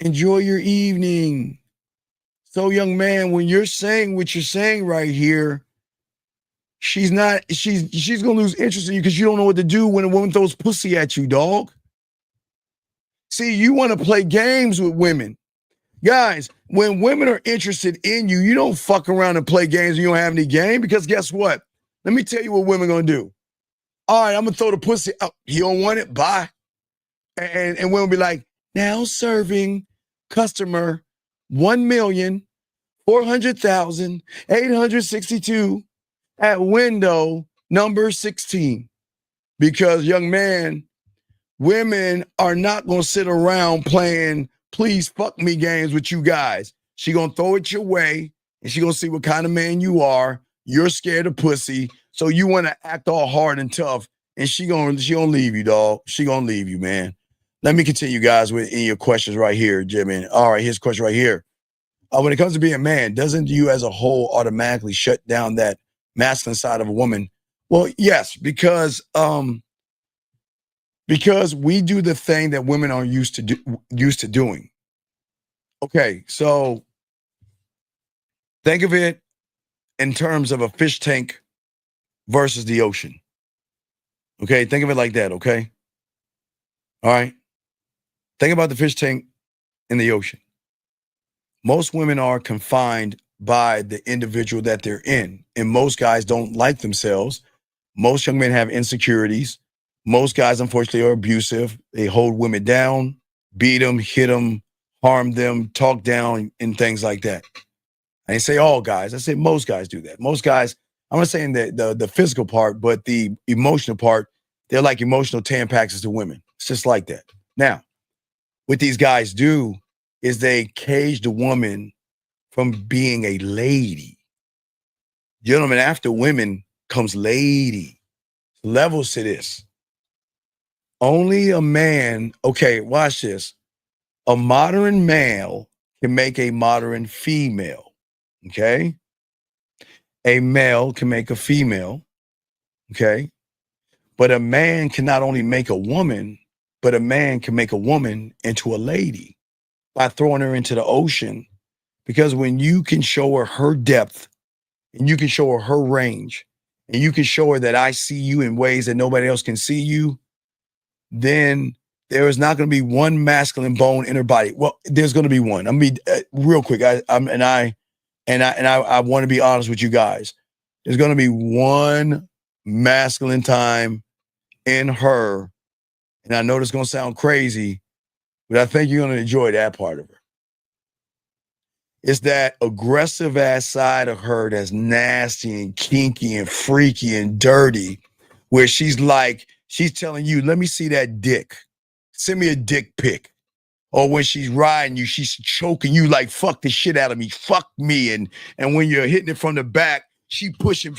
Enjoy your evening. So, young man, when you're saying what you're saying right here, she's gonna lose interest in you because you don't know what to do when a woman throws pussy at you, dog. See, you want to play games with women. Guys, when women are interested in you, you don't fuck around and play games and you don't have any game because guess what? Let me tell you what women gonna do. All right, I'm gonna throw the pussy out. You don't want it? Bye. And women be like, now serving customer 1,400,862 at window number 16. Because, young man, women are not going to sit around playing please fuck me games with you guys. She going to throw it your way, and she going to see what kind of man you are. You're scared of pussy, so you want to act all hard and tough, and she gonna leave you, dog. She going to leave you, man. Let me continue, guys, with your questions right here, Jimmy. All right, here's a question right here. When it comes to being a man, doesn't you as a whole automatically shut down that masculine side of a woman? Well, yes, because we do the thing that women are used to doing. Okay, so think of it in terms of a fish tank versus the ocean. Okay, think of it like that, okay? All right. Think about the fish tank in the ocean. Most women are confined by the individual that they're in, and most guys don't like themselves. Most young men have insecurities. Most guys, unfortunately, are abusive. They hold women down, beat them, hit them, harm them, talk down, and things like that. I didn't say all guys. I said most guys do that. Most guys I'm not saying the physical part, but the emotional part, they're like emotional tampons to women. It's just like that. Now, what these guys do is they cage the woman from being a lady. Gentlemen, after women comes lady. Levels to this. Only a man, okay, watch this. A modern male can make a modern female, okay? A male can make a female, okay? But a man can not only make a woman, but a man can make a woman into a lady by throwing her into the ocean. Because when you can show her depth, and you can show her range, and you can show her that I see you in ways that nobody else can see you, then there is not going to be one masculine bone in her body. Well, there's going to be one. I'm gonna be real quick. I want to be honest with you guys. There's going to be one masculine time in her, and I know this is going to sound crazy, but I think you're going to enjoy that part of her. It's that aggressive ass side of her that's nasty and kinky and freaky and dirty, where she's telling you, let me see that dick. Send me a dick pic. Or when she's riding you, she's choking you like, fuck the shit out of me. Fuck me. And when you're hitting it from the back, she pushing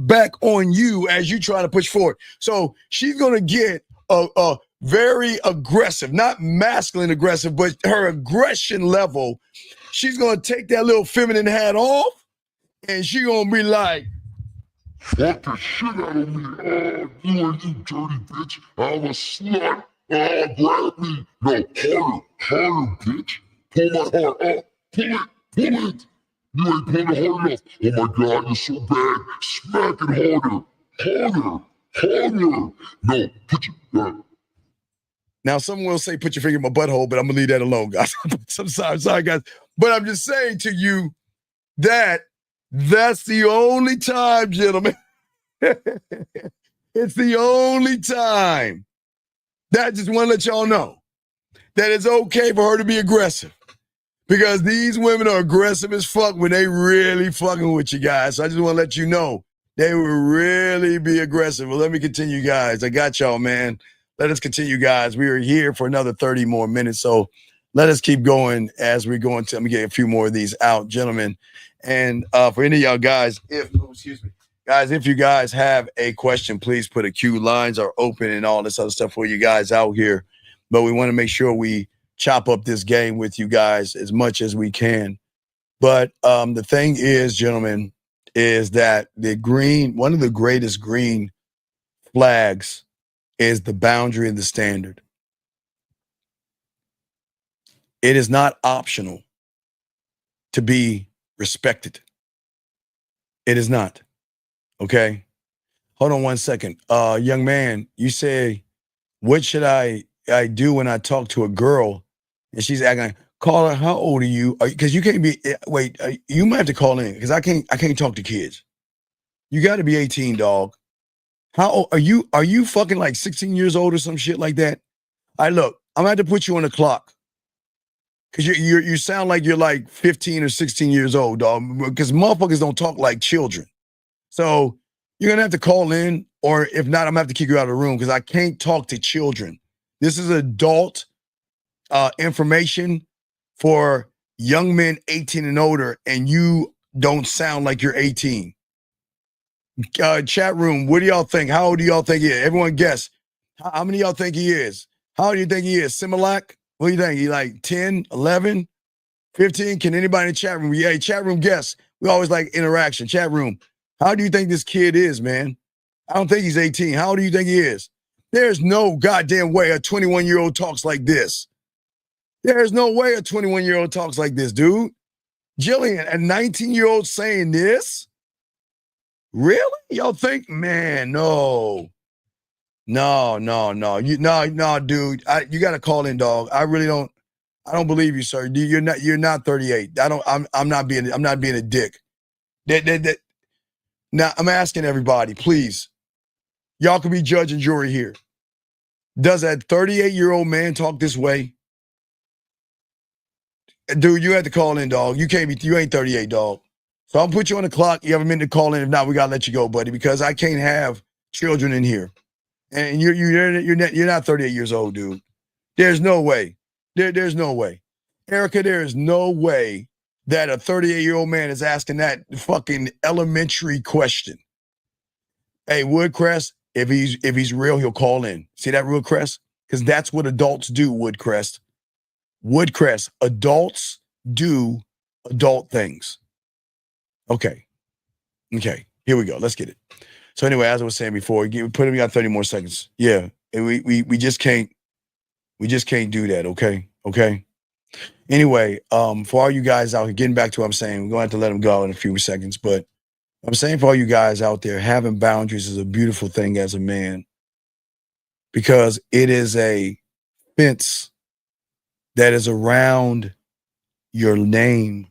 back on you as you try to push forward. So she's gonna get a very aggressive, not masculine aggressive, but her aggression level. She's gonna take that little feminine hat off, and she gonna be like, fuck the shit out of me. You ain't you dirty bitch. I'm a slut. Grab me. No, harder, bitch. Pull my heart up. Pull it. You ain't pulling it hard enough. Oh my God, you're so bad. Smack it harder. No, put your... Now, someone will say, put your finger in my butthole, but I'm going to leave that alone, guys. I'm sorry, guys. But I'm just saying to you that that's the only time, gentlemen. It's the only time. That I just want to let y'all know that it's okay for her to be aggressive. Because these women are aggressive as fuck when they really fucking with you guys. So I just want to let you know they will really be aggressive. Well, let me continue, guys. I got y'all, man. Let us continue, guys. We are here for another 30 more minutes. So let us keep going as we're going to, let me get a few more of these out, gentlemen. And for any of y'all guys, if you guys have a question, please put a queue. Lines are open and all this other stuff for you guys out here. But we want to make sure we chop up this game with you guys as much as we can. But the thing is, gentlemen, is that one of the greatest green flags is the boundary and the standard. It is not optional to be respected. It is not. Okay? Hold on one second. Young man, you say, what should I do when I talk to a girl and she's acting? Call her. How old are you? Because you can't be. Wait, you might have to call in because I can't talk to kids. You got to be 18, dog. How old are you? Are you fucking like 16 years old or some shit like that? Look, I'm gonna have to put you on the clock because you sound like you're like 15 or 16 years old, dog. Because motherfuckers don't talk like children. So you're gonna have to call in, or if not, I'm gonna have to kick you out of the room because I can't talk to children. This is adult information for young men 18 and older, and you don't sound like you're 18. Chat room, what do y'all think? How old do y'all think he is? Everyone guess. How many of y'all think he is? How old do you think he is? Similac? What do you think? He like 10, 11, 15? Can anybody in the chat room? Yeah, chat room guess. We always like interaction. Chat room. How do you think this kid is, man? I don't think he's 18. How old do you think he is? There's no goddamn way a 21-year-old talks like this. There's no way a 21-year-old talks like this, dude. Jillian, a 19-year-old saying this? Really? Y'all think, man, no. No, dude. You got to call in, dog. I don't believe you, sir. You're not 38. I'm not being a dick. Now I'm asking everybody, please. Y'all can be judge and jury here. Does that 38-year-old man talk this way? Dude, you had to call in, dog. You ain't 38, dog. So I'll put you on the clock. You have a minute to call in. If not, we gotta let you go, buddy, because I can't have children in here. And you're not 38 years old, dude. There's no way. There's no way. Erica, there is no way that a 38-year-old man is asking that fucking elementary question. Hey, Woodcrest, if he's real, he'll call in. See that, Woodcrest? Because that's what adults do, Woodcrest. Woodcrest, adults do adult things. Okay, here we go. Let's get it. So anyway, as I was saying before, we got 30 more seconds. Yeah, and we just can't do that. Okay. Anyway, for all you guys out here, getting back to what I'm saying, we're going to have to let him go in a few seconds. But I'm saying for all you guys out there, having boundaries is a beautiful thing as a man, because it is a fence that is around your name,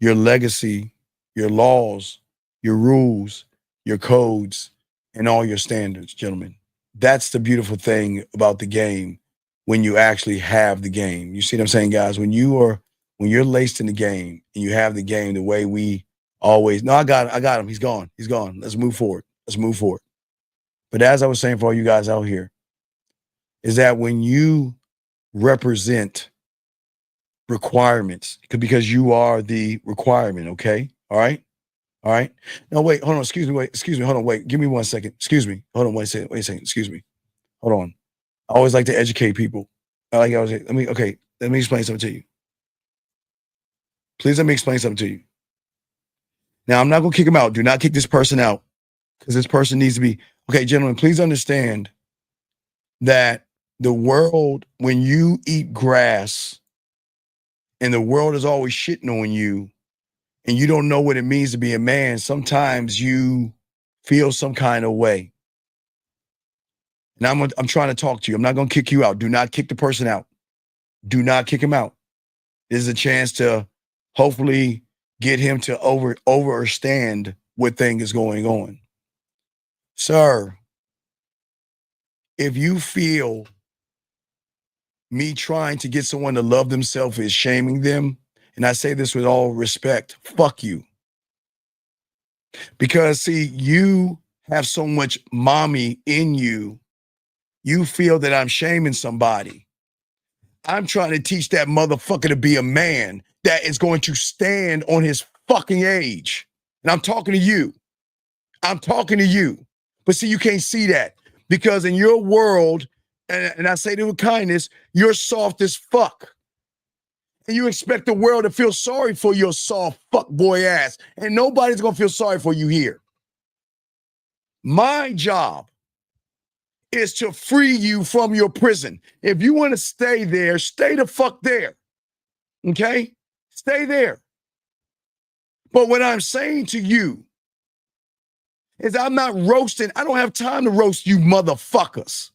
your legacy, your laws, your rules, your codes, and all your standards, gentlemen. That's the beautiful thing about the game when you actually have the game. You see what I'm saying, guys? When you're laced in the game and you have the game the way we always, no, I got him. He's gone. Let's move forward. But as I was saying for all you guys out here, is that when you represent requirements, because you are the requirement, okay? All right. No, wait, hold on. Excuse me. Hold on. Wait, give me 1 second. Excuse me. Hold on. Wait a second. Excuse me. Hold on. I always like to educate people. Let me explain something to you. Please let me explain something to you. Now, I'm not going to kick him out. Do not kick this person out, because this person needs to be, okay, gentlemen, please understand that the world, when you eat grass and the world is always shitting on you and you don't know what it means to be a man, sometimes you feel some kind of way. And I'm trying to talk to you. I'm not going to kick you out. Do not kick the person out. Do not kick him out. This is a chance to hopefully get him to understand what thing is going on. Sir, if you feel me trying to get someone to love themselves is shaming them, and I say this with all respect, fuck you. Because see, you have so much mommy in you, you feel that I'm shaming somebody. I'm trying to teach that motherfucker to be a man that is going to stand on his fucking age. And I'm talking to you. But see, you can't see that, because in your world, and I say this with kindness, you're soft as fuck. And you expect the world to feel sorry for your soft fuck boy ass. And nobody's going to feel sorry for you here. My job is to free you from your prison. If you want to stay there, stay the fuck there. Okay? Stay there. But what I'm saying to you is I'm not roasting. I don't have time to roast you motherfuckers.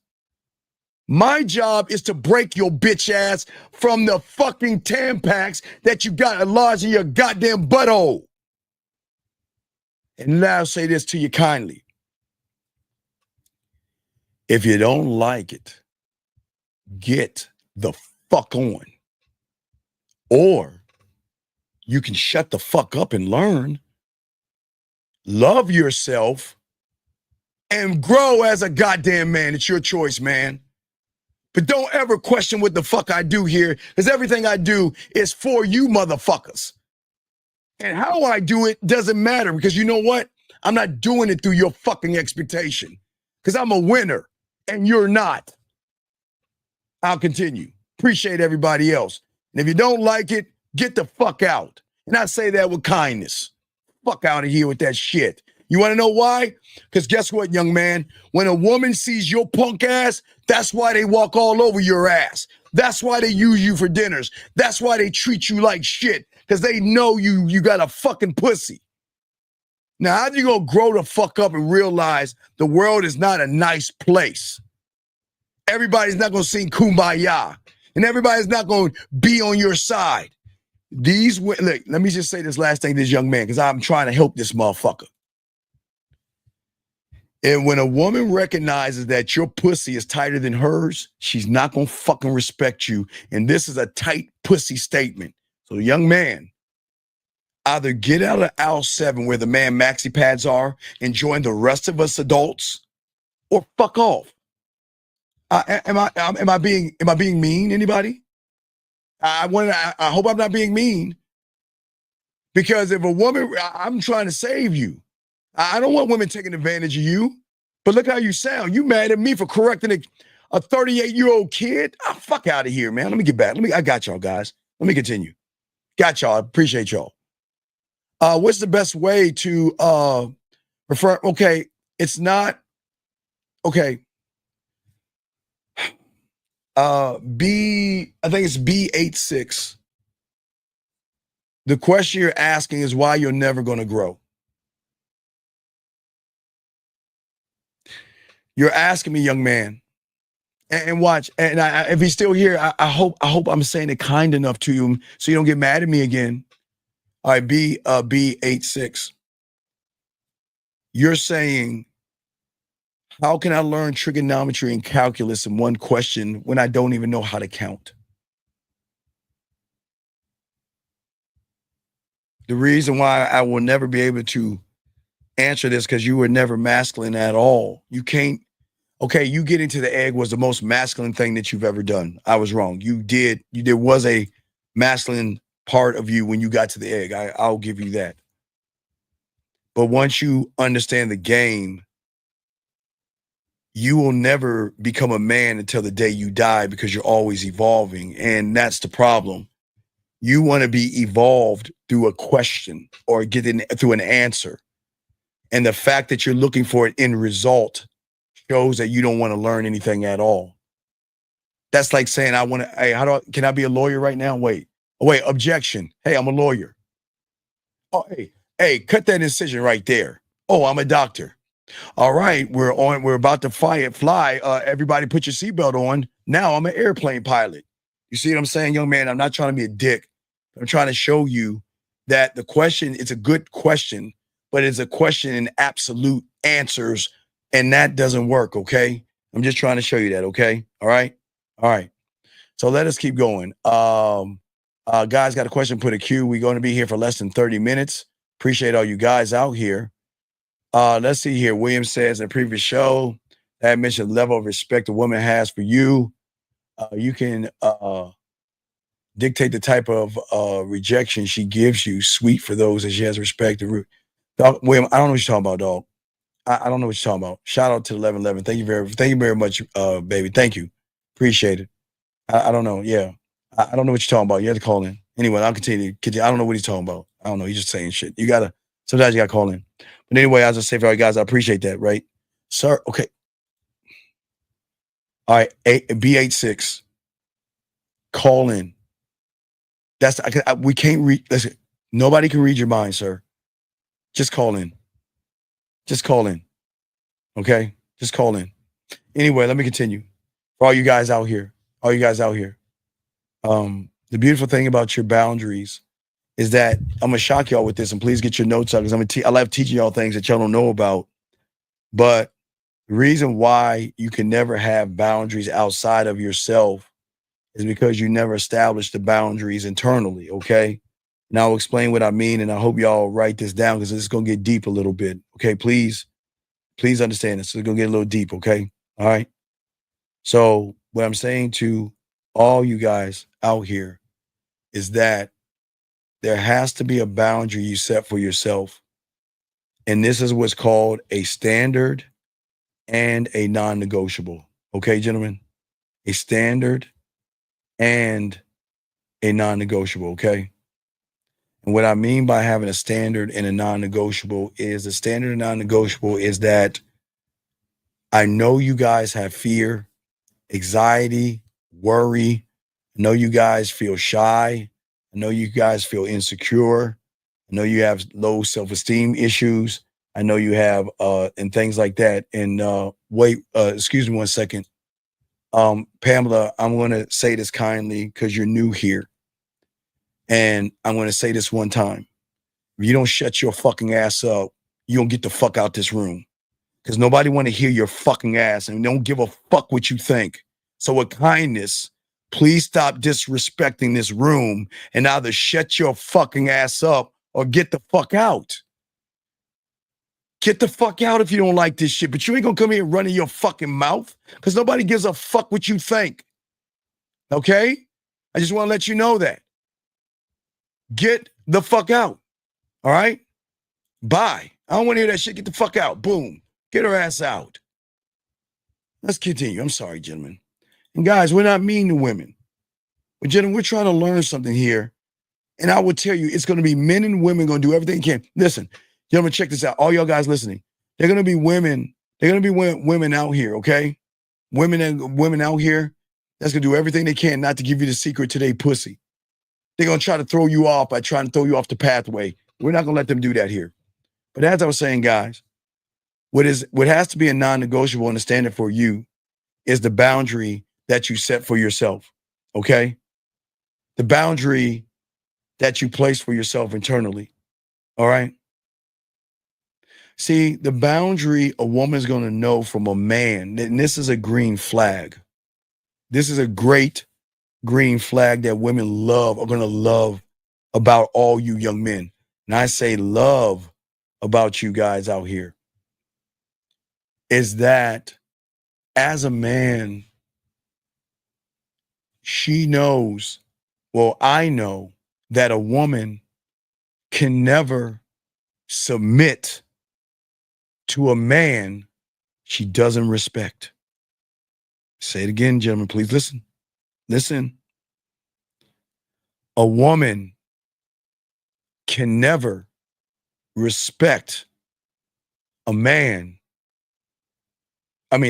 My job is to break your bitch ass from the fucking Tampax that you got lodged in your goddamn butthole. And now I'll say this to you kindly. If you don't like it, get the fuck on. Or you can shut the fuck up and learn. Love yourself and grow as a goddamn man. It's your choice, man. But don't ever question what the fuck I do here, because everything I do is for you motherfuckers. And how I do it doesn't matter, because you know what? I'm not doing it through your fucking expectation, because I'm a winner and you're not. I'll continue. Appreciate everybody else. And if you don't like it, get the fuck out. And I say that with kindness. Fuck out of here with that shit. You want to know why? Because guess what, young man? When a woman sees your punk ass, that's why they walk all over your ass. That's why they use you for dinners. That's why they treat you like shit, because they know you got a fucking pussy. Now, how do you gonna grow the fuck up and realize the world is not a nice place? Everybody's not gonna sing Kumbaya, and everybody's not gonna be on your side. Look, let me just say this last thing to this young man, because I'm trying to help this motherfucker. And when a woman recognizes that your pussy is tighter than hers, she's not gonna fucking respect you. And this is a tight pussy statement. So, young man, Either get out of aisle 7 where the man maxi pads are and join the rest of us adults, or fuck off. Am I being mean? Anybody? I hope I'm not being mean, because if a woman, I'm trying to save you. I don't want women taking advantage of you. But look how you sound. You mad at me for correcting a 38-year-old kid? Fuck out of here, man. Let me get back. I got y'all, guys. Let me continue. Got y'all. I appreciate y'all. What's the best way to refer? Okay, it's not okay. I think it's B86. The question you're asking is why you're never going to grow. You're asking me, young man, and watch. And if he's still here, I hope I'm saying it kind enough to you so you don't get mad at me again. All right, B86. You're saying, how can I learn trigonometry and calculus in one question when I don't even know how to count? The reason why I will never be able to answer this, because you were never masculine at all. You can't. Okay, you getting to the egg was the most masculine thing that you've ever done. I was wrong. There was a masculine part of you when you got to the egg. I'll give you that. But once you understand the game, you will never become a man until the day you die, because you're always evolving. And that's the problem. You want to be evolved through a question or through an answer. And the fact that you're looking for an end result shows that you don't want to learn anything at all. That's like saying, can I be a lawyer right now? Wait, objection. Hey, I'm a lawyer. Oh, hey, cut that incision right there. Oh, I'm a doctor. All right, we're about to fly. Everybody put your seatbelt on. Now I'm an airplane pilot. You see what I'm saying, young man? I'm not trying to be a dick. I'm trying to show you that the question, it's a good question, but it's a question in absolute answers, and that doesn't work, okay? I'm just trying to show you that, okay? All right? All right. So let us keep going. Guys, got a question, put a Q. We're going to be here for less than 30 minutes. Appreciate all you guys out here. Let's see here. William says in a previous show, that mentioned level of respect a woman has for you. You can dictate the type of rejection she gives you. Sweet for those that she has respect to. Dog, William, I don't know what you're talking about, dog. I don't know what you're talking about. Shout out to 1111. Thank you very much, baby. Thank you. Appreciate it. I don't know. Yeah. I don't know what you're talking about. You have to call in. Anyway, I'll continue. I don't know what he's talking about. I don't know. He's just saying shit. Sometimes you gotta call in. But anyway, as I say for all you guys, I appreciate that, right? Sir, okay. All right, B86. Call in. We can't read. Listen, nobody can read your mind, sir. Just call in. Just call in. Okay? Just call in. Anyway, let me continue. For all you guys out here, the beautiful thing about your boundaries is that I'm gonna shock y'all with this, and please get your notes out, because I love teaching y'all things that y'all don't know about. But the reason why you can never have boundaries outside of yourself is because you never established the boundaries internally, okay? And I'll explain what I mean, and I hope y'all write this down, because it's gonna get deep a little bit, okay? Please understand this. It's gonna get a little deep, okay? All right? So what I'm saying to all you guys out here is that there has to be a boundary you set for yourself. And this is what's called a standard and a non-negotiable. Okay, gentlemen? A standard and a non-negotiable, okay? And what I mean by having a standard and a non-negotiable is, the standard and non-negotiable is that I know you guys have fear, anxiety, worry. I know you guys feel shy. I know you guys feel insecure. I know you have low self-esteem issues. I know you have and things like that. And excuse me one second. Pamela, I'm going to say this kindly because you're new here. And I'm going to say this one time. If you don't shut your fucking ass up, you don't get the fuck out this room. Because nobody want to hear your fucking ass, and don't give a fuck what you think. So with kindness, please stop disrespecting this room and either shut your fucking ass up or get the fuck out. Get the fuck out if you don't like this shit. But you ain't gonna come here running your fucking mouth because nobody gives a fuck what you think. Okay? I just want to let you know that. Get the fuck out. All right? Bye. I don't want to hear that shit. Get the fuck out. Boom. Get her ass out. Let's continue. I'm sorry, gentlemen. And guys, we're not mean to women. But gentlemen, we're trying to learn something here. And I will tell you, it's going to be men and women going to do everything they can. Listen, gentlemen, check this out. All y'all guys listening. They're going to be women. They're going to be women out here, okay? Women out here that's going to do everything they can not to give you the secret to their pussy. They're going to try to throw you off by trying to throw you off the pathway. We're not going to let them do that here. But as I was saying, guys, what has to be a non-negotiable and a standard for you is the boundary that you set for yourself, okay? The boundary that you place for yourself internally, all right? See, the boundary a woman's going to know from a man, and this is a green flag. This is a great green flag that women are going to love about all you young men. And I say love about you guys out here, is that as a man, she knows, well, I know that a woman can never submit to a man she doesn't respect. Say it again, gentlemen, please listen. Listen. A woman can never respect a man.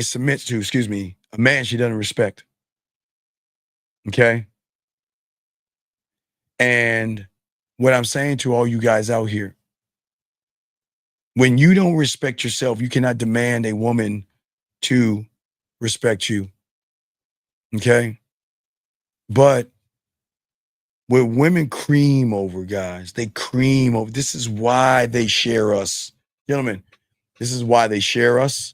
Submit to, a man she doesn't respect. Okay? And what I'm saying to all you guys out here, when you don't respect yourself, you cannot demand a woman to respect you. Okay? But what women cream over, guys, they cream over. This is why they share us. Gentlemen, this is why they share us.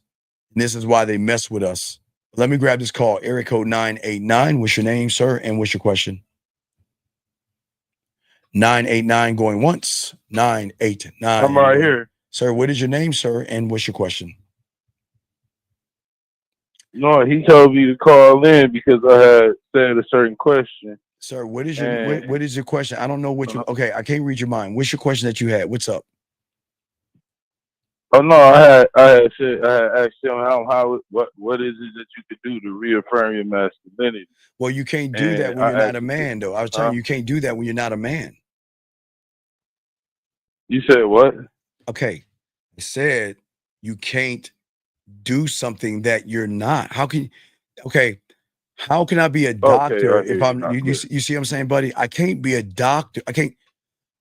And this is why they mess with us. Let me grab this call. Area code 989. What's your name, sir? And what's your question? 989 going once. 989. I'm right here. Sir, what is your name, sir? And what's your question? No, he told me to call in because I had said a certain question. Sir, what is your question? I don't know what you. Okay, I can't read your mind. What's your question that you had? What's up? Oh no, I had asked him what is it that you could do to reaffirm your masculinity? Well, you can't do that when you're not a man, though. I was telling you, you can't do that when you're not a man. You said what? Okay, I said you can't do something that you're not. How can I be a doctor if I'm? You see what I'm saying, buddy? I can't be a doctor. I can't.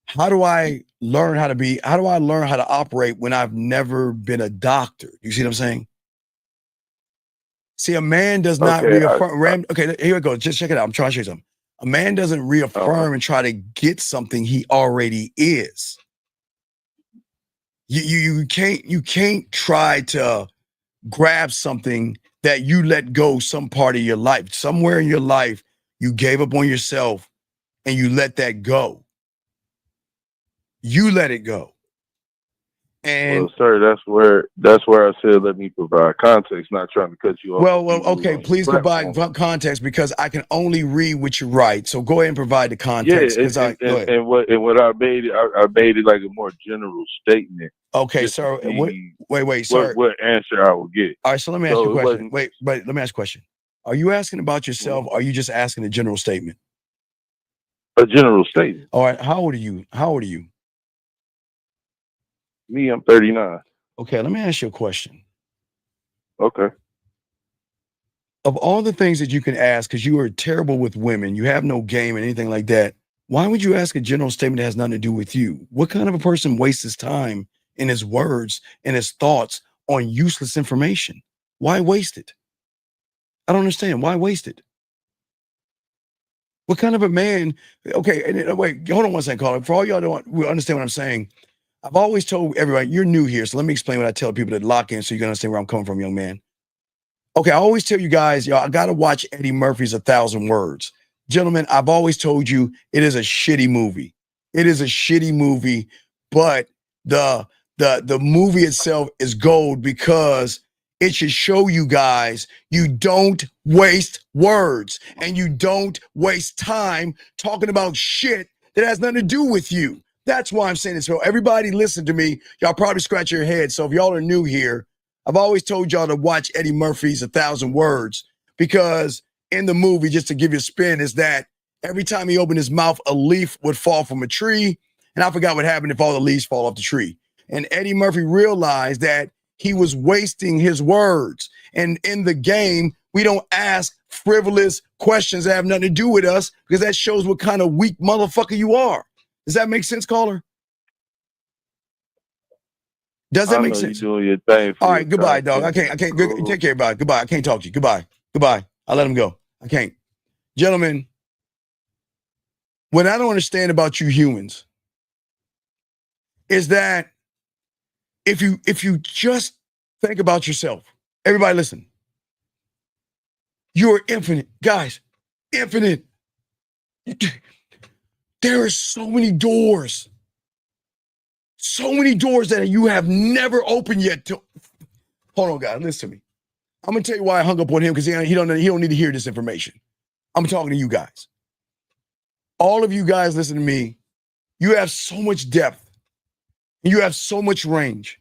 How do I learn how to operate when I've never been a doctor? You see what I'm saying? See, a man does not reaffirm. Okay, here we go. Just check it out. I'm trying to show you something. A man doesn't reaffirm and try to get something he already is. You can't try to grab something that you let go some part of your life. Somewhere in your life, you gave up on yourself and you let that go. You let it go. And well, sir, that's where I said let me provide context, not trying to cut you off. Well, okay, please provide context because I can only read what you write. So go ahead and provide the context. Yeah, and what I made it like a more general statement. Okay, sir. Wait, sir. What answer I will get? All right, so let me ask you a question. Wait, let me ask a question. Are you asking about yourself? Or are you just asking a general statement? A general statement. All right. How old are you? Me, I'm 39. Okay, let me ask you a question. Okay. Of all the things that you can ask, because you are terrible with women, you have no game and anything like that, why would you ask a general statement that has nothing to do with you? What kind of a person wastes his time in his words and his thoughts on useless information? Why waste it? I don't understand. Why waste it? What kind of a man? Okay, and wait, hold on one second, caller. For all y'all don't understand what I'm saying, I've always told everybody, you're new here, so let me explain what I tell people to lock in so you can understand where I'm coming from, young man. Okay, I always tell you guys, y'all, I got to watch Eddie Murphy's 1,000 Words. Gentlemen, I've always told you it is a shitty movie. It is a shitty movie, but the movie itself is gold because it should show you guys you don't waste words and you don't waste time talking about shit that has nothing to do with you. That's why I'm saying this. So everybody listen to me. Y'all probably scratch your head. So if y'all are new here, I've always told y'all to watch Eddie Murphy's 1,000 Words because in the movie, just to give you a spin, is that every time he opened his mouth, a leaf would fall from a tree. And I forgot what happened if all the leaves fall off the tree. And Eddie Murphy realized that he was wasting his words. And in the game, we don't ask frivolous questions that have nothing to do with us because that shows what kind of weak motherfucker you are. Does that make sense, caller? Does that make sense? You doing your thing. All right, goodbye, dog. I can't. Cool. Take care, bye. Goodbye. I can't talk to you. Goodbye. I'll let him go. I can't. Gentlemen, what I don't understand about you humans is that if you just think about yourself, everybody listen, you're infinite, guys, infinite. There are so many doors that you have never opened yet. Hold on, guys, listen to me. I'm gonna tell you why I hung up on him because he don't need to hear this information. I'm talking to you guys. All of you guys listen to me. You have so much depth. You have so much range.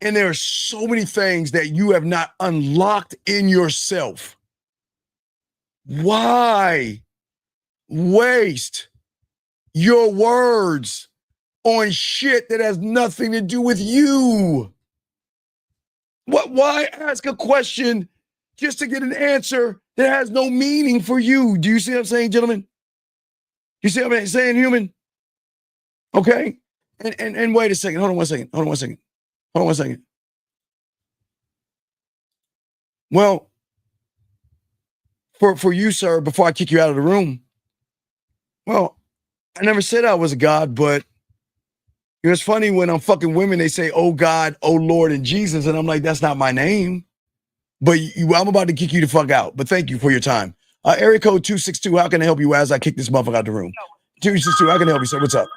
And there are so many things that you have not unlocked in yourself. Why waste your words on shit that has nothing to do with you? Why ask a question just to get an answer that has no meaning for you? Do you see what I'm saying, gentlemen? You see what I'm saying, human? Okay? And wait a second. Hold on one second. Well, for you, sir, before I kick you out of the room, well, I never said I was a God, but it's funny when I'm fucking women, they say, oh God, oh Lord, and Jesus, and I'm like, that's not my name. But I'm about to kick you the fuck out. But thank you for your time. Area code 262, how can I help you as I kick this motherfucker out the room? 262, how can I help you, sir? What's up?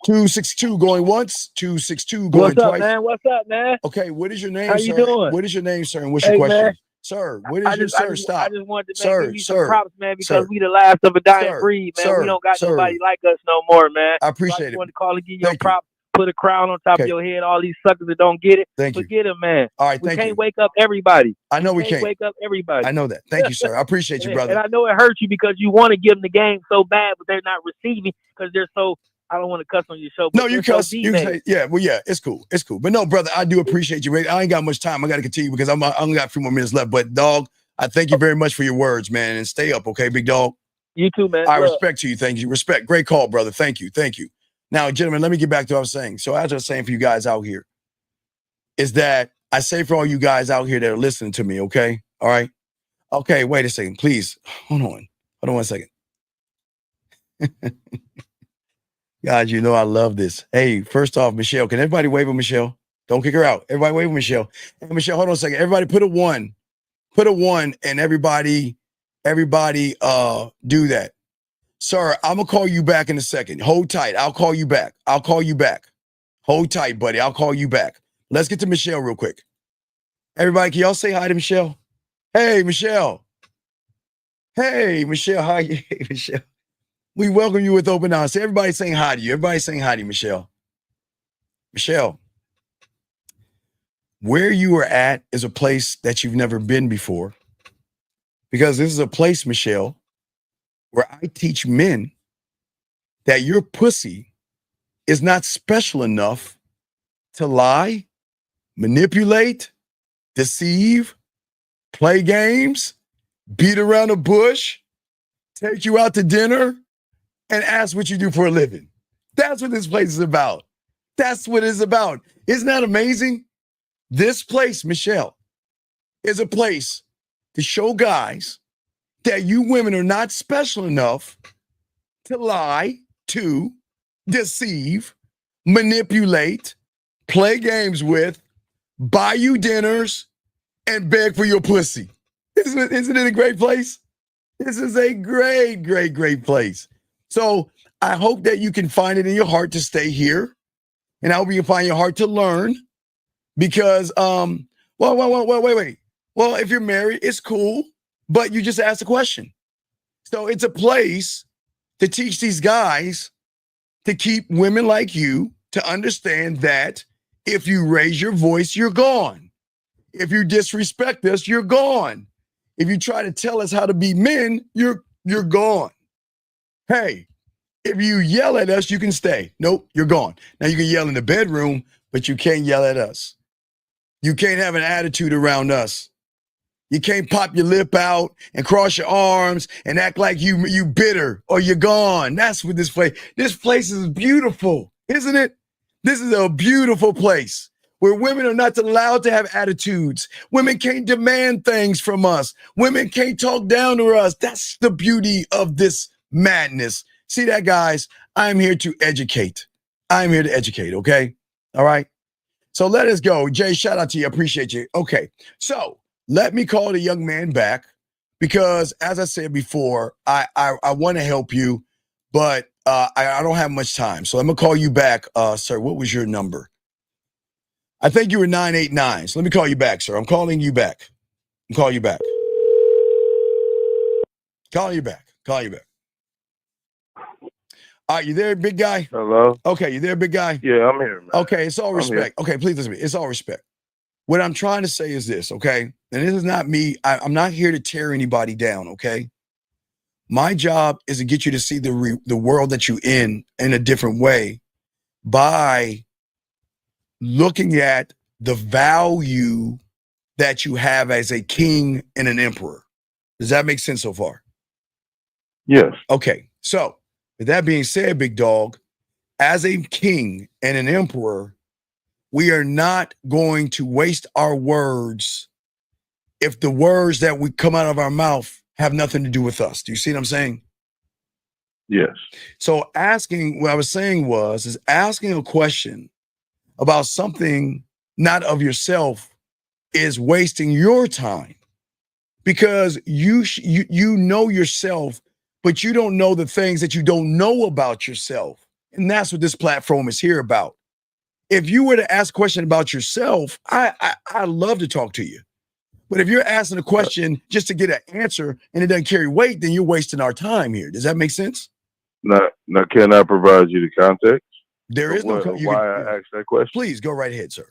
262 going once, 262 going twice. What's up, man? Okay, what is your name, How sir? you doing? What is your name, sir? And what's your question? Man. Sir, what is your sir? Stop. I just wanted to give you some Sir, props, man, because we the last of a dying breed, man. We don't got nobody like us no more, man. I appreciate I just it. wanted to call and give you props. Put a crown on top of your head. All these suckers that don't get it, forget them, man. All right, we can't wake up everybody. I know we can't wake up everybody. I know that. Thank you, sir. I appreciate you, brother. And I know it hurts you because you want to give them the game so bad, but they're not receiving because they're so. I don't want to cuss on your show. But no, you cuss. You say, yeah, well, yeah, it's cool. But no, brother, I do appreciate you. I ain't got much time. I got to continue because I only got a few more minutes left. But dog, I thank you very much for your words, man, and stay up, okay, big dog. You too, man. I respect you. Thank you. Respect. Great call, brother. Thank you. Now, gentlemen, let me get back to what I was saying. So as I was saying for you guys out here, is that I say for all you guys out here that are listening to me, okay? All right? Okay, wait a second, please. Hold on 1 second. God, you know I love this. Hey, first off, Michelle, can everybody wave at Michelle? Don't kick her out. Everybody wave at Michelle. Hey, Michelle, hold on a second. Everybody put a one. Put a one, and everybody do that. Sir, I'm going to call you back in a second. Hold tight. I'll call you back. Hold tight, buddy. I'll call you back. Let's get to Michelle real quick. Everybody, can y'all say hi to Michelle? Hey, Michelle. Hey, Michelle. Hi. Hey, Michelle. We welcome you with open arms. Say everybody saying hi to you. Everybody saying hi to you, Michelle. Michelle, where you are at is a place that you've never been before. Because this is a place, Michelle, where I teach men that your pussy is not special enough to lie, manipulate, deceive, play games, beat around the bush, take you out to dinner, and ask what you do for a living. That's what this place is about. That's what it's about. Isn't that amazing? This place, Michelle, is a place to show guys that you women are not special enough to lie, to deceive, manipulate, play games with, buy you dinners, and beg for your pussy. Isn't it a great place? This is a great, great, great place. So I hope that you can find it in your heart to stay here. And I hope you can find your heart to learn. Because, wait. Well, if you're married, it's cool, but you just asked a question. So it's a place to teach these guys to keep women like you to understand that if you raise your voice, you're gone. If you disrespect us, you're gone. If you try to tell us how to be men, you're gone. Hey, if you yell at us, you can stay. Nope, you're gone. Now you can yell in the bedroom, but you can't yell at us. You can't have an attitude around us. You can't pop your lip out and cross your arms and act like you bitter or you're gone. That's what this place is beautiful, isn't it? This is a beautiful place where women are not allowed to have attitudes. Women can't demand things from us. Women can't talk down to us. That's the beauty of this madness. See that, guys? I'm here to educate. I'm here to educate, okay? All right? So let us go. Jay, shout out to you. I appreciate you. Okay, so let me call the young man back because, as I said before, I want to help you, but I don't have much time. So I'm going to call you back. Sir, what was your number? I think you were 989. So let me call you back, sir. I'm calling you back. I'm calling you back. Calling you back. Calling you back. All right, you there, big guy? Hello? Okay, you there, big guy? Yeah, I'm here, man. Okay, it's all respect. Okay, please listen to me. It's all respect. What I'm trying to say is this, okay? And this is not me. I'm not here to tear anybody down, okay? My job is to get you to see the world that you're in a different way by looking at the value that you have as a king and an emperor. Does that make sense so far? Yes. Okay, so with that being said, big dog, as a king and an emperor, we are not going to waste our words if the words that we come out of our mouth have nothing to do with us. Do you see what I'm saying? Yes. So what I was saying is asking a question about something not of yourself is wasting your time because you know yourself, but you don't know the things that you don't know about yourself. And that's what this platform is here about. If you were to ask a question about yourself, I love to talk to you. But if you're asking a question just to get an answer and it doesn't carry weight, then you're wasting our time here. Does that make sense? Now can I provide you the context? There is no why I asked that question. Please go right ahead, sir.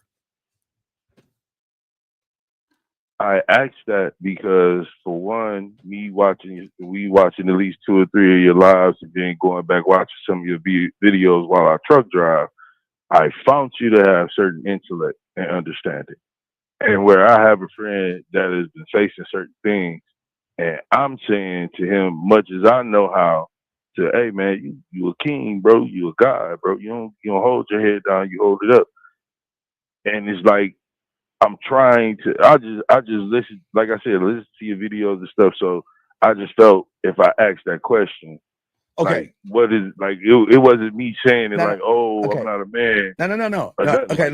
I asked that because, for one, we watching at least 2 or 3 of your lives and then going back watching some of your videos while I truck drive. I found you to have certain intellect and understanding. And where I have a friend that has been facing certain things, and I'm saying to him, much as I know how, to, hey man, you a king, bro. You a guy, bro. You don't hold your head down. You hold it up. And it's like I'm trying to. I just listen. Like I said, listen to your videos and stuff. So I just felt if I asked that question, okay, like, what is like? It wasn't me saying it like, oh, okay. I'm not a man. No. Okay, okay,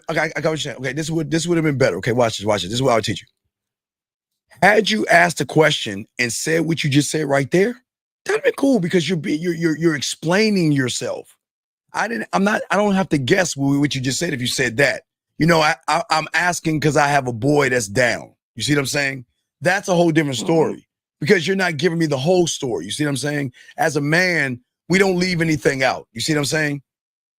I got what you're saying. Okay, this would have been better. Okay, watch this. This is what I'll teach you. Had you asked a question and said what you just said right there, that'd be cool because you're explaining yourself. I don't have to guess what you just said if you said that. You know, I'm asking because I have a boy that's down. You see what I'm saying? That's a whole different story because you're not giving me the whole story. You see what I'm saying? As a man, we don't leave anything out. You see what I'm saying?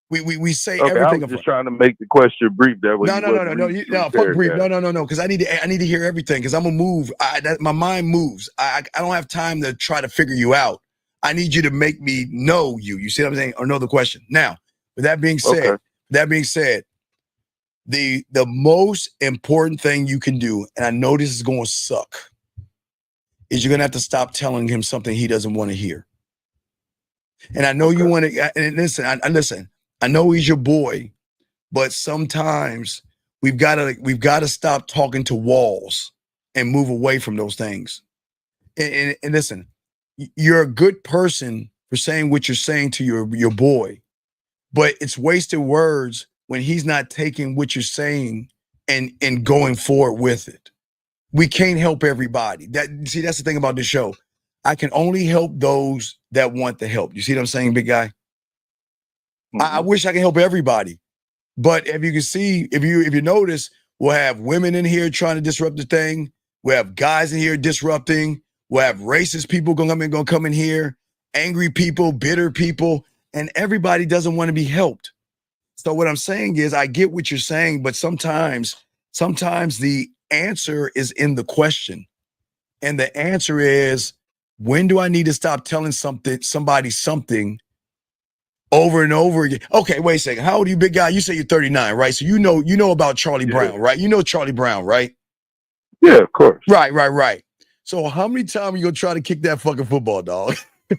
We say everything. I was just trying to make the question brief. That way. No. Fuck brief. No. Because I need to hear everything. Because I'm gonna move. My mind moves. I don't have time to try to figure you out. I need you to make me know you. You see what I'm saying? Or know the question. Now, with that being said, the most important thing you can do, and I know this is going to suck, is you're gonna have to stop telling him something he doesn't want to hear. And I know you want to. And listen. I know he's your boy, but sometimes we've got to stop talking to walls and move away from those things. And listen, you're a good person for saying what you're saying to your boy, but it's wasted words when he's not taking what you're saying and going forward with it. We can't help everybody. That's the thing about this show. I can only help those that want the help. You see what I'm saying, big guy? I wish I could help everybody. But if you can see, if you notice, we'll have women in here trying to disrupt the thing. We'll have guys in here disrupting. We'll have racist people gonna come in here, angry people, bitter people, and everybody doesn't want to be helped. So what I'm saying is I get what you're saying, but sometimes the answer is in the question. And the answer is, when do I need to stop telling somebody something over and over again? Okay, wait a second. How old are you, big guy? You say you're 39, right? So you know about Charlie Brown, right? You know Charlie Brown, right? Yeah, of course. Right. So how many times are you gonna try to kick that fucking football, dog?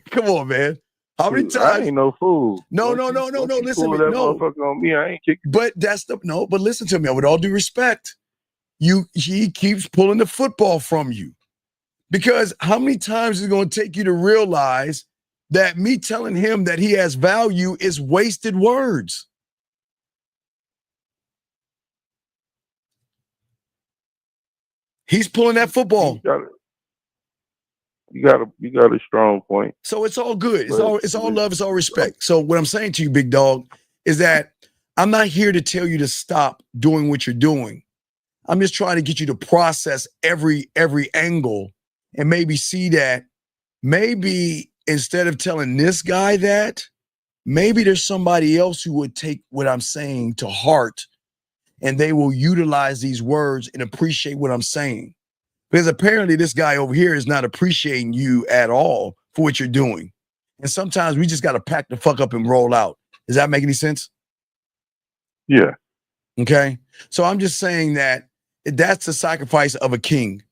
Come on, man. How many times? I ain't no fool. No. Don't Listen pull to me. that No. motherfucker on me. I ain't kicking. But but listen to me. With all due respect, he keeps pulling the football from you. Because how many times is it going to take you to realize that me telling him that he has value is wasted words? He's pulling that football. You got a strong point. So it's all good. It's all love. It's all respect. So what I'm saying to you, big dog, is that I'm not here to tell you to stop doing what you're doing. I'm just trying to get you to process every angle and maybe see that maybe instead of telling this guy that, maybe there's somebody else who would take what I'm saying to heart and they will utilize these words and appreciate what I'm saying. Because apparently this guy over here is not appreciating you at all for what you're doing. And sometimes we just got to pack the fuck up and roll out. Does that make any sense? Yeah. Okay. So I'm just saying that that's the sacrifice of a king.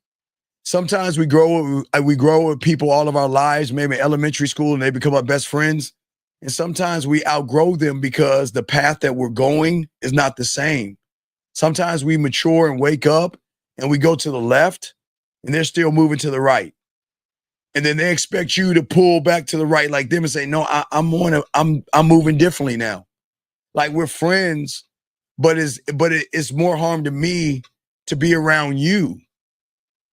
Sometimes we grow with people all of our lives, maybe in elementary school, and they become our best friends. And sometimes we outgrow them because the path that we're going is not the same. Sometimes we mature and wake up and we go to the left and they're still moving to the right. And then they expect you to pull back to the right like them and say, no, I'm moving differently now. Like we're friends, but it's more harm to me to be around you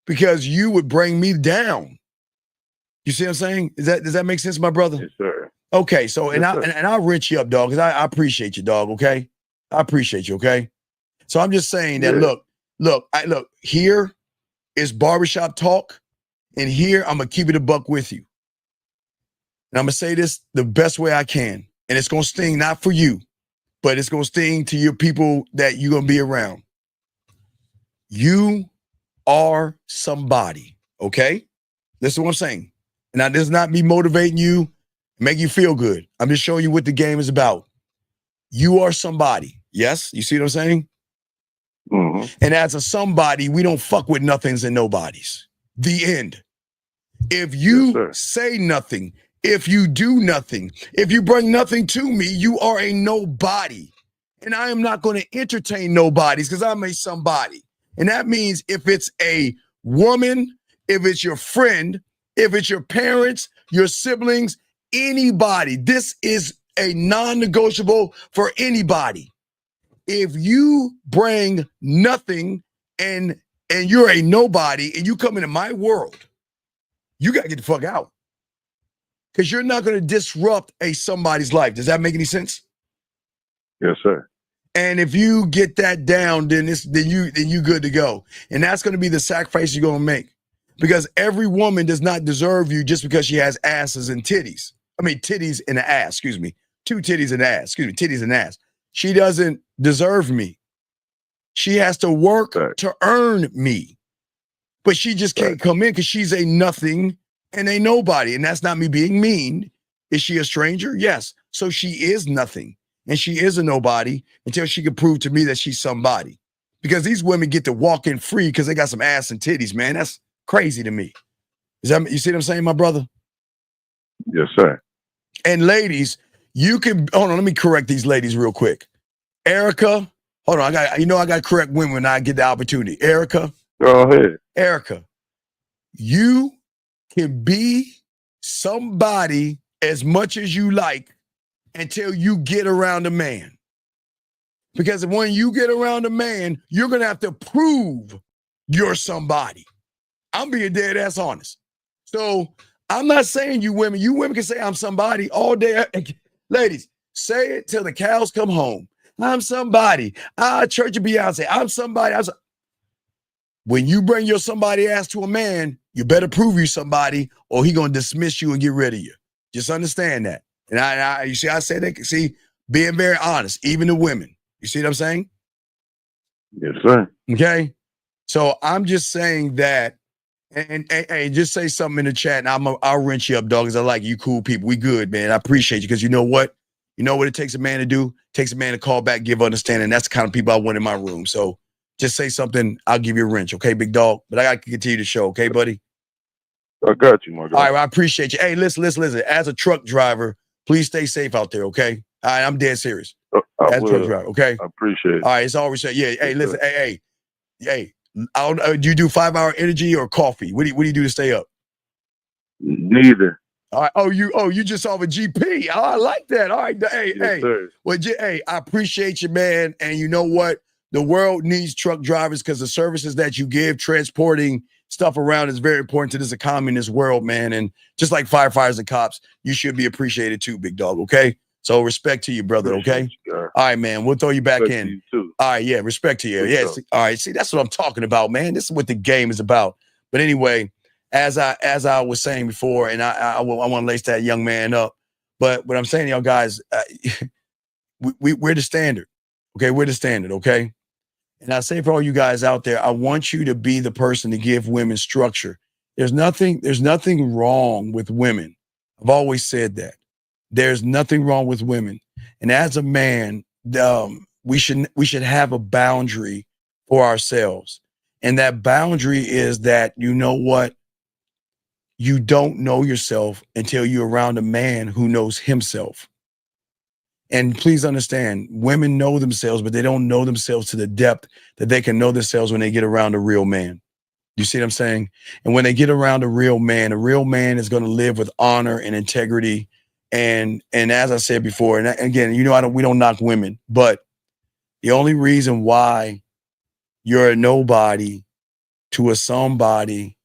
because you would bring me down. You see what I'm saying? Does that make sense, my brother? Yes, sir. Okay, so Yes, and I'll wrench you up, dog, because I appreciate you, dog. Okay, I appreciate you. Okay, so I'm just saying that. Look. Here is barbershop talk, and here I'm gonna keep it a buck with you, and I'm gonna say this the best way I can, and it's gonna sting not for you, but it's gonna sting to your people that you're gonna be around. You are somebody. Okay, listen to what I'm saying. Now, this is not me motivating you. Make you feel good. I'm just showing you what the game is about. You are somebody. Yes? You see what I'm saying? Mm-hmm. And as a somebody, we don't fuck with nothings and nobodies. The end. If you say nothing, if you do nothing, if you bring nothing to me, you are a nobody. And I am not going to entertain nobodies because I'm a somebody. And that means if it's a woman, if it's your friend, if it's your parents, your siblings, anybody, this is a non-negotiable for anybody. If you bring nothing and you're a nobody and you come into my world, you got to get the fuck out. Because you're not going to disrupt somebody's life. Does that make any sense? Yes, sir. And if you get that down, then you good to go. And that's going to be the sacrifice you're going to make. Because every woman does not deserve you just because she has asses and titties. I mean, titties and an ass, excuse me. Two titties and ass, excuse me, titties and ass. She doesn't deserve me. She has to work to earn me. But she just can't come in because she's a nothing and a nobody. And that's not me being mean. Is she a stranger? Yes. So she is nothing. And she is a nobody until she can prove to me that she's somebody. Because these women get to walk in free because they got some ass and titties, man. That's crazy to me. You see what I'm saying, my brother? Yes, sir. And ladies, you can hold on. Let me correct these ladies real quick. Erica, hold on. I got to correct women when I get the opportunity. Erica, go ahead. Erica, you can be somebody as much as you like until you get around a man. Because when you get around a man, you're gonna have to prove you're somebody. I'm being dead ass honest. So I'm not saying you women. You women can say I'm somebody all day. Ladies, say it till the cows come home. I'm somebody. Church of Beyonce. I'm somebody. When you bring your somebody ass to a man, you better prove you somebody, or he gonna dismiss you and get rid of you. Just understand that. And you see, I say that. See, being very honest, even the women. You see what I'm saying? Yes, sir. Okay. So I'm just saying that, and just say something in the chat, and I'll wrench you up, dog. Cause I like you, cool people. We good, man. I appreciate you, because you know what? You know what it takes a man to do? It takes a man to call back, give understanding. That's the kind of people I want in my room. So just say something. I'll give you a wrench, okay, big dog? But I got to continue the show, okay, buddy? I got you, my guy. All right, well, I appreciate you. Hey, listen. As a truck driver, please stay safe out there, okay? All right, I'm dead serious. As a truck driver, okay? I appreciate it. All right, it's always said. Yeah, hey, listen, hey. I don't, do you do 5-hour energy or coffee? What do you do to stay up? Neither. All right. Oh, you just saw a GP. Oh, I like that. All right. Hey, Yes, sir. Well, hey, I appreciate you, man. And you know what? The world needs truck drivers, because the services that you give, transporting stuff around, is very important to this economy in this world, man. And just like firefighters and cops, you should be appreciated too, big dog. Okay. So respect to you, brother. Okay. All right, man. We'll throw you back Respect in. to you too. All right. Yeah. Respect to you. Good Yeah. stuff. All right. See, that's what I'm talking about, man. This is what the game is about. But anyway, as I was saying before, and I want to lace that young man up. But what I'm saying to y'all guys, we're the standard. Okay. We're the standard. Okay. And I say for all you guys out there, I want you to be the person to give women structure. There's nothing wrong with women. I've always said that. There's nothing wrong with women. And as a man, we should have a boundary for ourselves. And that boundary is that, you know what? You don't know yourself until you're around a man who knows himself. And please understand, women know themselves, but they don't know themselves to the depth that they can know themselves when they get around a real man. You see what I'm saying? And when they get around a real man is going to live with honor and integrity. And as I said before, and again, you know, we don't knock women, but the only reason why you're a nobody to a somebody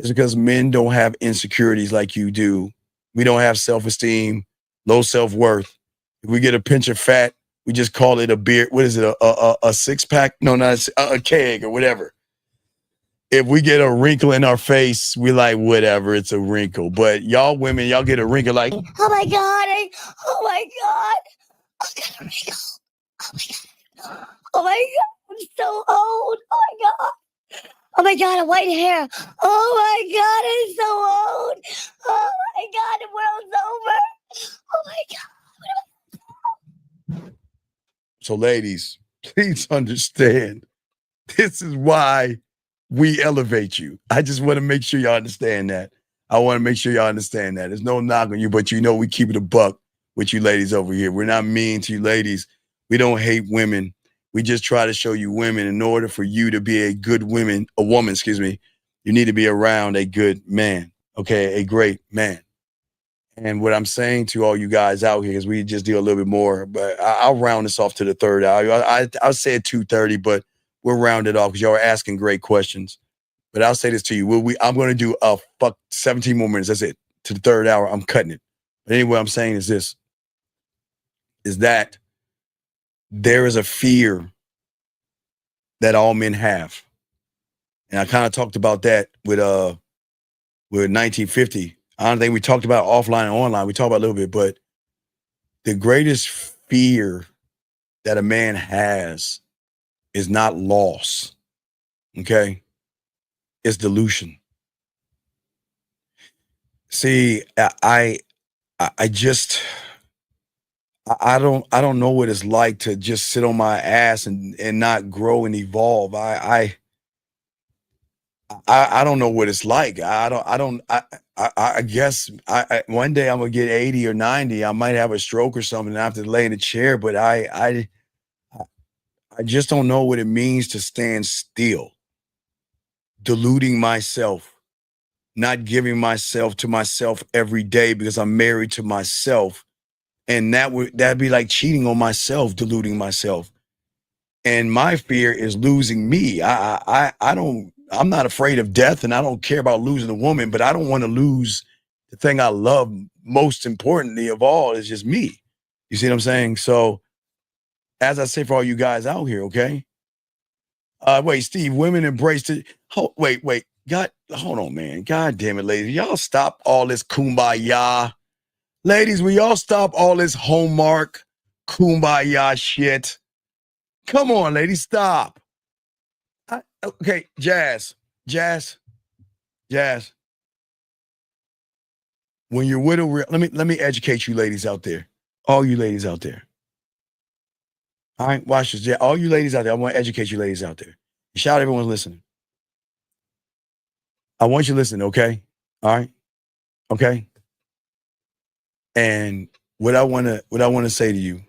is because men don't have insecurities like you do. We don't have self-esteem, low self-worth. If we get a pinch of fat, we just call it a beer. What is it? A six-pack? No, not a keg or whatever. If we get a wrinkle in our face, we like, whatever, it's a wrinkle. But y'all women, y'all get a wrinkle like, Oh my God. Oh my God. I got a wrinkle. Oh my God. Oh my God. I'm so old. Oh my God. Oh my God, a white hair. Oh my God, I'm so old. Oh my God, the world's over. Oh my God. so ladies, please understand, this is why we elevate you. I just want to make sure y'all understand that. I want to make sure y'all understand that. There's no knock on you, but you know we keep it a buck with you ladies over here. We're not mean to you ladies. We don't hate women. We just try to show you women, in order for you to be a woman, you need to be around a good man, okay? A great man. And what I'm saying to all you guys out here is we just do a little bit more, but I'll round this off to the third hour. I'll say 2:30, but we'll round it off because y'all are asking great questions. But I'll say this to you. I'm going to do 17 more minutes. That's it. To the third hour, I'm cutting it. But anyway, I'm saying is this, is that there is a fear that all men have. And I kind of talked about that with 1950. I don't think we talked about offline and online. We talked about a little bit, but the greatest fear that a man has is not loss. Okay? It's delusion. See, I don't know what it's like to just sit on my ass and not grow and evolve. I don't know what it's like. I guess one day I'm gonna get 80 or 90. I might have a stroke or something and I have to lay in a chair, but I just don't know what it means to stand still, deluding myself, not giving myself to myself every day because I'm married to myself. And that'd be like cheating on myself, deluding myself. And my fear is losing me. I'm not afraid of death and I don't care about losing a woman, but I don't want to lose the thing I love most importantly of all is just me. You see what I'm saying? So as I say for all you guys out here, okay? Wait, Steve, women embrace it. Wait. God, hold on, man. God damn it, ladies. Y'all stop all this kumbaya. Ladies, will y'all stop all this homework kumbaya shit? Come on, ladies, stop. Okay, Jazz. When you're with a real, let me educate you ladies out there. All you ladies out there. All right, watch this. All you ladies out there, I want to educate you ladies out there. Shout everyone's listening. I want you to listen, okay? All right? Okay? And what I want to say to you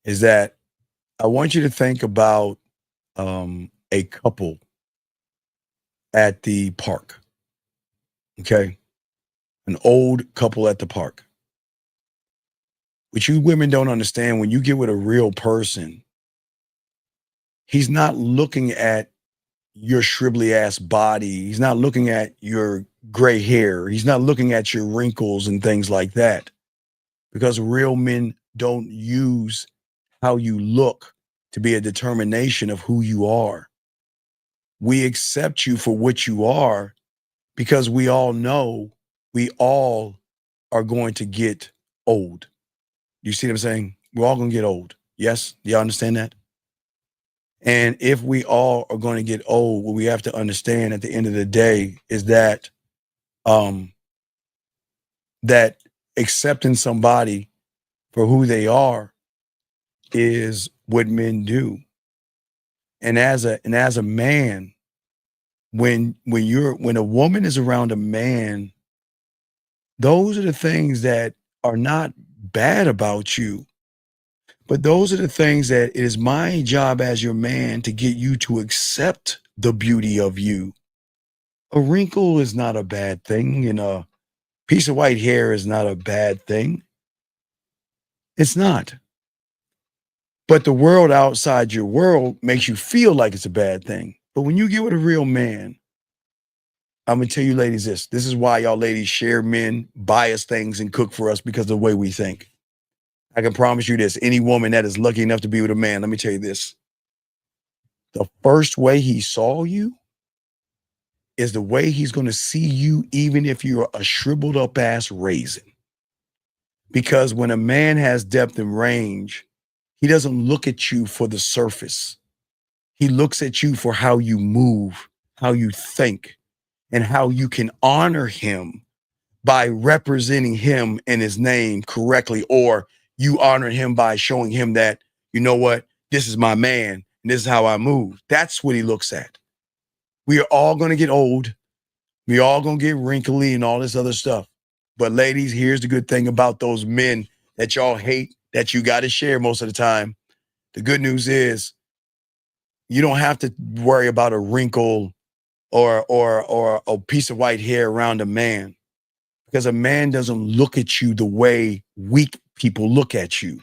is that I want you to think about a couple at the park. Okay? An old couple at the park. What you women don't understand, when you get with a real person, he's not looking at your shrivelly ass body. He's not looking at your gray hair. He's not looking at your wrinkles and things like that. Because real men don't use how you look to be a determination of who you are. We accept you for what you are because we all know we all are going to get old. You see what I'm saying? We're all going to get old. Yes? Do y'all understand that? And if we all are going to get old, what we have to understand at the end of the day is that that accepting somebody for who they are is what men do. And as a man, when a woman is around a man, those are the things that are not bad about you. But those are the things that it is my job as your man to get you to accept the beauty of you. A wrinkle is not a bad thing, and a piece of white hair is not a bad thing. It's not. But the world outside your world makes you feel like it's a bad thing. But when you get with a real man, I'm going to tell you ladies this. This is why y'all ladies share men, buy us things, and cook for us because of the way we think. I can promise you this. Any woman that is lucky enough to be with a man, let me tell you this. The first way he saw you is the way he's going to see you, even if you're a shriveled up ass raisin. Because when a man has depth and range, he doesn't look at you for the surface. He looks at you for how you move, how you think, and how you can honor him by representing him and his name correctly, or you honor him by showing him that, you know what, this is my man and this is how I move. That's what he looks at. We are all going to get old. We all going to get wrinkly and all this other stuff. But ladies, here's the good thing about those men that y'all hate, that you got to share most of the time. The good news is you don't have to worry about a wrinkle or a piece of white hair around a man, because a man doesn't look at you the way weak people look at you.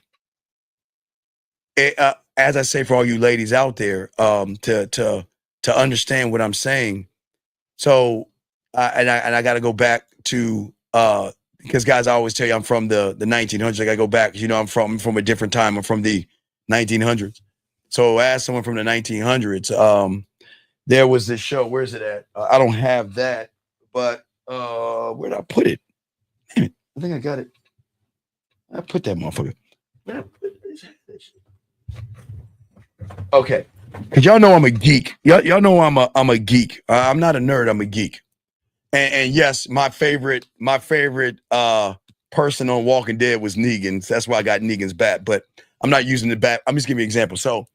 As I say for all you ladies out there, to understand what I'm saying. So, I got to go back to because guys, I always tell you I'm from the 1900s. I got to go back. You know, I'm from a different time. I'm from the 1900s. So, as someone from the 1900s, there was this show. Where's it at? I don't have that, but where'd I put it? Damn it! I think I got it. I put that motherfucker. Okay, because y'all know I'm a geek. Y'all know I'm a geek. I'm not a nerd. I'm a geek. And yes, my favorite person on Walking Dead was Negan. So that's why I got Negan's bat. But I'm not using the bat. I'm just giving you an example. So,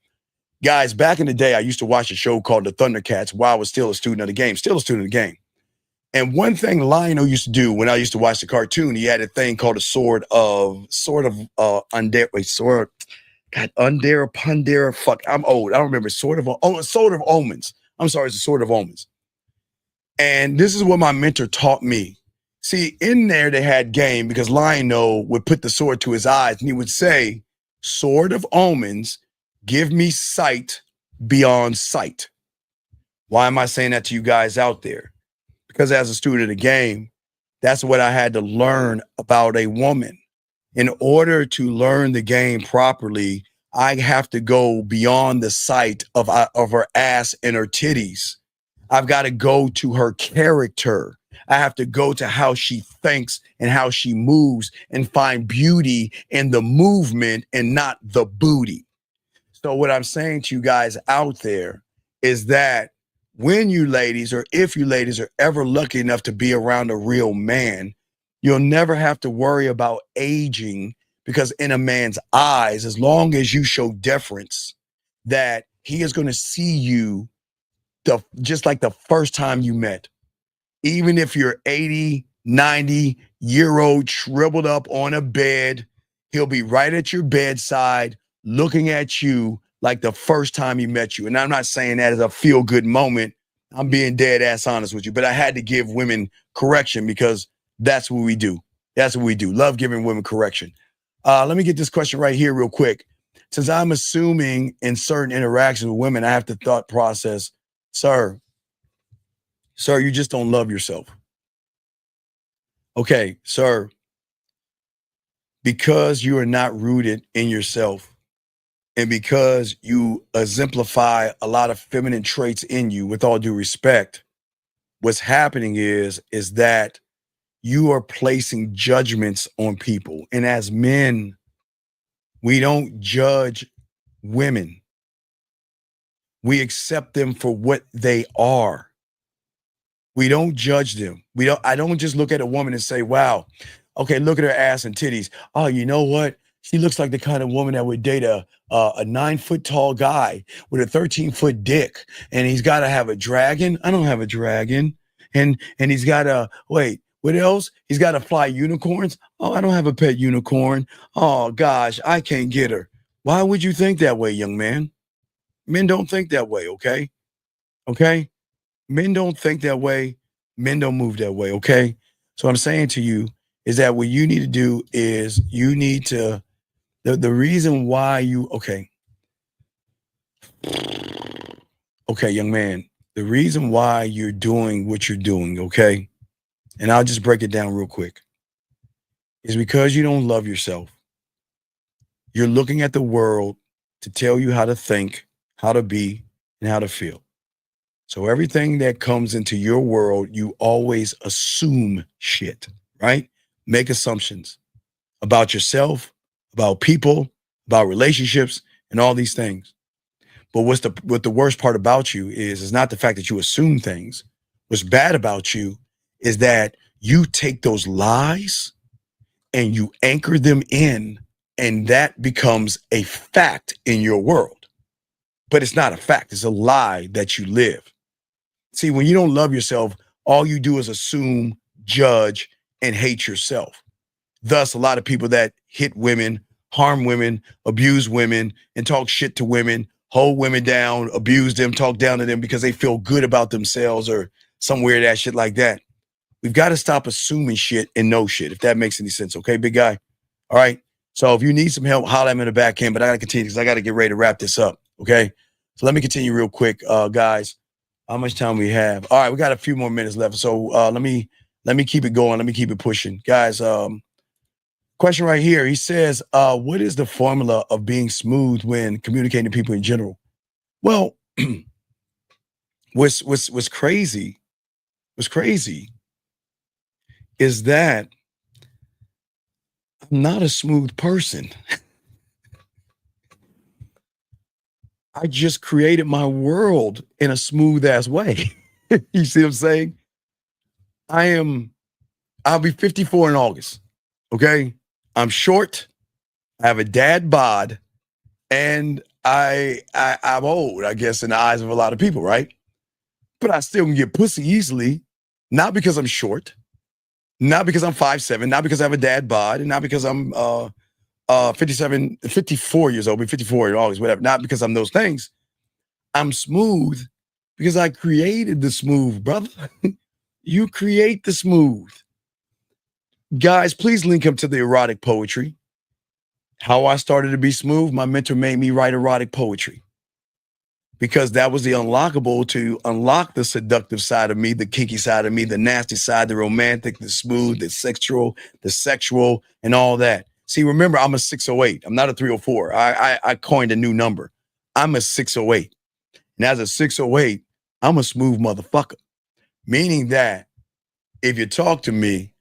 guys, back in the day, I used to watch a show called The Thundercats while I was still a student of the game. Still a student of the game. And one thing Lionel used to do when I used to watch the cartoon, he had a thing called a sword of Pundera. Fuck, I'm old. I don't remember. Sword of Omens. I'm sorry, it's a Sword of Omens. And this is what my mentor taught me. See, in there they had game because Lionel would put the sword to his eyes and he would say, Sword of Omens, give me sight beyond sight. Why am I saying that to you guys out there? Because as a student of the game, That's what I had to learn about a woman. In order to learn the game properly, I have to go beyond the sight of her ass and her titties. I've got to go to her character. I have to go to how she thinks and how she moves and find beauty in the movement and not the booty. So what I'm saying to you guys out there is that when you ladies, or if you ladies are ever lucky enough to be around a real man, you'll never have to worry about aging, because in a man's eyes, as long as you show deference, that he is going to see you just like the first time you met. Even if you're 80, 90-year-old shriveled up on a bed, he'll be right at your bedside looking at you like the first time he met you. And I'm not saying that as a feel-good moment. I'm being dead ass honest with you. But I had to give women correction, because that's what we do. That's what we do. Love giving women correction. Let me get this question right here real quick. Since I'm assuming in certain interactions with women, I have to thought process, sir, you just don't love yourself. Okay, sir, because you are not rooted in yourself, and because you exemplify a lot of feminine traits in you, with all due respect, what's happening is that you are placing judgments on people. And as men, we don't judge women. We accept them for what they are. We don't judge them. I don't just look at a woman and say, wow, okay, look at her ass and titties. Oh, you know what? She looks like the kind of woman that would date a 9-foot tall guy with a 13-foot dick. And he's got to have a dragon. I don't have a dragon. And he's got to, wait, what else? He's got to fly unicorns. Oh, I don't have a pet unicorn. Oh gosh, I can't get her. Why would you think that way, young man? Men don't think that way, okay? Okay? Men don't think that way. Men don't move that way, okay? So what I'm saying to you is that what you need to do is you need to, the reason why you, okay, young man, the reason why you're doing what you're doing, okay, and I'll just break it down real quick, is because you don't love yourself. You're looking at the world to tell you how to think, how to be, and how to feel. So everything that comes into your world, you always assume shit, right? Make assumptions about yourself, about people, about relationships, and all these things. But what the worst part about you is not the fact that you assume things. What's bad about you is that you take those lies and you anchor them in, and that becomes a fact in your world. But it's not a fact. It's a lie that you live. See, when you don't love yourself, all you do is assume, judge, and hate yourself. Thus, a lot of people that hit women, harm women, abuse women, and talk shit to women, hold women down, abuse them, talk down to them because they feel good about themselves or some weird ass shit like that. We've got to stop assuming shit and know shit, if that makes any sense. Okay, big guy? All right. So if you need some help, holler at me in the back end, but I got to continue because I got to get ready to wrap this up. Okay. So let me continue real quick, guys. How much time we have? All right, we got a few more minutes left. So let me keep it going. Let me keep it pushing. Guys, question right here. He says, what is the formula of being smooth when communicating to people in general? Well, what's crazy is that I'm not a smooth person. I just created my world in a smooth ass way. You see what I'm saying? I'll be 54 in August. Okay. I'm short. I have a dad bod, and I'm old, I guess, in the eyes of a lot of people, right? But I still can get pussy easily, not because I'm short, not because I'm 5'7", not because I have a dad bod, and not because I'm 54 years old, be 54 in August, whatever. Not because I'm those things. I'm smooth because I created the smooth, brother. You create the smooth. Guys, please link up to the erotic poetry. How I started to be smooth, my mentor made me write erotic poetry. because that was the unlockable to unlock the seductive side of me, the kinky side of me, the nasty side, the romantic, the smooth, the sexual, and all that. See, remember, I'm a 608. I'm not a 304. I coined a new number. I'm a 608. And as a 608, I'm a smooth motherfucker. Meaning that if you talk to me,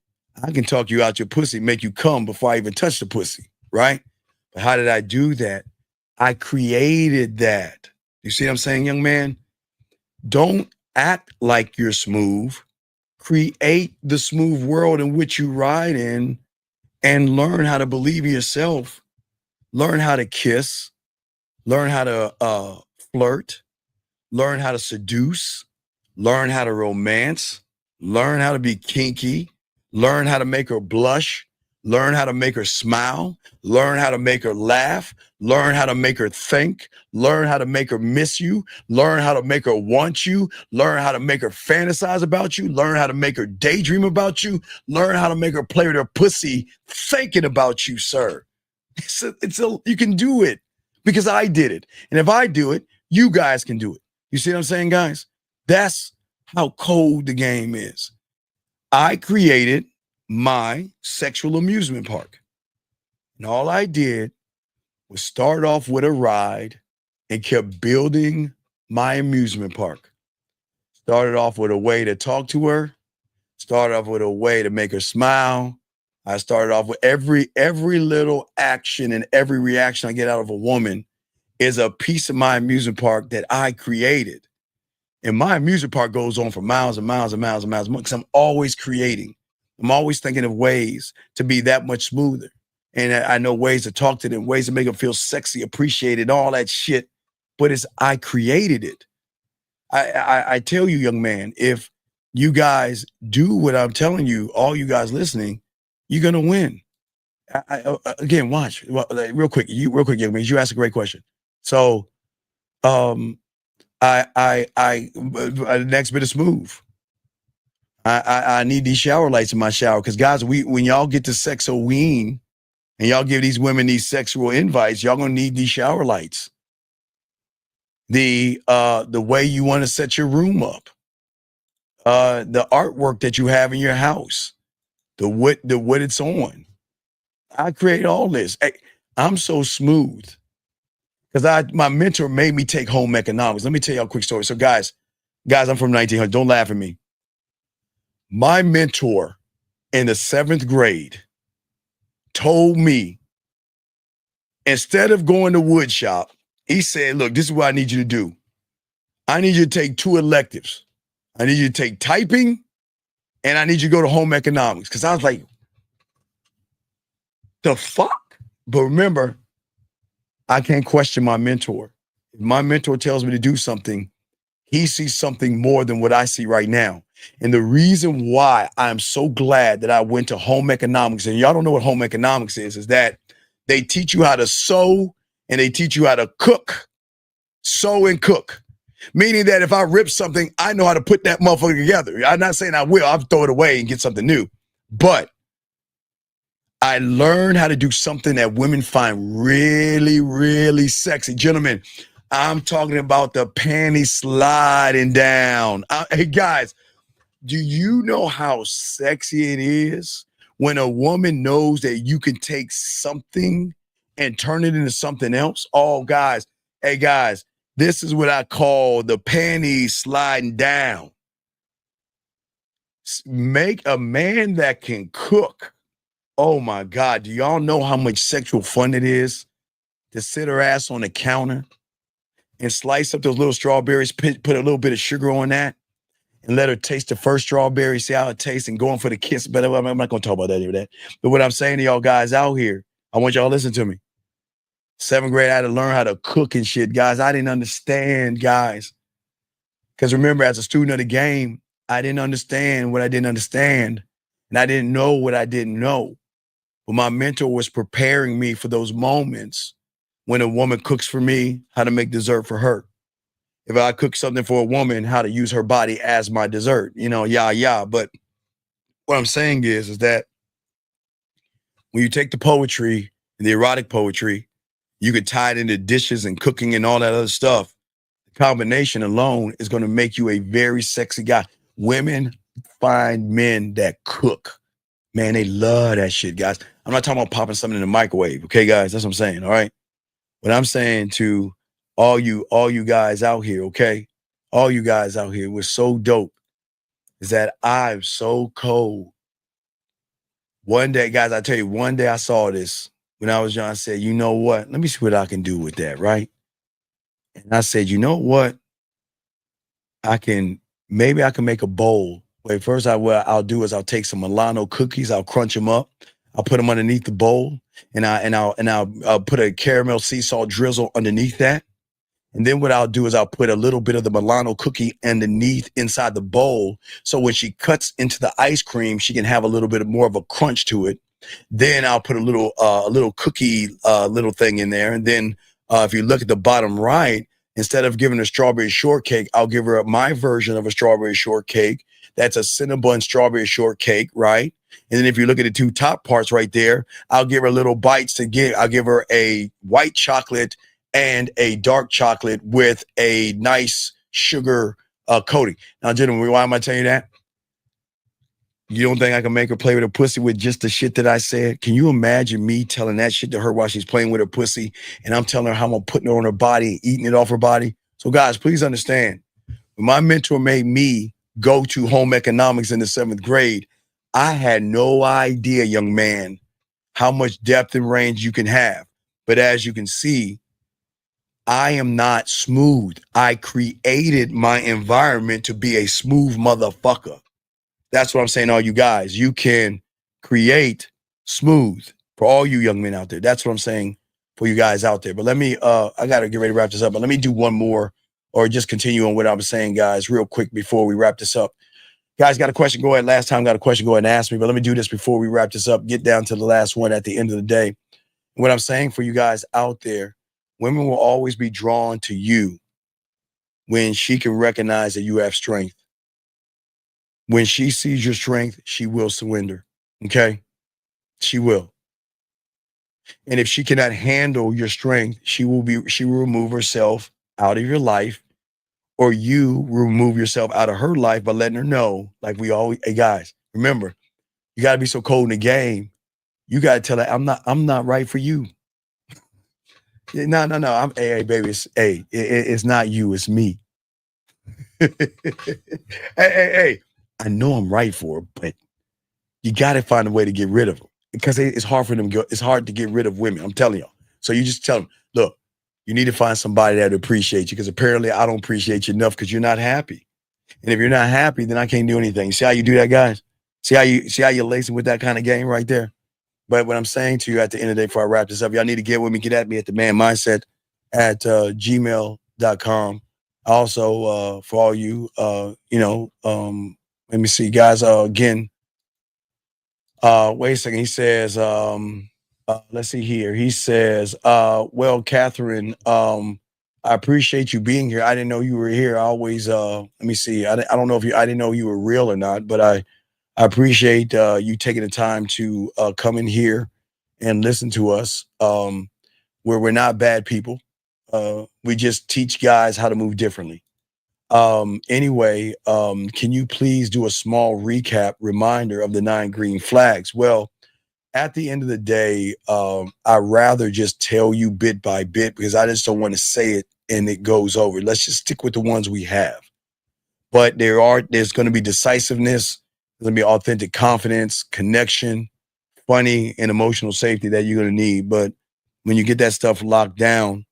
I can talk you out your pussy, make you come before I even touch the pussy, right? But how did I do that? I created that. You see what I'm saying, young man? Don't act like you're smooth. Create the smooth world in which you ride in and learn how to believe in yourself. Learn how to kiss. Learn how to flirt. Learn how to seduce. Learn how to romance. Learn how to be kinky. Learn how to make her blush. Learn how to make her smile. Learn how to make her laugh. Learn how to make her think. Learn how to make her miss you. Learn how to make her want you. Learn how to make her fantasize about you. Learn how to make her daydream about you. Learn how to make her play with her pussy thinking about you, sir. You can do it because I did it. And if I do it, you guys can do it. You see what I'm saying, guys? That's how cold the game is. I created my sexual amusement park. And all I did was start off with a ride and kept building my amusement park. Started off with a way to talk to her. Started off with a way to make her smile. I started off with every little action and every reaction I get out of a woman is a piece of my amusement park that I created. And my amusement park goes on for miles and miles and miles and miles because I'm always creating. I'm always thinking of ways to be that much smoother. And I know ways to talk to them, ways to make them feel sexy, appreciated, all that shit. But I created it. I tell you, young man, if you guys do what I'm telling you, all you guys listening, you're going to win. Again, watch real quick, young man, you asked a great question. So, next bit of smooth. I need these shower lights in my shower because guys, when y'all get to sexoween and y'all give these women these sexual invites, y'all gonna need these shower lights. The way you want to set your room up, the artwork that you have in your house, the wood it's on. I create all this. Hey, I'm so smooth because my mentor made me take home economics. Let me tell you a quick story. So guys, I'm from 1900. Don't laugh at me. My mentor in the 7th grade told me, instead of going to wood shop, he said, look, this is what I need you to do. I need you to take 2 electives. I need you to take typing and I need you to go to home economics. Because I was like, the fuck? But remember, I can't question my mentor. If my mentor tells me to do something, he sees something more than what I see right now. And the reason why I'm so glad that I went to home economics, and y'all don't know what home economics is that they teach you how to sew and they teach you how to cook. Sew and cook. Meaning that if I rip something, I know how to put that motherfucker together. I'm not saying I will. I'll throw it away and get something new. But I learned how to do something that women find really, really sexy. Gentlemen, I'm talking about the panty sliding down. Hey, guys, do you know how sexy it is when a woman knows that you can take something and turn it into something else? Oh, guys, hey, guys, this is what I call the panties sliding down. Make a man that can cook. Oh, my God. Do y'all know how much sexual fun it is to sit her ass on the counter and slice up those little strawberries, put a little bit of sugar on that, and let her taste the first strawberry, see how it tastes, and going for the kiss. But I'm not going to talk about that or that. But what I'm saying to y'all guys out here, I want y'all to listen to me. 7th grade, I had to learn how to cook and shit, guys. I didn't understand, guys. Because remember, as a student of the game, I didn't understand what I didn't understand. And I didn't know what I didn't know. But my mentor was preparing me for those moments when a woman cooks for me, how to make dessert for her. If I cook something for a woman, how to use her body as my dessert, But what I'm saying is that when you take the poetry and the erotic poetry, you could tie it into dishes and cooking and all that other stuff. combination alone is going to make you a very sexy guy. Women find men that cook. Man, they love that shit, guys. I'm not talking about popping something in the microwave. Okay, guys, that's what I'm saying. All right. What I'm saying to all you guys out here, okay? All you guys out here was so dope is that I'm so cold. One day, guys, I tell you, one day I saw this when I was young. I said, you know what? Let me see what I can do with that, right? And I said, you know what? Maybe I can make a bowl. Wait, first what I'll do is I'll take some Milano cookies, I'll crunch them up, I'll put them underneath the bowl, and I'll put a caramel sea salt drizzle underneath that. And then what I'll do is I'll put a little bit of the Milano cookie underneath inside the bowl. So when she cuts into the ice cream, she can have a little bit more of a crunch to it. Then I'll put a little cookie little thing in there. And then if you look at the bottom right, instead of giving her strawberry shortcake, I'll give her my version of a strawberry shortcake. That's a Cinnabon strawberry shortcake, right? And then if you look at the two top parts right there, I'll give her little bites I'll give her a white chocolate and a dark chocolate with a nice sugar coating. Now, gentlemen, why am I telling you that? You don't think I can make her play with her pussy with just the shit that I said? Can you imagine me telling that shit to her while she's playing with her pussy, and I'm telling her how I'm putting it on her body and eating it off her body? So, guys, please understand, when my mentor made me go to home economics in the 7th grade, I had no idea, young man, how much depth and range you can have. But as you can see, I am not smooth. I created my environment to be a smooth motherfucker. That's what I'm saying, all you guys. You can create smooth for all you young men out there. That's what I'm saying for you guys out there. But let me, I got to get ready to wrap this up, but let me do one more or just continue on what I was saying, guys, real quick before we wrap this up. Guys, got a question? Go ahead. Last time got a question, go ahead and ask me, but let me do this before we wrap this up, get down to the last one at the end of the day. What I'm saying for you guys out there, women will always be drawn to you when she can recognize that you have strength. When she sees your strength, she will surrender. Okay? She will. And if she cannot handle your strength, she will remove herself out of your life, or you remove yourself out of her life by letting her know, like we always, hey guys, remember, you got to be so cold in the game. You got to tell her, I'm not right for you. No. Hey, baby, it's not you, it's me. Hey. I know I'm right for her, but you got to find a way to get rid of them because it's hard for them. It's hard to get rid of women. I'm telling y'all. So you just tell them, look, you need to find somebody that appreciates you because apparently I don't appreciate you enough because you're not happy. And if you're not happy, then I can't do anything. See how you do that, guys? See how you're lacing with that kind of game right there? But what I'm saying to you at the end of the day, before I wrap this up, y'all need to get with me. Get at me at the man mindset at gmail.com. Also, for all you, let me see, guys. Again, wait a second. He says, let's see here. He says, well, Catherine, I appreciate you being here. I didn't know you were here. I always, let me see. I don't know I didn't know you were real or not, but I appreciate you taking the time to come in here and listen to us. Where we're not bad people. We just teach guys how to move differently. Anyway, can you please do a small recap reminder of the 9 green flags? Well, at the end of the day, I'd rather just tell you bit by bit because I just don't want to say it and it goes over. Let's just stick with the ones we have. But there's going to be decisiveness, there's going to be authentic confidence, connection, funny and emotional safety that you're going to need. But when you get that stuff locked down,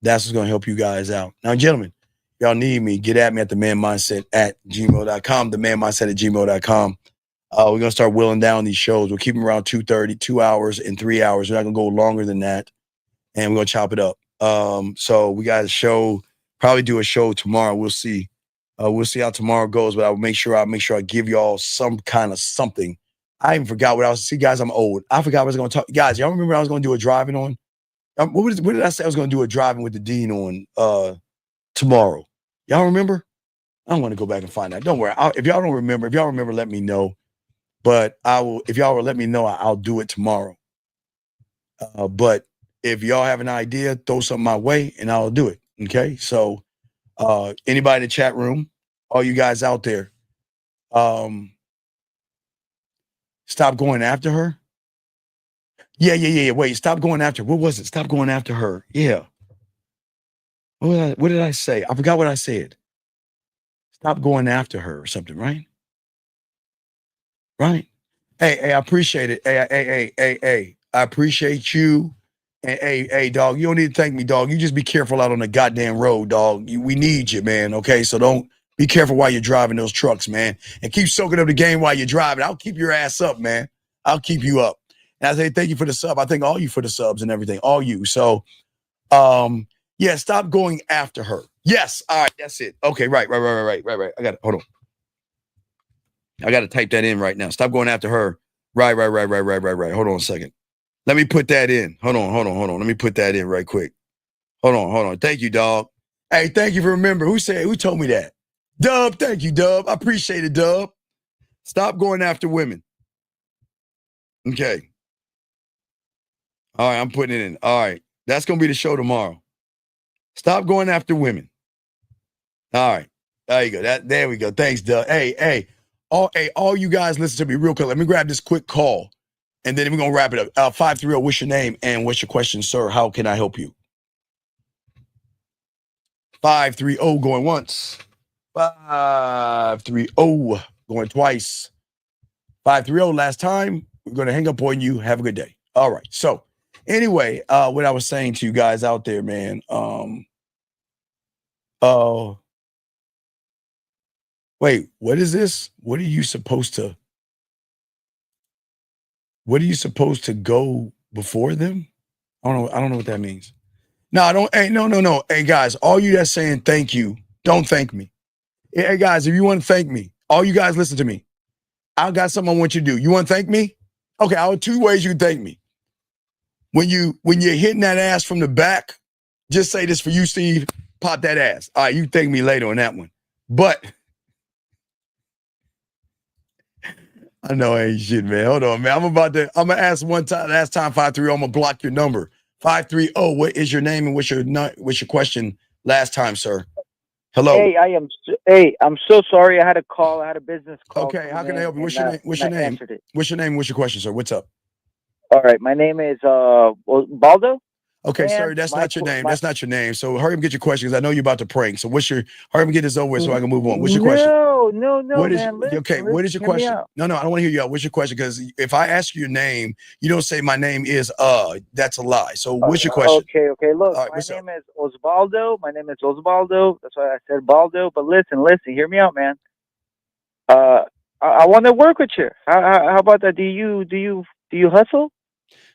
that's what's going to help you guys out. Now, gentlemen, y'all need me, get at me at the man mindset at gmail.com, the man mindset at gmail.com. We're going to start whittling down these shows. We'll keep them around 2:30, 2 hours and 3 hours. We're not going to go longer than that. And we're going to chop it up. So we got a show, probably do a show tomorrow. We'll see. We'll see how tomorrow goes, but I'll make sure I give y'all some kind of something. I even forgot what I was, see guys, I'm old. I forgot what I was going to talk. Guys, y'all remember I was going to do a driving on? What did I say I was going to do a driving with the dean on tomorrow? Y'all remember? I don't want to go back and find that. Don't worry. If y'all remember, let me know. But I will. If y'all will let me know, I'll do it tomorrow. But if y'all have an idea, throw something my way, and I'll do it. Okay. So Anybody in the chat room, all you guys out there, stop going after her. Yeah. Wait, stop going after her. What was it? Stop going after her. Yeah. What did I say? I forgot what I said. Stop going after her or something, right? Right. Hey, I appreciate it. Hey, I appreciate you. And hey, dog, you don't need to thank me, dog. You just be careful out on the goddamn road, dog. We need you, man. Okay, so don't be careful while you're driving those trucks, man. And keep soaking up the game while you're driving. I'll keep your ass up, man. I'll keep you up. And I say thank you for the sub. I thank all you for the subs and everything, all you. So, yeah, stop going after her. Yes, all right, that's it. Okay, right. I got it. Hold on. I got to type that in right now. Stop going after her. Right. Hold on a second. Let me put that in. Hold on. Let me put that in right quick. Hold on. Thank you, dog. Hey, thank you for remembering. Who told me that? Dub, thank you, Dub. I appreciate it, Dub. Stop going after women. Okay. All right, I'm putting it in. All right. That's going to be the show tomorrow. Stop going after women. All right. There you go. There we go. Thanks, Dub. Hey. All you guys listen to me real quick. Let me grab this quick call, and then we're going to wrap it up. 530, what's your name and what's your question, sir? How can I help you? 530 going once. 530 going twice. 530 last time. We're going to hang up on you. Have a good day. All right. So anyway, what I was saying to you guys out there, man. Wait, what is this? What are you supposed to go before them? I don't know what that means. No, I don't. Hey, no. Hey, guys, all you that's saying thank you, don't thank me. Hey, guys, if you want to thank me, all you guys listen to me. I got something I want you to do. You want to thank me? Okay, I have 2 ways you can thank me. When you're hitting that ass from the back, just say this for you, Steve. Pop that ass. All right, you thank me later on that one. But I know I ain't shit, man. Hold on, man. I'm gonna ask one time. Last time 530, I'm gonna block your number. 530. What is your name and what's your question? Last time, sir. Hello. Hey, I'm so sorry. I had a call. I had a business call. Okay, how can I help you? What's your name? What's your name? What's your name? What's your question, sir? What's up? All right, my name is Baldo. Okay, sir, that's not your name. That's not your name. So hurry up and get your question because I know you're about to prank. So hurry up and get this over with so I can move on. What's your question? No, What is, man. Listen, okay, what is your question? No, I don't want to hear you out. What's your question? Because if I ask you your name, you don't say my name is that's a lie. So what's your question? Okay. Look, my name is Osvaldo. That's why I said Baldo. But listen, hear me out, man. I want to work with you. How about that? Do you hustle?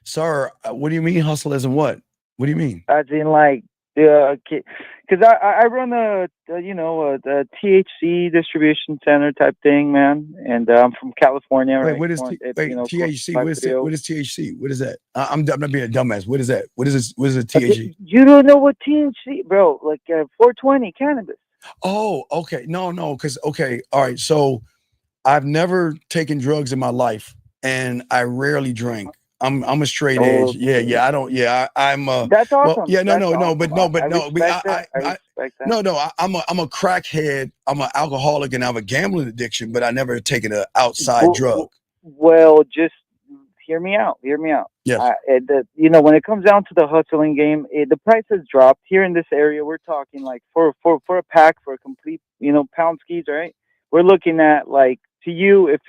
Sir, what do you mean hustle as in what? What do you mean? As in like because I run a THC distribution center type thing, man, and I'm from California. Wait, right? what is THC? What is THC? What is that? I'm not being a dumbass. What is that? What is this? What is a THC? You don't know what THC, bro? Like 420 cannabis. Oh, okay. No, because all right. So I've never taken drugs in my life, and I rarely drink. I'm a straight edge. Yeah. I don't. Yeah, I'm. That's awesome. Well, yeah, no. I respect that. No. I'm a crackhead. I'm an alcoholic, and I have a gambling addiction, but I never taken an outside drug. Well, just hear me out. Yes. When it comes down to the hustling game, the price has dropped here in this area. We're talking like for a pack for a complete pound skis, right? We're looking at like to you if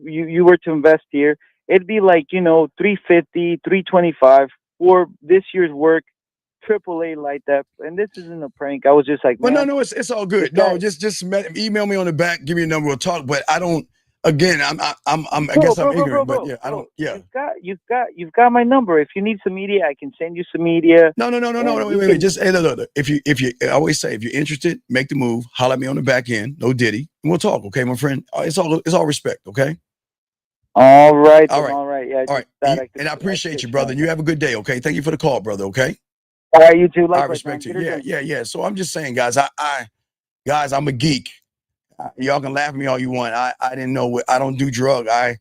you were to invest here. It'd be like, $350, $325 for this year's work, AAA like that. And this isn't a prank. I was just like, well, no, it's all good. No, just email me on the back, give me a number, we'll talk. But I don't. Again, I guess I'm ignorant, but yeah, I don't. Yeah, you've got my number. If you need some media, I can send you some media. No. Wait. Just look. If you, I always say, if you're interested, make the move. Holler at me on the back end. No Diddy, and we'll talk. Okay, my friend. It's all respect. Okay. All right. Yeah. All right. And I appreciate you, brother. And you have a good day. Okay. Thank you for the call, brother. Okay. All right, you too. I respect you. Yeah. So I'm just saying, guys. Guys, I'm a geek. Y'all can laugh at me all you want. I didn't know. I don't do drug. I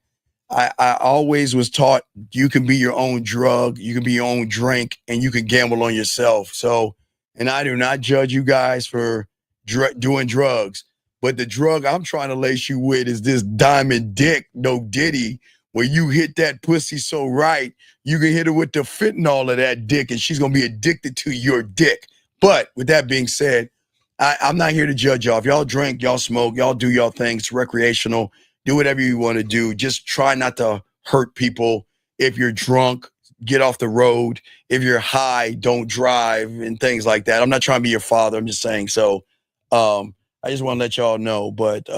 always was taught you can be your own drug, you can be your own drink, and you can gamble on yourself. So, and I do not judge you guys for doing drugs. But the drug I'm trying to lace you with is this diamond dick, no diddy, where you hit that pussy so right, you can hit her with the fentanyl of that dick, and she's going to be addicted to your dick. But with that being said, I'm not here to judge y'all. If y'all drink, y'all smoke, y'all do y'all things, it's recreational, do whatever you want to do. Just try not to hurt people. If you're drunk, get off the road. If you're high, don't drive and things like that. I'm not trying to be your father. I'm just saying. So I just want to let y'all know. But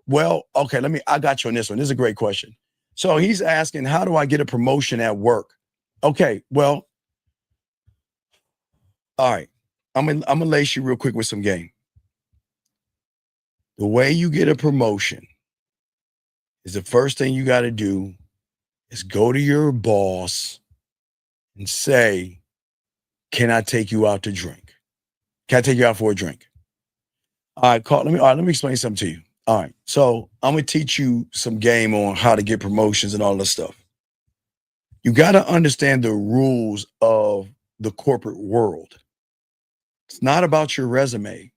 well, okay, I got you on this one. This is a great question. So he's asking, how do I get a promotion at work? Okay, well, all right. I'm gonna lace you real quick with some game. The way you get a promotion is the first thing you got to do is go to your boss and say, can I take you out to drink? Can I take you out for a drink? All right, let me explain something to you. All right, so I'm gonna teach you some game on how to get promotions and all this stuff. You got to understand the rules of the corporate world. It's not about your resume.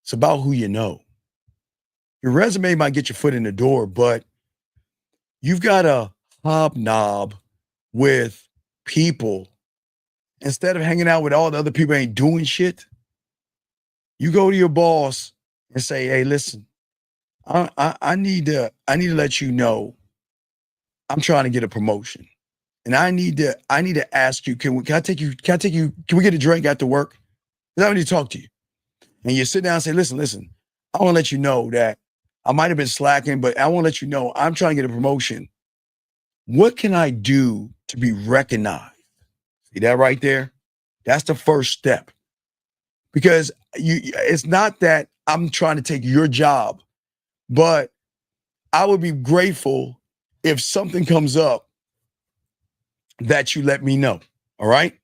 It's about who you know. Your resume might get your foot in the door, but you've got to hobnob with people. Instead of hanging out with all the other people ain't doing shit, you go to your boss and say, hey, listen, I need to let you know I'm trying to get a promotion. And I need to ask you, can we get a drink after work? Because I need to talk to you. And you sit down and say, listen, I want to let you know that I might have been slacking, but I want to let you know I'm trying to get a promotion. What can I do to be recognized? See that right there? That's the first step. Because it's not that I'm trying to take your job, but I would be grateful if something comes up that you let me know. All right?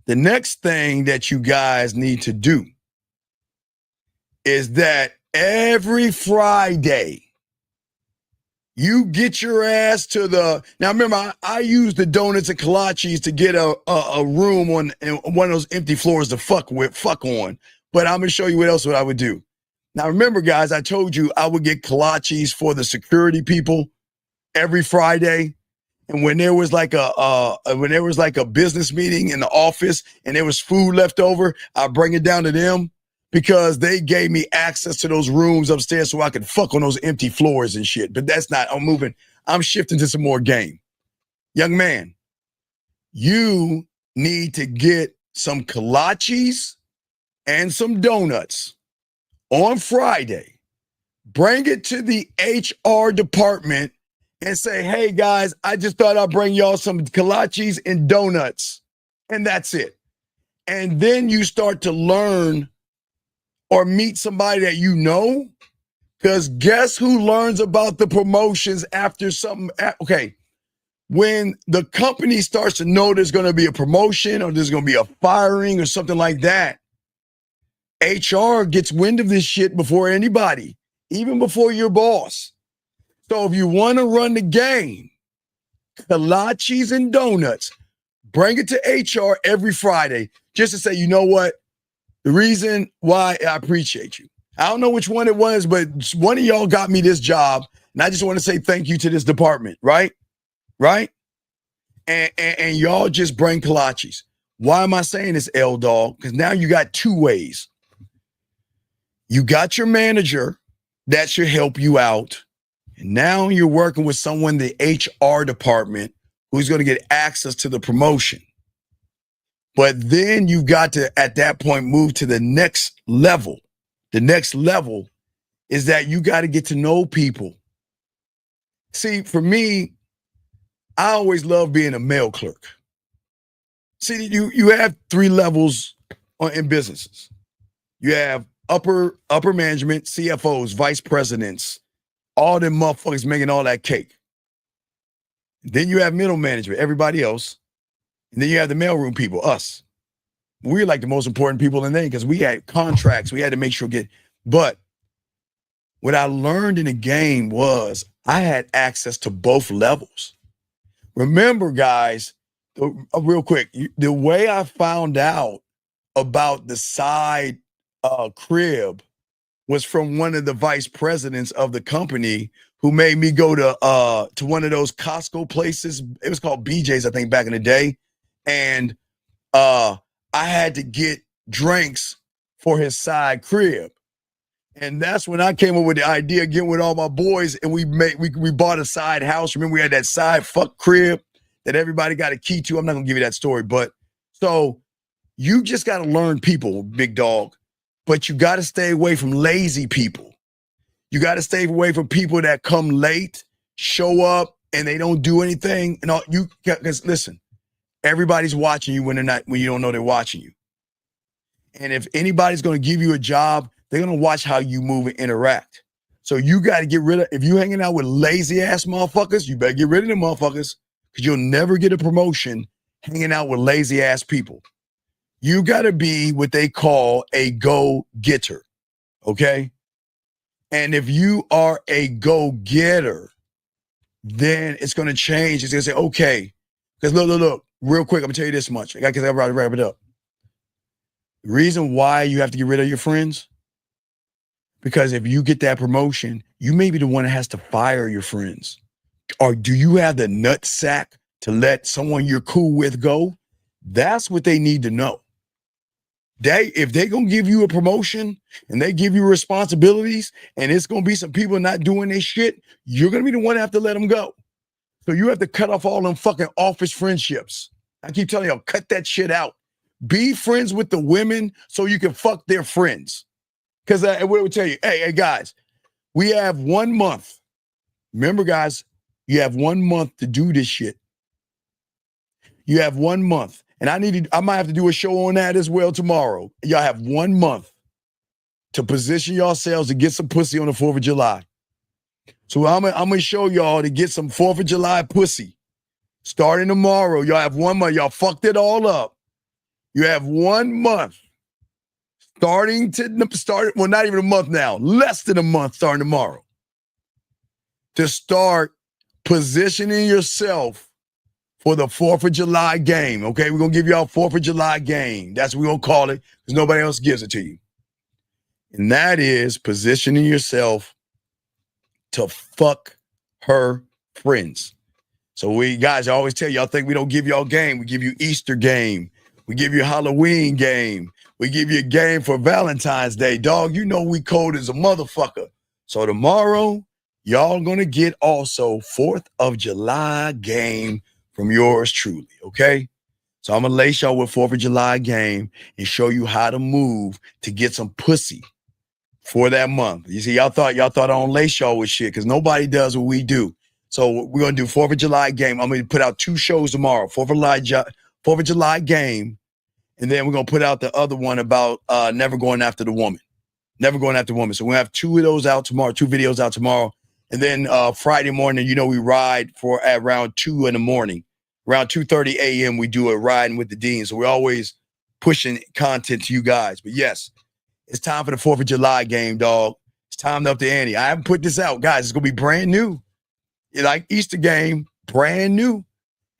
The next thing that you guys need to do is that every Friday, you get your ass to now remember, I use the donuts and kolaches to get a room on one of those empty floors to fuck on. But I'm going to show you what I would do. Now, remember, guys, I told you I would get kolaches for the security people every Friday. And when there was like a business meeting in the office and there was food left over, I bring it down to them because they gave me access to those rooms upstairs so I could fuck on those empty floors and shit. But I'm shifting to some more game. Young man, you need to get some kolaches and some donuts on Friday. Bring it to the HR department and say, hey guys, I just thought I'd bring y'all some kolaches and donuts. And that's it. And then you start to learn or meet somebody that you know. Because guess who learns about the promotions after something? Okay, when the company starts to know there's going to be a promotion or there's going to be a firing or something like that, HR gets wind of this shit before anybody, even before your boss. So if you want to run the game, kolaches and donuts, bring it to HR every Friday just to say, you know what? The reason why I appreciate you. I don't know which one it was, but one of y'all got me this job, and I just want to say thank you to this department, right? Right? And y'all just bring kolaches. Why am I saying this, L-Dog? Because now you got two ways. You got your manager that should help you out. And now you're working with someone in the HR department who's going to get access to the promotion. But then you've got to, at that point, move to the next level. The next level is that you got to get to know people. See, for me, I always love being a mail clerk. See, you have three levels in businesses. You have upper management, CFOs, vice presidents, all them motherfuckers making all that cake. Then you have middle management, everybody else. And then you have the mailroom people, us. We're like the most important people in there because we had contracts. We had to make sure but what I learned in the game was I had access to both levels. Remember, guys, real quick, the way I found out about the side crib was from one of the vice presidents of the company who made me go to one of those Costco places. It was called BJ's, I think, back in the day. And I had to get drinks for his side crib. And that's when I came up with the idea, getting with all my boys, and we bought a side house. Remember, we had that side fuck crib that everybody got a key to. I'm not gonna give you that story, but so you just gotta learn people, big dog. But you gotta stay away from lazy people. You gotta stay away from people that come late, show up, and they don't do anything. And all you, because listen, everybody's watching you when you don't know they're watching you. And if anybody's gonna give you a job, they're gonna watch how you move and interact. So you gotta get rid of, if you hanging out with lazy ass motherfuckers, you better get rid of them motherfuckers, because you'll never get a promotion hanging out with lazy ass people. You gotta be what they call a go-getter, okay? And if you are a go-getter, then it's gonna change. It's gonna say, okay, because look, real quick, I'm gonna tell you this much, because I gotta wrap it up. The reason why you have to get rid of your friends, because if you get that promotion, you may be the one that has to fire your friends. Or do you have the nut sack to let someone you're cool with go? That's what they need to know. If they're going to give you a promotion and they give you responsibilities and it's going to be some people not doing their shit, you're going to be the one that have to let them go. So you have to cut off all them fucking office friendships. I keep telling you, cut that shit out. Be friends with the women so you can fuck their friends. Because I will tell you, hey, guys, we have 1 month. Remember, guys, you have 1 month to do this shit. You have 1 month. And I might have to do a show on that as well tomorrow. Y'all have 1 month to position yourselves to get some pussy on the 4th of July. So I'm gonna show y'all to get some 4th of July pussy. Starting tomorrow, y'all have 1 month. Y'all fucked it all up. You have 1 month. Well, not even a month now, less than a month starting tomorrow, to start positioning yourself for the 4th of July game, okay? We're going to give y'all 4th of July game. That's what we're going to call it, because nobody else gives it to you. And that is positioning yourself to fuck her friends. So guys, I always tell y'all think we don't give y'all game. We give you Easter game. We give you Halloween game. We give you a game for Valentine's Day. Dog, you know we cold as a motherfucker. So tomorrow, y'all gonna get also 4th of July game from yours truly, okay? So I'm gonna lace y'all with 4th of July game and show you how to move to get some pussy for that month. You see, y'all thought I don't lace y'all with shit, because nobody does what we do. So we're gonna do 4th of July game. I'm gonna put out 2 shows tomorrow, 4th of July game. And then we're going to put out the other one about never going after the woman. Never going after the woman. So we'll have 2 of those out tomorrow, 2 videos out tomorrow. And then Friday morning, we ride for around 2 in the morning. Around 2:30 a.m., we do a riding with the dean. So we're always pushing content to you guys. But yes, it's time for the 4th of July game, dog. It's time to up the ante. I haven't put this out, guys. It's going to be brand new. Like Easter game, brand new.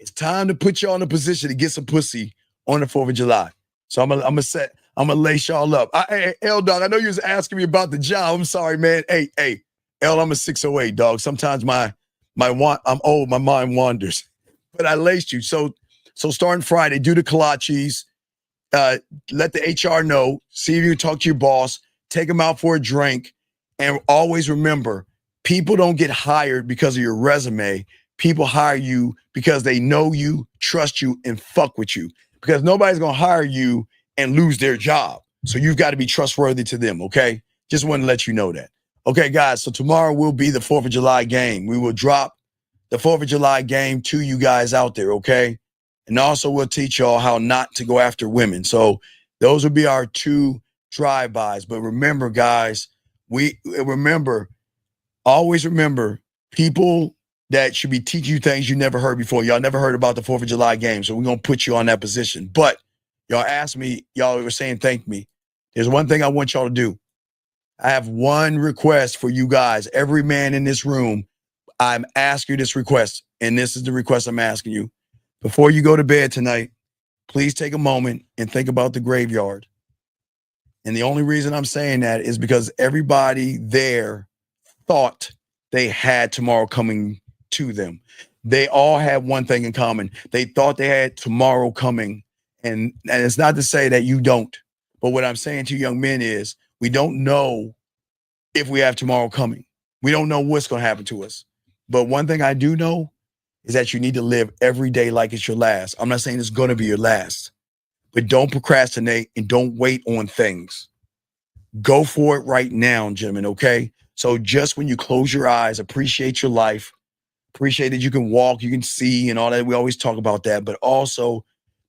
It's time to put y'all in a position to get some pussy on the 4th of July. So I'm gonna lace y'all up. Hey, L dog, I know you was asking me about the job. I'm sorry, man. Hey, L, I'm a 608, dog. Sometimes I'm old, my mind wanders. But I laced you. So starting Friday, do the kolaches, let the HR know, see if you can talk to your boss, take them out for a drink, and always remember, people don't get hired because of your resume. People hire you because they know you, trust you, and fuck with you. Because nobody's going to hire you and lose their job. So you've got to be trustworthy to them, okay? Just want to let you know that. Okay, guys, so tomorrow will be the 4th of July game. We will drop the 4th of July game to you guys out there, okay? And also we'll teach y'all how not to go after women. So those will be our 2 drive-bys. But remember, guys, always remember, people that should be teaching you things you never heard before. Y'all never heard about the 4th of July game, so we're going to put you on that position. But y'all asked me, y'all were saying thank me. There's one thing I want y'all to do. I have one request for you guys. Every man in this room, I'm asking you this request, and this is the request I'm asking you. Before you go to bed tonight, please take a moment and think about the graveyard. And the only reason I'm saying that is because everybody there thought they had tomorrow coming to them. They all had one thing in common. They thought they had tomorrow coming. And it's not to say that you don't. But what I'm saying to young men is we don't know if we have tomorrow coming. We don't know what's going to happen to us. But one thing I do know is that you need to live every day like it's your last. I'm not saying it's going to be your last, but don't procrastinate and don't wait on things. Go for it right now, gentlemen, okay? So just when you close your eyes, appreciate your life, appreciate that you can walk, you can see and all that. We always talk about that, but also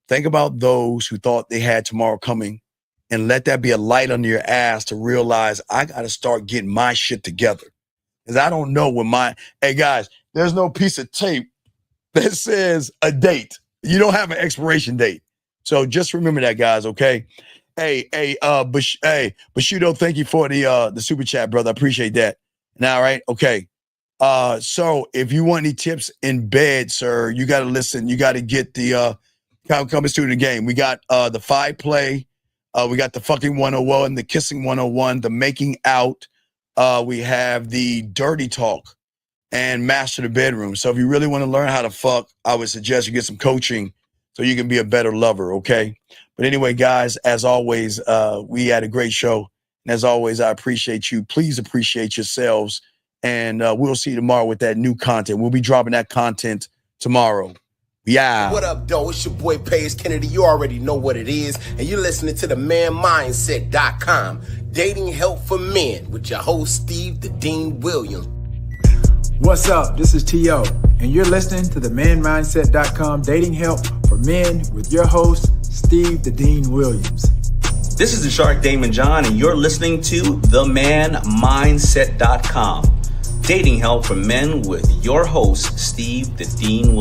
think about those who thought they had tomorrow coming and let that be a light under your ass to realize I got to start getting my shit together. Because I don't know when hey guys, there's no piece of tape that says a date. You don't have an expiration date. So just remember that, guys, okay? Hey, Bushido, thank you for the super chat, brother. I appreciate that. Now, right? Okay. So if you want any tips in bed, sir, you got to listen. You got to get the coming to the game. We got the 5-play. We got the fucking 101, the kissing 101, the making out. We have the dirty talk and master the bedroom. So if you really want to learn how to fuck, I would suggest you get some coaching so you can be a better lover, okay? But anyway, guys, as always, we had a great show. And as always, I appreciate you. Please appreciate yourselves. And we'll see you tomorrow with that new content. We'll be dropping that content tomorrow. Yeah. What up, though? It's your boy, Paige Kennedy. You already know what it is. And you're listening to the manmindset.com. Dating help for men with your host, Steve the Dean Williams. What's up? This is T.O. And you're listening to the manmindset.com dating help for men with your host, Steve the Dean Williams. This is the Shark Damon John, and you're listening to themanmindset.com. Dating help for men with your host, Steve the Dean Williams.